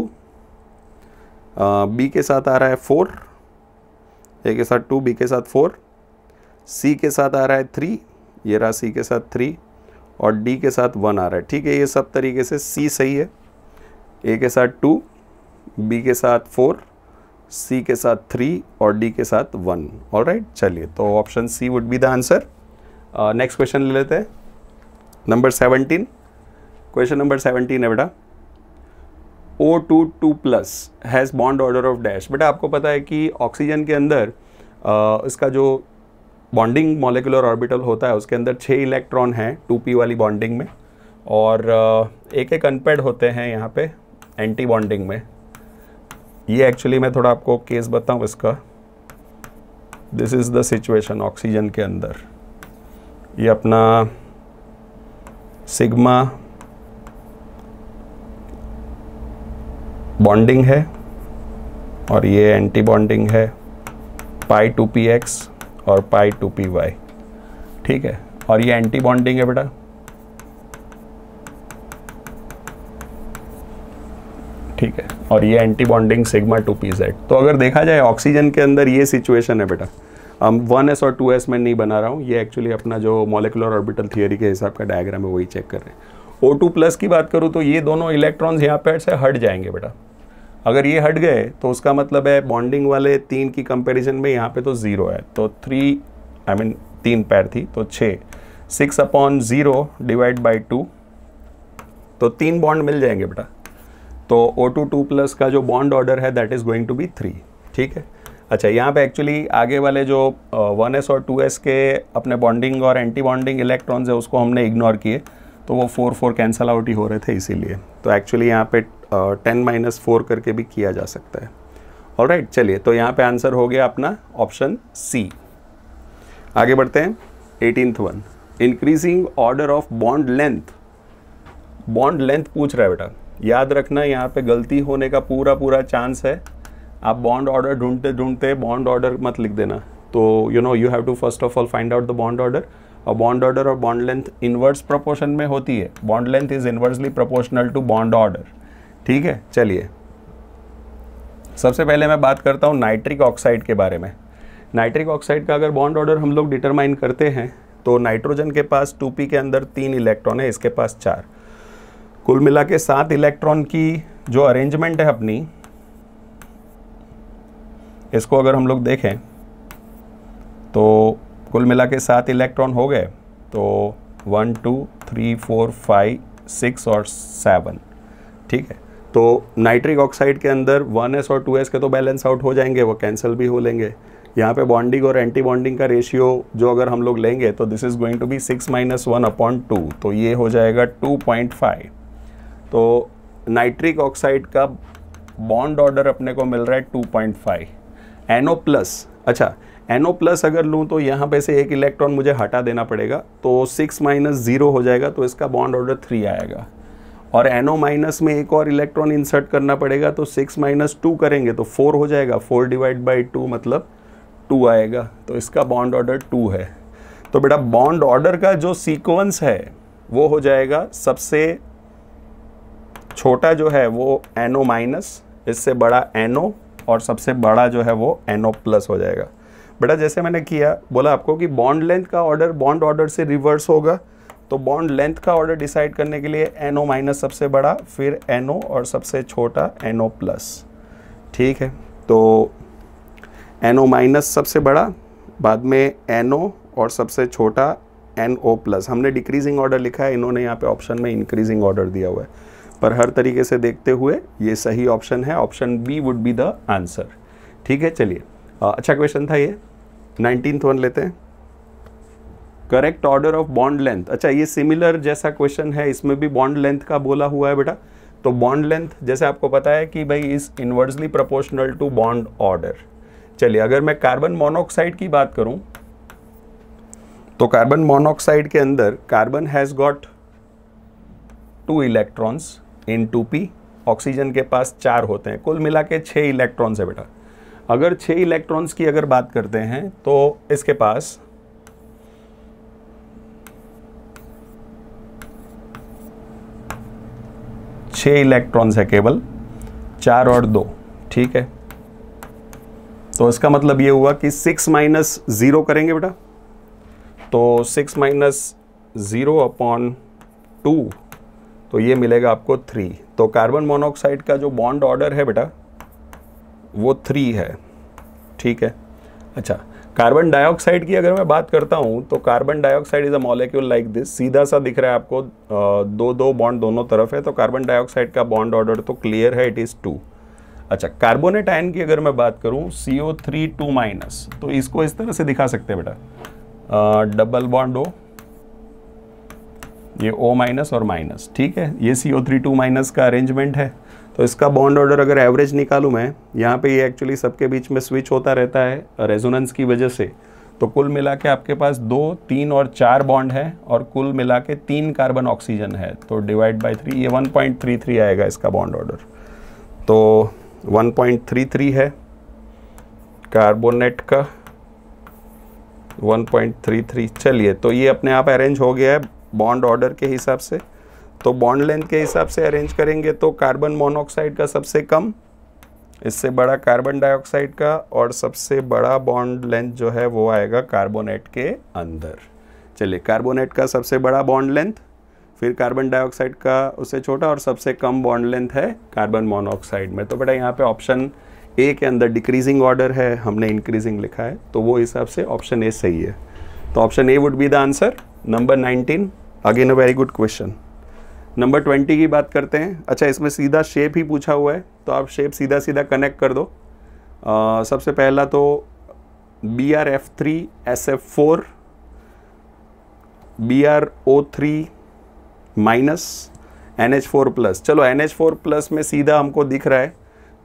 B के साथ आ रहा है 4, A के साथ 2, B के साथ 4, C के साथ आ रहा है 3, ये रहा C के साथ 3, और D के साथ 1 आ रहा है, ठीक है। ये सब तरीके से C सही है, A के साथ 2, B के साथ 4, C के साथ 3 और D के साथ 1, ऑलराइट। चलिए, तो option C would be the answer. Next question ले लेते हैं, नंबर 17। क्वेश्चन नंबर 17 है बेटा, O22+ has bond order of dash. बेटा आपको पता है कि ऑक्सीजन के अंदर इसका जो बॉन्डिंग मॉलिक्यूलर ऑर्बिटल होता है उसके अंदर 6 इलेक्ट्रॉन हैं 2p वाली बॉन्डिंग में, और एक एक अनपेड होते हैं यहाँ पे एंटी बॉन्डिंग में। ये एक्चुअली मैं थोड़ा आपको केस बताऊँ इसका, this is the situation oxygen के अंदर। ये अपना सिग्मा बॉन्डिंग है और ये एंटी बॉन्डिंग है, पाई 2px और पाई 2py, ठीक है। और ये एंटी बॉन्डिंग है बेटा, ठीक है, और ये एंटी बॉन्डिंग सिग्मा 2pz। तो अगर देखा जाए ऑक्सीजन के अंदर ये सिचुएशन है बेटा, हम 1s और 2s में नहीं बना रहा हूँ, ये एक्चुअली अपना जो मॉलिक्यूलर ऑर्बिटल थियरी के हिसाब का डायग्राम है वही चेक कर रहे हैं। O2+ की बात करूँ तो ये दोनों इलेक्ट्रॉन्स यहाँ पे से हट जाएंगे बेटा। अगर ये हट गए तो उसका मतलब है बॉन्डिंग वाले 3 की कंपैरिजन में यहाँ पे तो 0 है, तो 3 पैर थी तो 6/0 डिवाइड बाई 2, तो 3 बॉन्ड मिल जाएंगे बेटा। तो O2+ का जो बॉन्ड ऑर्डर है that is going to be 3, ठीक है। अच्छा, यहाँ पे एक्चुअली आगे वाले जो 1s और 2s के अपने बॉन्डिंग और एंटी बॉन्डिंग इलेक्ट्रॉन्स है उसको हमने इग्नोर किए, तो वो 4 कैंसल आउट ही हो रहे थे इसीलिए। तो एक्चुअली यहाँ पे 10-4 करके भी किया जा सकता है। ऑलराइट, चलिए, तो यहाँ पे आंसर हो गया अपना ऑप्शन सी। आगे बढ़ते हैं 18th one, increasing order of bond length. Bond length पूछ रहा है बेटा, याद रखना यहाँ पे गलती होने का पूरा चांस है। आप बॉन्ड ऑर्डर ढूंढते ढूंढते बॉन्ड ऑर्डर मत लिख देना। तो you have to first of all find out the bond order. और बॉन्ड ऑर्डर और बॉन्ड लेंथ इन्वर्स प्रोपोर्शन में होती है। Bond length is inversely proportional to bond order, ठीक है। चलिए, सबसे पहले मैं बात करता हूँ नाइट्रिक ऑक्साइड के बारे में। नाइट्रिक ऑक्साइड का अगर बॉन्ड ऑर्डर हम लोग डिटरमाइन करते हैं तो नाइट्रोजन के पास 2p के अंदर 3 इलेक्ट्रॉन है, इसके पास 4, कुल मिला के 7 इलेक्ट्रॉन की जो अरेंजमेंट है अपनी, इसको अगर हम लोग देखें तो कुल मिला के 7 इलेक्ट्रॉन हो गए। तो 1 2 3 4 5 6 और 7, ठीक है। तो नाइट्रिक ऑक्साइड के अंदर 1s और 2s के तो बैलेंस आउट हो जाएंगे, वो कैंसिल भी हो लेंगे। यहाँ पे बॉन्डिंग और एंटी बॉन्डिंग का रेशियो जो अगर हम लोग लेंगे तो this is going to be 6 - 1/2, तो ये हो जाएगा 2.5। तो नाइट्रिक ऑक्साइड का बॉन्ड ऑर्डर अपने को मिल रहा है 2.5। NO+, अच्छा NO+ अगर लूँ तो यहाँ पे से एक इलेक्ट्रॉन मुझे हटा देना पड़ेगा, तो 6 - 0 हो जाएगा, तो इसका बॉन्ड ऑर्डर 3 आएगा। और NO- में एक और इलेक्ट्रॉन इंसर्ट करना पड़ेगा, तो 6 - 2 करेंगे तो 4 हो जाएगा, 4 डिवाइड बाई 2 मतलब 2 आएगा, तो इसका बॉन्ड ऑर्डर 2 है। तो बेटा बॉन्ड ऑर्डर का जो सीक्वेंस है वो हो जाएगा, सबसे छोटा जो है वो NO-, इससे बड़ा NO, और सबसे बड़ा जो है वो NO+ हो जाएगा। बेटा जैसे मैंने किया बोला आपको कि बॉन्ड लेंथ का ऑर्डर बॉन्ड ऑर्डर से रिवर्स होगा, तो बॉन्ड लेंथ का ऑर्डर डिसाइड करने के लिए NO- सबसे बड़ा, फिर NO और सबसे छोटा NO+, ठीक है। तो NO- सबसे बड़ा, बाद में NO और सबसे छोटा NO+। हमने डिक्रीजिंग ऑर्डर लिखा है, इन्होंने यहाँ पे ऑप्शन में इंक्रीजिंग ऑर्डर दिया हुआ है, पर हर तरीके से देखते हुए ये सही ऑप्शन है, option B would be the answer, ठीक है। चलिए, अच्छा क्वेश्चन था ये। 19th वन लेते हैं, correct order of bond length. अच्छा, ये सिमिलर जैसा क्वेश्चन है, इसमें भी बॉन्ड लेंथ का बोला हुआ है बेटा। तो बॉन्ड लेंथ जैसे आपको पता है कि भाई is inversely proportional to bond order. चलिए, अगर मैं कार्बन मोनोऑक्साइड की बात करूं तो कार्बन मोनोऑक्साइड के अंदर carbon has got 2 electrons in 2p, oxygen के पास 4 होते हैं, कुल मिला के 6 इलेक्ट्रॉन्स है बेटा। अगर 6 इलेक्ट्रॉन्स की अगर बात करते हैं तो इसके पास 6 इलेक्ट्रॉन्स है केवल, 4 और 2, ठीक है। तो इसका मतलब ये हुआ कि 6 - 0 करेंगे बेटा, तो 6 - 0/2, तो ये मिलेगा आपको 3। तो कार्बन मोनोऑक्साइड का जो बॉन्ड ऑर्डर है बेटा वो 3 है, ठीक है। अच्छा, कार्बन डाइऑक्साइड की अगर मैं बात करता हूं तो carbon dioxide is a molecule like this, सीधा सा दिख रहा है आपको, 2 बॉन्ड दोनों तरफ है, तो कार्बन डाइऑक्साइड का बॉन्ड ऑर्डर तो क्लियर है, इट इज 2। अच्छा, कार्बोनेट आयन की अगर मैं बात करूं CO3 2-, तो इसको इस तरह से दिखा सकते हैं बेटा, डबल बॉन्ड O, ये O- और माइनस, ठीक है। ये CO3 2- का अरेंजमेंट है। तो इसका बॉन्ड ऑर्डर अगर एवरेज निकालूं मैं, यहाँ पे ये एक्चुअली सबके बीच में स्विच होता रहता है रेजोनेंस की वजह से, तो कुल मिला के आपके पास 2 3 और 4 बॉन्ड है, और कुल मिला के 3 कार्बन ऑक्सीजन है, तो डिवाइड बाई 3, ये 1.33 आएगा इसका बॉन्ड ऑर्डर। तो 1.33 है, कार्बोनेट का 1.33। चलिए, तो ये अपने आप अरेंज हो गया है बॉन्ड ऑर्डर के हिसाब से। तो बॉन्ड लेंथ के हिसाब से अरेंज करेंगे तो कार्बन मोनोऑक्साइड का सबसे कम, इससे बड़ा कार्बन डाइऑक्साइड का, और सबसे बड़ा बॉन्ड लेंथ जो है वो आएगा कार्बोनेट के अंदर। चलिए, कार्बोनेट का सबसे बड़ा बॉन्ड लेंथ, फिर कार्बन डाइऑक्साइड का उससे छोटा, और सबसे कम बॉन्ड लेंथ है कार्बन मोनोऑक्साइड में। तो बेटा यहाँ पे ऑप्शन ए के अंदर डिक्रीजिंग ऑर्डर है, हमने इंक्रीजिंग लिखा है, तो वो हिसाब से ऑप्शन ए सही है। तो option A would be the answer. Number 19, again a very good question. Number 20 की बात करते हैं। अच्छा, इसमें सीधा शेप ही पूछा हुआ है, तो आप शेप सीधा सीधा कनेक्ट कर दो। सबसे पहला तो BrF3SF4 BrO3 माइनस NH4+। चलो, NH4+ में सीधा हमको दिख रहा है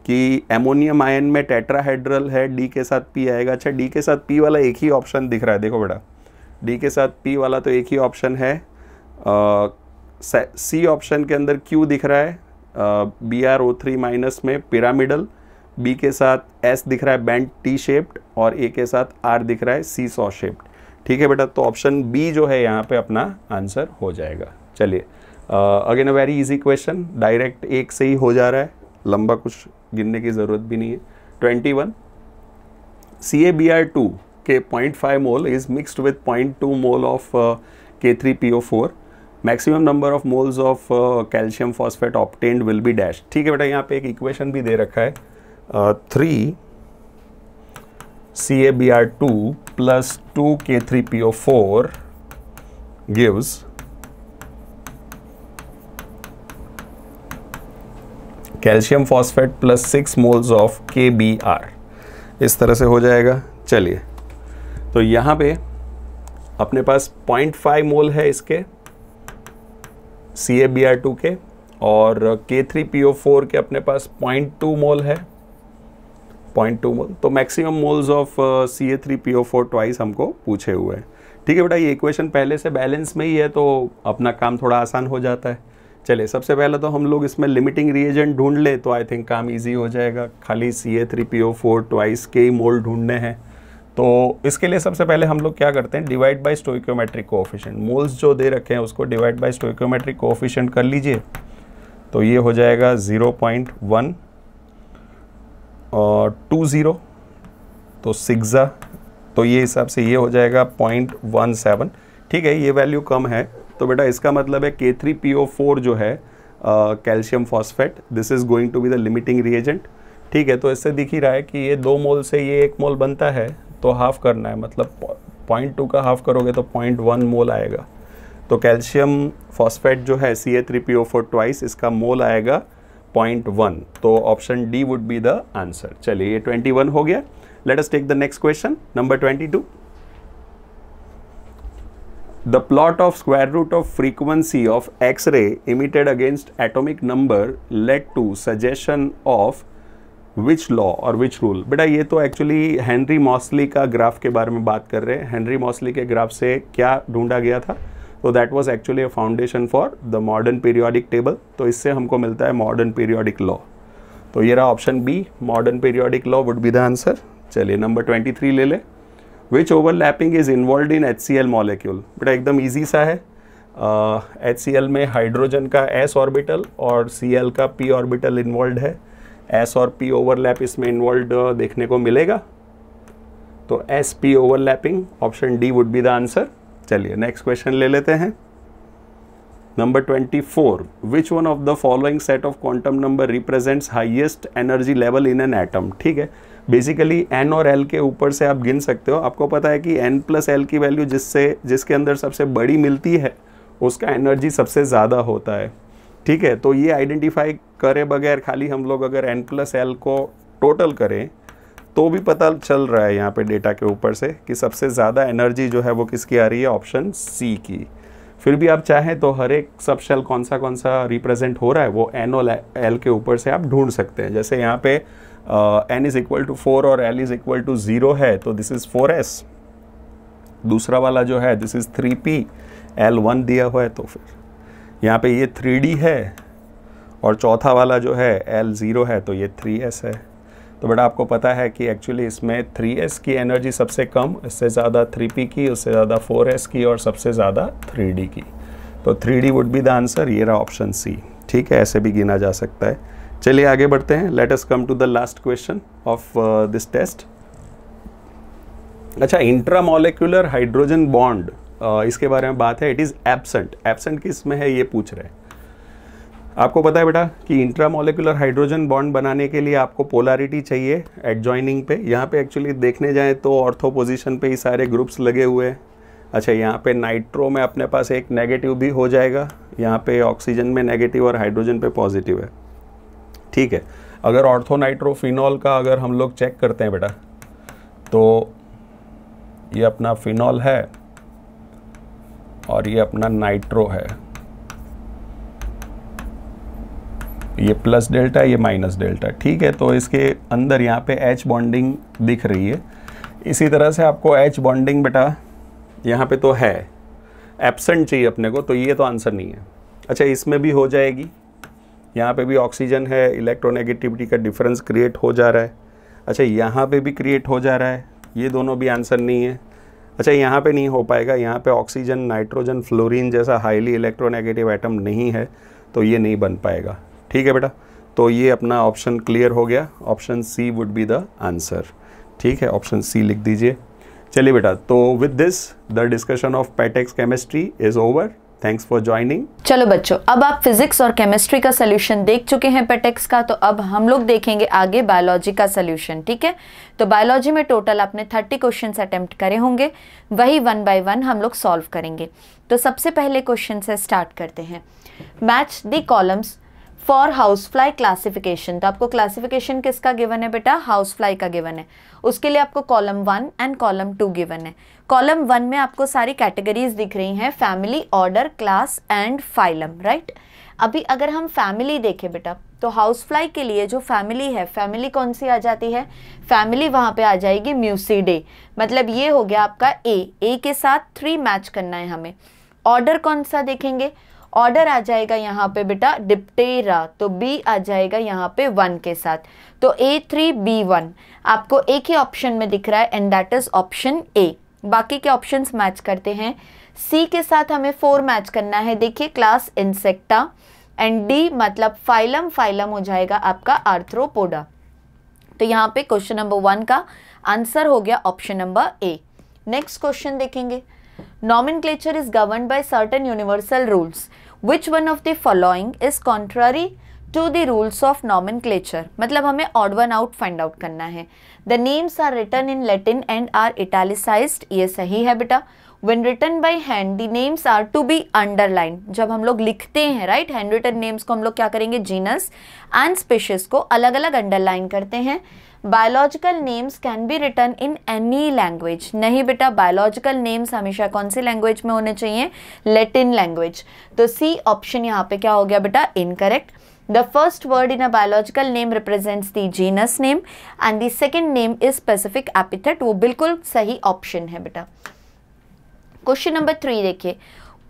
कि एमोनियम आयन में टेट्राहेड्रल है, डी के साथ पी आएगा। अच्छा, डी के साथ पी वाला एक ही ऑप्शन दिख रहा है, देखो बेटा, डी के साथ पी वाला तो एक ही ऑप्शन है। सी ऑप्शन के अंदर क्यू दिख रहा है, BrO3 माइनस में पिरामिडल, बी के साथ एस दिख रहा है बैंड टी शेप्ड, और ए के साथ आर दिख रहा है सी सॉ शेप्ड। ठीक है बेटा, तो ऑप्शन बी जो है यहाँ पे अपना आंसर हो जाएगा। चलिए, again a very easy question, direct एक से ही हो जा रहा है, लंबा कुछ गिनने की ज़रूरत भी नहीं है। 21, CaBr2 के 0.5 mole is mixed with 0.2 mole of K3PO4, maximum number of moles of calcium phosphate obtained will be dash. ठीक है बेटा, यहाँ पे एक इक्वेशन भी दे रखा है, 3 CaBr2 plus 2 K3PO4 gives calcium phosphate plus 6 moles of KBr। इस तरह से हो जाएगा। चलिए, तो यहाँ पे अपने पास 0.5 मोल है इसके CaBr2 के, और K3PO4 के अपने पास 0.2 मोल है, 0.2 मोल। तो maximum moles of Ca3PO4 twice हमको पूछे हुए हैं। ठीक है बेटा, ये इक्वेशन पहले से बैलेंस में ही है, तो अपना काम थोड़ा आसान हो जाता है। चलिए, सबसे पहले तो हम लोग इसमें लिमिटिंग रिएजेंट ढूंढ ले तो आई थिंक काम इजी हो जाएगा। खाली Ca3PO4 ट्वाइस के ही मोल ढूंढने हैं। तो इसके लिए सबसे पहले हम लोग क्या करते हैं, divide by stoichiometric coefficient. Moles जो दे रखे हैं उसको डिवाइड बाय स्टोइकियोमेट्रिक कोएफिशिएंट कर लीजिए, तो ये हो जाएगा 0.1 और 20, तो 6, तो ये हिसाब से ये हो जाएगा 0.17। ठीक है, ये वैल्यू कम है, तो बेटा इसका मतलब है K3PO4 जो है calcium phosphate, this is going to be the limiting reagent. ठीक है, तो इससे दिख ही रहा है कि ये 2 मोल से ये 1 मोल बनता है, तो हाफ करना है, मतलब 0.2 का हाफ करोगे तो 0.1 मोल आएगा। तो कैल्शियम फॉस्फेट जो है Ca3PO4 ट्वाइस, इसका मोल आएगा 0.1, तो option D would be the answer. चलिए, ये 21 हो गया। Let us take the next question, number 22। The plot of square root of frequency of X-ray emitted against atomic number led to suggestion of which law or which rule? बेटा ये तो actually Henry मॉसली का graph के बारे में बात कर रहे हैं। हेनरी मॉसली के ग्राफ से क्या ढूंढा गया था? तो that was actually a foundation for the modern periodic table. तो इससे हमको मिलता है मॉडर्न पीरियोडिक लॉ। तो ये रहा option B, modern periodic law would be the answer. चलिए, नंबर 23 ले ले। Which overlapping is involve in HCl molecule? बेटा एकदम ईजी सा है। HCl में हाइड्रोजन का s ऑर्बिटल और Cl का p ऑर्बिटल इन्वॉल्व है। s और p ओवरलैप इसमें इन्वॉल्व देखने को मिलेगा, तो sp overlapping, option D would be the answer. चलिए, नेक्स्ट क्वेश्चन ले लेते हैं। Number 24, which one of the following set of quantum number represents highest energy level in an atom? ठीक है, बेसिकली n और l के ऊपर से आप गिन सकते हो। आपको पता है कि n प्लस l की वैल्यू जिसके अंदर सबसे बड़ी मिलती है उसका एनर्जी सबसे ज़्यादा होता है। ठीक है, तो ये आइडेंटिफाई करे बगैर खाली हम लोग अगर n प्लस l को टोटल करें तो भी पता चल रहा है यहाँ पे डेटा के ऊपर से कि सबसे ज़्यादा एनर्जी जो है वो किसकी आ रही है, ऑप्शन सी की। फिर भी आप चाहें तो हर एक सब शेल कौन सा रिप्रेजेंट हो रहा है वो n और l के ऊपर से आप ढूंढ सकते हैं। जैसे यहाँ पे n इज इक्वल टू 4 और l इज इक्वल टू 0 है, तो दिस इज 4s। दूसरा वाला जो है दिस इज 3p, l 1 दिया हुआ है, तो फिर यहाँ पे ये 3d है और चौथा वाला जो है L0 है तो ये 3s है। तो बेटा आपको पता है कि एक्चुअली इसमें 3s की एनर्जी सबसे कम, इससे ज़्यादा 3p की, उससे ज़्यादा 4s की और सबसे ज़्यादा 3d की। तो 3d would be the answer. ये रहा ऑप्शन सी। ठीक है, ऐसे भी गिना जा सकता है। चलिए आगे बढ़ते हैं। Let us come to the last question of this test. अच्छा, इंट्रामोलिकुलर हाइड्रोजन बॉन्ड, इसके बारे में बात है। It is absent. एब्सेंट किस में है ये पूछ रहे हैं। आपको पता है बेटा कि इंट्रामोलिकुलर हाइड्रोजन बॉन्ड बनाने के लिए आपको पोलैरिटी चाहिए एडजॉइनिंग पे। यहाँ पे एक्चुअली देखने जाएं तो ऑर्थो पोजीशन पे ही सारे ग्रुप्स लगे हुए हैं। अच्छा, यहाँ पे नाइट्रो में अपने पास एक नेगेटिव भी हो जाएगा, यहाँ पे ऑक्सीजन में नेगेटिव और हाइड्रोजन पे पॉजिटिव है। ठीक है, अगर ऑर्थो नाइट्रोफिनॉल का अगर हम लोग चेक करते हैं बेटा, तो ये अपना फिनॉल है और ये अपना नाइट्रो है। ये प्लस डेल्टा, ये माइनस डेल्टा। ठीक है, तो इसके अंदर यहाँ पे H बॉन्डिंग दिख रही है। इसी तरह से आपको H बॉन्डिंग बेटा यहाँ पे तो है, एब्सेंट चाहिए अपने को, तो ये तो आंसर नहीं है। अच्छा, इसमें भी हो जाएगी। यहाँ पे भी ऑक्सीजन है, इलेक्ट्रोनेगेटिविटी का डिफरेंस क्रिएट हो जा रहा है। अच्छा, यहाँ पे भी क्रिएट हो जा रहा है। ये दोनों भी आंसर नहीं है। अच्छा, यहाँ पे नहीं हो पाएगा। यहाँ पे ऑक्सीजन, नाइट्रोजन, फ्लोरीन जैसा हाईली इलेक्ट्रोनेगेटिव एटम नहीं है, तो ये नहीं बन पाएगा। ठीक है बेटा, तो ये अपना ऑप्शन क्लियर हो गया। Option C would be the answer. ठीक है, ऑप्शन सी लिख दीजिए। चलिए बेटा, तो with this the discussion of petex chemistry is over. Thanks for joining. चलो बच्चों, अब आप फिजिक्स और केमिस्ट्री का सोल्यूशन देख चुके हैं पेटेक्स का, तो अब हम लोग देखेंगे आगे बायोलॉजी का सोल्यूशन। ठीक है, तो बायोलॉजी में टोटल आपने 30 क्वेश्चंस अटेम्प्ट करे होंगे, वही 1 बाय 1 हम लोग सॉल्व करेंगे। तो सबसे पहले क्वेश्चन से स्टार्ट करते हैं। Match the columns for house fly classification. तो आपको क्लासिफिकेशन किसका गिवन है बेटा? हाउस फ्लाई का गिवन है। उसके लिए आपको कॉलम 1 एंड कॉलम 2 गिवन है। कॉलम 1 में आपको सारी कैटेगरीज दिख रही हैं, family, order, class and phylum, right. अभी अगर हम फैमिली देखें बेटा, तो हाउस फ्लाई के लिए जो फैमिली है, फैमिली कौन सी आ जाती है? फैमिली वहां पे आ जाएगी म्यूसिडे। मतलब ये हो गया आपका ए के साथ 3 मैच करना है हमें। ऑर्डर कौन सा देखेंगे? ऑर्डर आ जाएगा यहाँ पे बेटा डिप्टेरा, तो बी आ जाएगा यहाँ पे 1 के साथ, तो A3B1 आपको एक ही ऑप्शन में दिख रहा है and that is option A. बाकी के ऑप्शंस मैच करते हैं। सी के साथ हमें 4 मैच करना है, देखिए क्लास इंसेक्टा, एंड डी मतलब फाइलम, फाइलम हो जाएगा आपका आर्थ्रोपोडा। तो यहाँ पे क्वेश्चन नंबर 1 का आंसर हो गया ऑप्शन नंबर ए। नेक्स्ट क्वेश्चन देखेंगे। Nomenclature is governed by certain universal rules. Which one of the following is contrary to the rules of nomenclature? मतलब हमें odd one out find out करना है। The names are written in Latin and are italicized. ये सही है बेटा। When written by hand, the names are to be underlined. जब हम लोग लिखते हैं राइट, हैंड रिटन नेम्स को हम लोग क्या करेंगे? जीनस एंड स्पीशीज को अलग अलग अंडरलाइन करते हैं। Biological names can be written in any language. नहीं बेटा, बायोलॉजिकल नेम्स हमेशा कौन सी लैंग्वेज में होने चाहिए? Latin language. तो सी ऑप्शन यहाँ पे क्या हो गया बेटा? Incorrect. The first word in a biological name represents the genus name and the second name is specific epithet। वो बिल्कुल सही ऑप्शन है बेटा। क्वेश्चन नंबर 3 देखिए।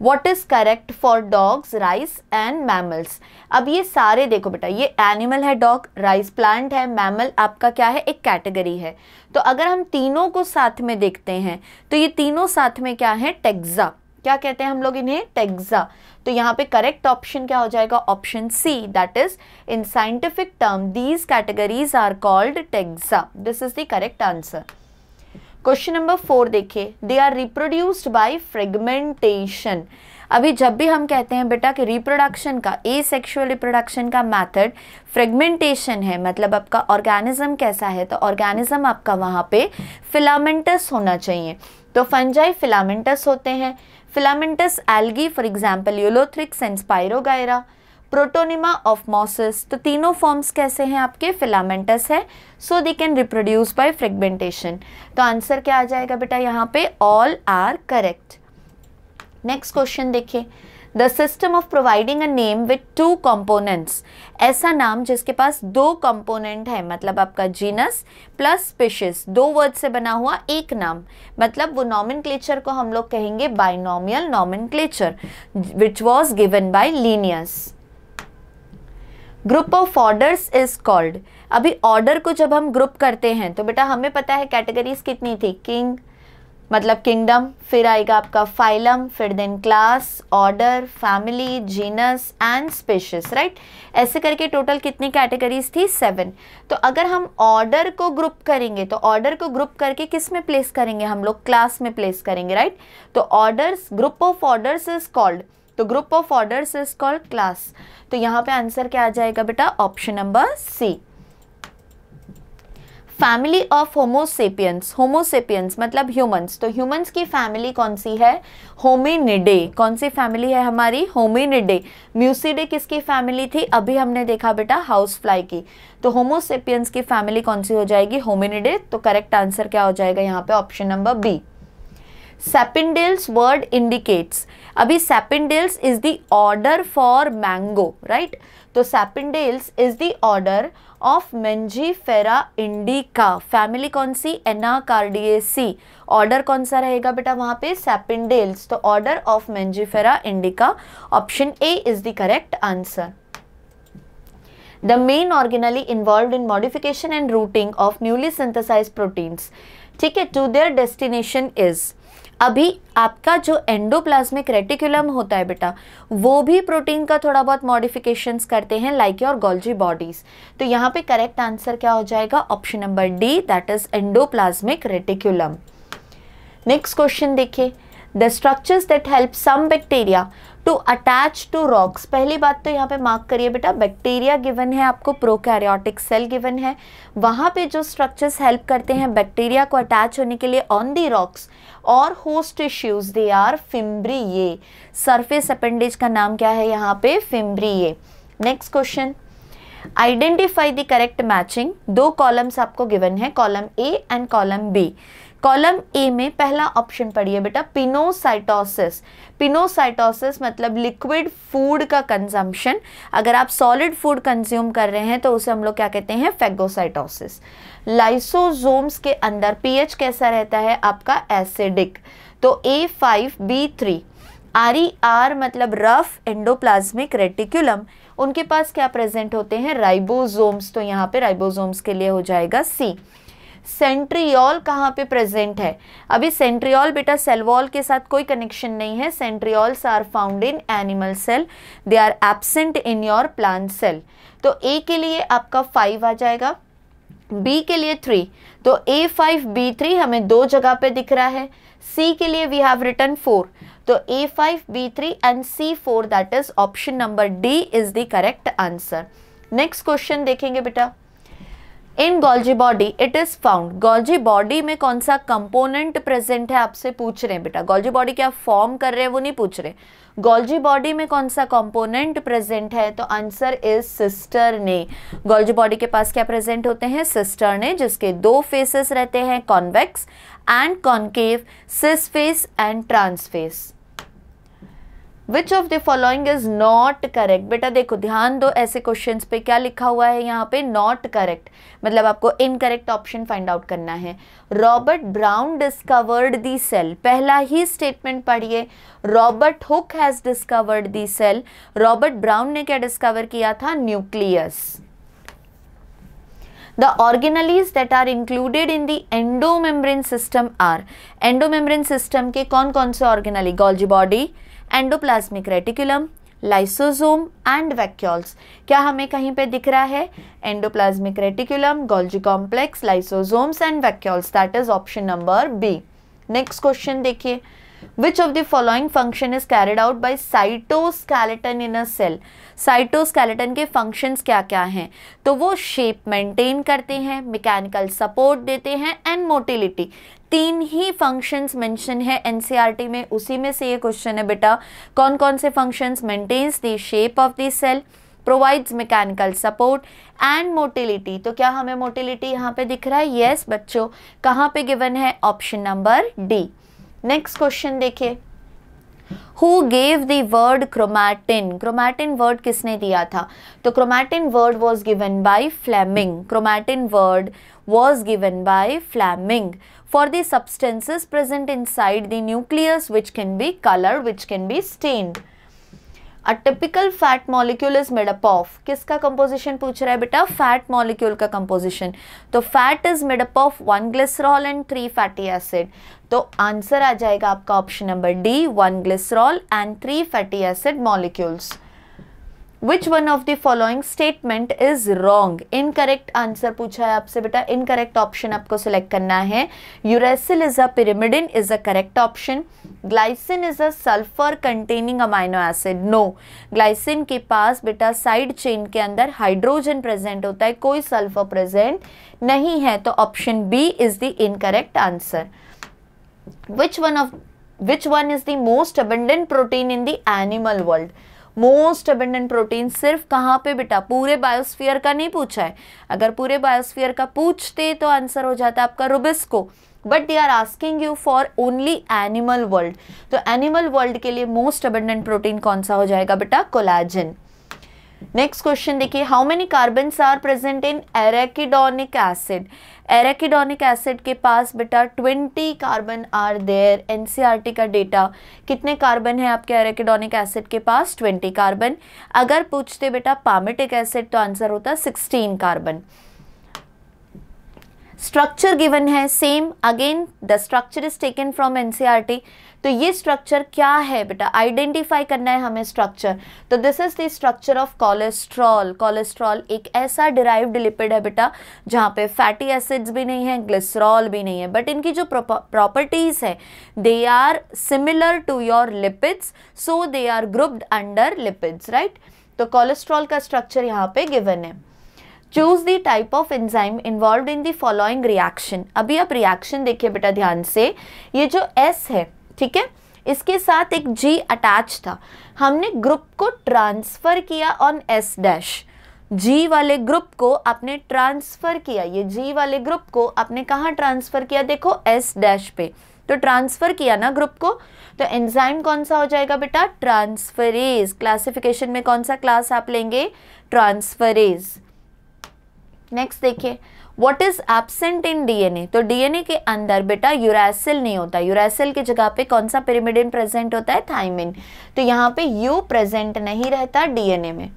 What is correct for dogs, rice and mammals? अब ये सारे देखो बेटा, ये एनिमल है डॉग, राइस प्लांट है, मैमल आपका क्या है? एक कैटेगरी है। तो अगर हम तीनों को साथ में देखते हैं तो ये तीनों साथ में क्या है? टेक्सा। क्या कहते हैं हम लोग इन्हें? टेक्सा। तो यहाँ पे करेक्ट ऑप्शन क्या हो जाएगा? Option C, that is in scientific term these categories are called taxa. This is the correct answer. Question number 4 देखिए। They are reproduced by fragmentation. अभी जब भी हम कहते हैं बेटा कि रिप्रोडक्शन का, एसेक्सुअल रिप्रोडक्शन का मेथड फ्रेगमेंटेशन है, मतलब आपका ऑर्गेनिज्म कैसा है? तो ऑर्गेनिज्म आपका वहां पे फिलामेंटस होना चाहिए। तो फंजाई फिलामेंटस होते हैं। Filamentous algae for example Ulothrix and Spirogyra, protonema of mosses. तो तीनों फॉर्म्स कैसे हैं आपके? फिलामेंटस है, so they can reproduce by fragmentation. तो आंसर क्या आ जाएगा बेटा यहाँ पे? All are correct. Next question देखिए। The system of providing a name with 2 components. ऐसा नाम जिसके पास 2 कंपोनेंट है, मतलब आपका जीनस प्लस स्पीशीज, 2 वर्ड से बना हुआ एक नाम, मतलब वो नॉमेनक्लेचर को हम लोग कहेंगे binomial nomenclature, which was given by Linnaeus. Group of orders is called. अभी ऑर्डर को जब हम ग्रुप करते हैं तो बेटा हमें पता है कैटेगरीज कितनी थी, किंग मतलब किंगडम, फिर आएगा आपका फाइलम, फिर then class, order, family, genus and species, right. ऐसे करके टोटल कितनी कैटेगरीज थी, 7। तो अगर हम ऑर्डर को ग्रुप करेंगे तो ऑर्डर को ग्रुप करके किस में प्लेस करेंगे, हम लोग क्लास में प्लेस करेंगे, राइट। तो orders, group of orders is called, तो group of orders is called class. तो यहाँ पे आंसर क्या आ जाएगा बेटा, option number C. Family of homo sapiens, homo sapiens मतलब ह्यूमंस, तो ह्यूमंस की फैमिली कौन सी है, होमिनिडे। कौन सी फैमिली है हमारी, होमिनिडे। म्यूसिडे किसकी फैमिली थी, अभी हमने देखा बेटा हाउस फ्लाई की। तो होमोसेपियंस की फैमिली कौन सी हो जाएगी, होमिनिडे। तो करेक्ट आंसर क्या हो जाएगा यहाँ पे, option number B. Sapindales word indicates, अभी Sapindales is the order for mango, right. तो Sapindales is the order of Mangifera indica, family कौन सी, एनाकार्डिएसी। ऑर्डर कौन सा रहेगा बेटा वहां पे, सैपिंडेल्स। तो order of Mangifera indica, option A is the correct answer. The main organelle involved in modification and routing of newly synthesized proteins, ठीक है, to their destination is, अभी आपका जो एंडोप्लाज्मिक रेटिकुलम होता है बेटा वो भी प्रोटीन का थोड़ा बहुत मॉडिफिकेशंस करते हैं लाइक योर गोल्जी बॉडीज। तो यहाँ पे करेक्ट आंसर क्या हो जाएगा, option number D, that is endoplasmic reticulum. Next question देखिए, the structures that help some bacteria to attach to rocks. पहली बात तो यहाँ पे मार्क करिए बेटा, बैक्टीरिया गिवन है आपको, प्रोकैरियोटिक सेल गिवन है, वहां पे जो स्ट्रक्चर्स हेल्प करते हैं बैक्टीरिया को अटैच होने के लिए ऑन दी रॉक्स और host tissues, they are fimbriae. Surface appendage का नाम क्या है यहाँ पे, fimbriae. Next question, identify the correct matching. दो कॉलम्स आपको गिवन है, column A and column B. Column A में पहला ऑप्शन पढ़िए बेटा, पिनोसाइटोसिस। पिनोसाइटोसिस मतलब लिक्विड फूड का कंजम्पशन। अगर आप सॉलिड फूड कंज्यूम कर रहे हैं तो उसे हम लोग क्या कहते हैं, फेगोसाइटोसिस। लाइसोसोम्स के अंदर पीएच कैसा रहता है आपका, एसिडिक। तो A5B3, RER मतलब रफ एंडोप्लाज्मिक रेटिकुलम, उनके पास क्या प्रेजेंट होते हैं, राइबोसोम्स। तो यहाँ पे राइबोसोम्स के लिए हो जाएगा सी। सेंट्रियोल कहाँ पे प्रेजेंट है, अभी सेंट्रियोल बेटा सेल वॉल के साथ कोई कनेक्शन नहीं है। Centrioles are found in animal cell, they are absent in your plant cell. तो ए के लिए आपका 5 आ जाएगा, बी के लिए 3। तो A5B3 हमें दो जगह पे दिख रहा है। सी के लिए वी हैव रिटन 4। तो A5B3 and C4, that is option number D is the correct answer. Next question देखेंगे बेटा, in Golgi body it is found. Golgi body में कौन सा कंपोनेंट प्रेजेंट है आपसे पूछ रहे हैं बेटा, गोल्जी बॉडी क्या फॉर्म कर रहे हैं वो नहीं पूछ रहे। गोल्जी बॉडी में कौन सा कंपोनेंट प्रेजेंट है, तो answer is cisternae. Golgi body के पास क्या प्रेजेंट होते हैं, सिस्टर्ने, जिसके दो फेसेस रहते हैं, convex and concave, cis face and trans face. Which of the following is not correct. बेटा देखो ध्यान दो, ऐसे क्वेश्चंस पे क्या लिखा हुआ है यहाँ पे, नॉट करेक्ट, मतलब आपको इनकरेक्ट ऑप्शन फाइंड आउट करना है। Robert Brown discovered the cell, पहला ही स्टेटमेंट पढ़िए, Robert Hooke has discovered the cell. Robert Brown ने क्या डिस्कवर किया था, nucleus. The organelles that are included in the endomembrane system are, endomembrane system के कौन कौन से organelle, Golgi body, endoplasmic reticulum, lysosome and vacuoles. क्या हमें कहीं पे दिख रहा है, endoplasmic reticulum, Golgi complex, lysosomes and vacuoles, that is option number B. Next question देखिए, Which of the following function is carried out by cytoskeleton in a cell? Cytoskeleton के functions क्या क्या हैं, तो वो शेप मेंटेन करते हैं, mechanical support देते हैं and motility. 3 he functions mention है एनसीईआरटी में, उसी में से ये क्वेश्चन है बेटा, कौन कौन से functions, maintains the shape of the cell, provides mechanical support and motility. तो क्या हमें मोटिलिटी यहाँ पे दिख रहा है, यस बच्चों, कहाँ पे गिवन है, option number D. Next question देखिए, Who gave the word chromatin? Chromatin word किसने दिया था, तो chromatin word was given by Fleming. Chromatin word was given by Fleming for the substances present inside the nucleus which can be colored, which can be stained. A typical fat molecule is made up of, किसका composition पूछ रहा है बेटा, fat molecule का composition. तो fat is made up of 1 glycerol and 3 fatty acid. तो answer आ जाएगा आपका option number D, 1 glycerol and 3 fatty acid molecules. Which one of the following statement is wrong? Incorrect answer पूछा है आपसे बेटा, incorrect ऑप्शन आपको सिलेक्ट करना है। Uracil is a pyrimidine is a correct option. Glycine is a sulphur containing amino acid, no. Glycine के पास बेटा साइड चेन के अंदर हाइड्रोजन प्रेजेंट होता है, कोई सल्फर प्रेजेंट नहीं है, तो option B is the incorrect answer. Which one is the most abundant protein in the animal world? Most abundant protein सिर्फ कहाँ पे बेटा, पूरे बायोस्फीयर का नहीं पूछा है। अगर पूरे बायोस्फीयर का पूछते तो आंसर हो जाता आपका rubisco, but they are asking you for only animal world. तो एनिमल वर्ल्ड के लिए मोस्ट अबेंडेंट प्रोटीन कौन सा हो जाएगा बेटा, कोलाजन। नेक्स्ट क्वेश्चन देखिए, how many carbons are present in arachidonic acid. Arachidonic acid के पास बेटा 20 कार्बन आर देयर। एनसीईआरटी का डेटा, कितने कार्बन है आपके एराकिडोनिक एसिड के पास, 20 कार्बन। अगर पूछते बेटा पामेटिक एसिड तो आंसर होता 16 कार्बन। स्ट्रक्चर गिवन है same, again the structure is taken from NCERT. तो ये स्ट्रक्चर क्या है बेटा, आइडेंटिफाई करना है हमें स्ट्रक्चर। तो this is the structure of cholesterol. Cholesterol एक ऐसा डिराइव्ड लिपिड है बेटा जहाँ पे फैटी एसिड्स भी नहीं है, ग्लिसरॉल भी नहीं है, बट इनकी जो प्रॉपर्टीज है they are similar to your lipids, so they are grouped under lipids, right. तो कोलेस्ट्रॉल का स्ट्रक्चर यहाँ पे गिवन है। Choose the type of enzyme involved in the following reaction. अभी आप रिएक्शन देखिए बेटा ध्यान से, ये जो S है ठीक है, इसके साथ एक G अटैच था, हमने ग्रुप को ट्रांसफर किया ऑन S डैश। G वाले ग्रुप को आपने ट्रांसफर किया, ये G वाले ग्रुप को आपने कहाँ ट्रांसफर किया, देखो S डैश पे, तो ट्रांसफर किया ना ग्रुप को। तो एंजाइम कौन सा हो जाएगा बेटा, ट्रांसफरेज। क्लासिफिकेशन में कौन सा क्लास आप लेंगे, ट्रांसफरेज। नेक्स्ट देखिए, what is absent in DNA. तो डीएनए के अंदर बेटा यूरासिल नहीं होता, यूरासिल की जगह पे कौन सा पिरिमिडिन प्रेजेंट होता है, थाइमिन। तो यहाँ पे यू प्रेजेंट नहीं रहता डीएनए में।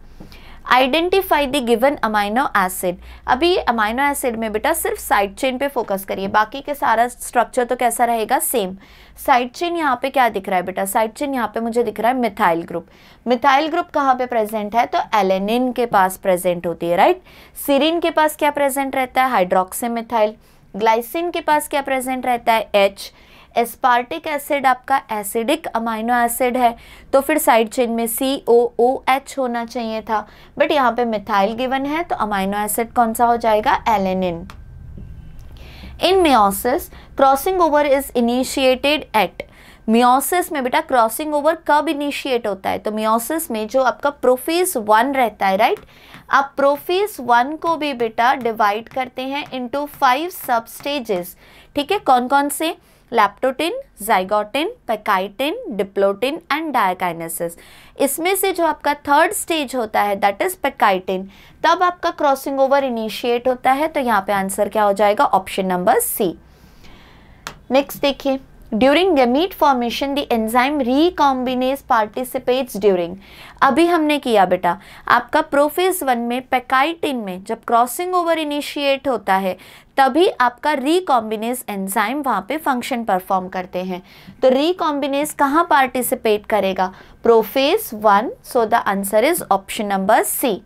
Identify the given amino acid. अभी अमाइनो एसिड में बेटा सिर्फ साइड चेन पे फोकस करिए, बाकी के सारा स्ट्रक्चर तो कैसा रहेगा, सेम। साइड चेन यहाँ पे क्या दिख रहा है बेटा, साइड चेन यहाँ पे मुझे दिख रहा है मिथाइल ग्रुप। मिथाइल ग्रुप कहाँ पे प्रेजेंट है, तो एलेनिन के पास प्रेजेंट होती है, राइट। सीरिन के पास क्या प्रेजेंट रहता है, हाइड्रोक्सी मिथाइल। ग्लाइसिन के पास क्या प्रेजेंट रहता है, H। एस्पार्टिक एसिड आपका एसिडिक अमाइनो एसिड है, तो फिर साइड चेन में COOH होना चाहिए था, बट यहाँ पे मिथाइल गिवन है, तो अमाइनो एसिड कौन सा हो जाएगा, alanine. In meiosis crossing over is initiated at. Meiosis में बेटा क्रॉसिंग ओवर कब इनिशिएट होता है, तो मियोसिस में जो आपका प्रोफेज 1 रहता है, राइट। आप प्रोफेज 1 को भी बेटा डिवाइड करते हैं इनटू 5 सब स्टेजेस, ठीक है। कौन कौन से, लैप्टोटिन, जाइगोटिन, पैकाइटिन, डिप्लोटिन एंड डायकाइनेसिस। इसमें से जो आपका थर्ड स्टेज होता है दैट इज पैकाइटिन, तब आपका क्रॉसिंग ओवर इनिशिएट होता है, तो यहाँ पे आंसर क्या हो जाएगा, ऑप्शन नंबर सी। नेक्स्ट देखिए, during gamete formation the enzyme recombinase participates during. अभी हमने किया बेटा आपका प्रोफेज 1 में पैकाइटिन में जब क्रॉसिंग ओवर इनिशिएट होता है तभी आपका रिकॉम्बिनेज एंजाइम वहाँ पे फंक्शन परफॉर्म करते हैं। तो रिकॉम्बिनेज कहाँ पार्टिसिपेट करेगा, prophase 1, so the answer is option number C.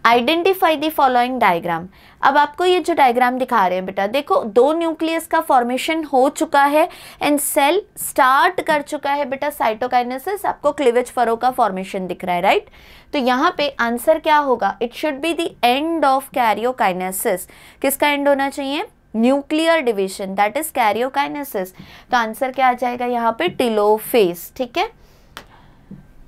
Identify the following diagram. अब आपको ये जो डायग्राम दिखा रहे हैं बेटा, देखो 2 न्यूक्लियस का फॉर्मेशन हो चुका है एंड सेल स्टार्ट कर चुका है बेटा साइटोकाइनेसिस, आपको क्लीवेज फरो का फॉर्मेशन दिख रहा है, राइट। तो यहाँ पे आंसर क्या होगा, it should be the end of karyokinesis. किसका एंड होना चाहिए, nuclear division, that is karyokinesis. तो आंसर क्या आ जाएगा यहाँ पे, टेलोफेज, ठीक है।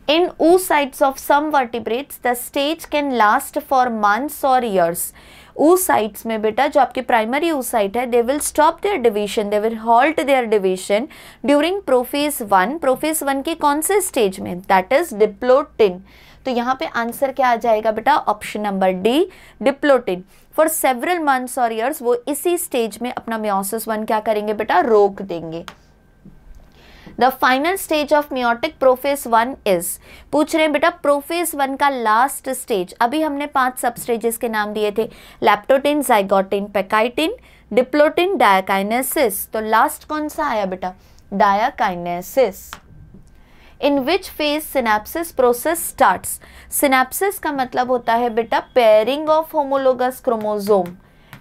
In oocytes of some vertebrates, the stage can last for months or years. oocytes में बेटा जो आपके प्राइमरी oocyte है, they will stop their division, they will halt their division during prophase 1. prophase 1 के कौन से स्टेज में, that is diplotin. तो यहाँ पे आंसर क्या आ जाएगा बेटा, option number D, diplotene. For several months और ईयर्स वो इसी स्टेज में अपना मियोसिस 1 क्या करेंगे बेटा, रोक देंगे। The final stage of meiotic prophase 1 is, पूछ रहे हैं बेटा प्रोफेज 1 का लास्ट स्टेज, अभी हमने 5 सब स्टेजेस के नाम दिए थे, लैप्टोटिन, जाइगोटिन, पैकाइटिन, डिप्लोटिन, डायाकाइनेसिस, तो लास्ट कौन सा आया बेटा, diakinesis. In which phase synapsis process starts, synapsis का मतलब होता है बेटा पेयरिंग ऑफ होमोलोगस क्रोमोसोम,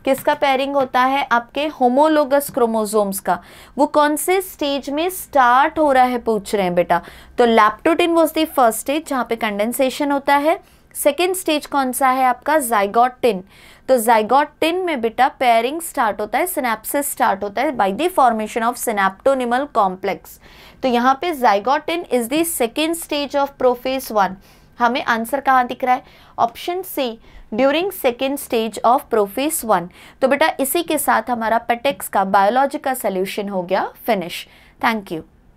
किसका पेयरिंग होता है, आपके होमोलोगस क्रोमोसोम्स का, वो कौन से स्टेज में स्टार्ट हो रहा है पूछ रहे हैं बेटा, तो लैप्टोटिन वाज द फर्स्ट स्टेज जहाँ पे कंडेंसेशन होता है, सेकेंड स्टेज कौन सा है आपका, जाइगोटिन, तो जाइगोटिन में बेटा पेयरिंग स्टार्ट होता है, सिनेप्सिस स्टार्ट होता है by the formation of synaptonemal complex, तो यहाँ पे zygotene is the second stage of prophase 1, हमें आंसर कहाँ दिख रहा है, option C, during second stage of prophase 1। तो बेटा इसी के साथ हमारा पेटेक्स का बायोलॉजी का सोल्यूशन हो गया फिनिश। Thank you.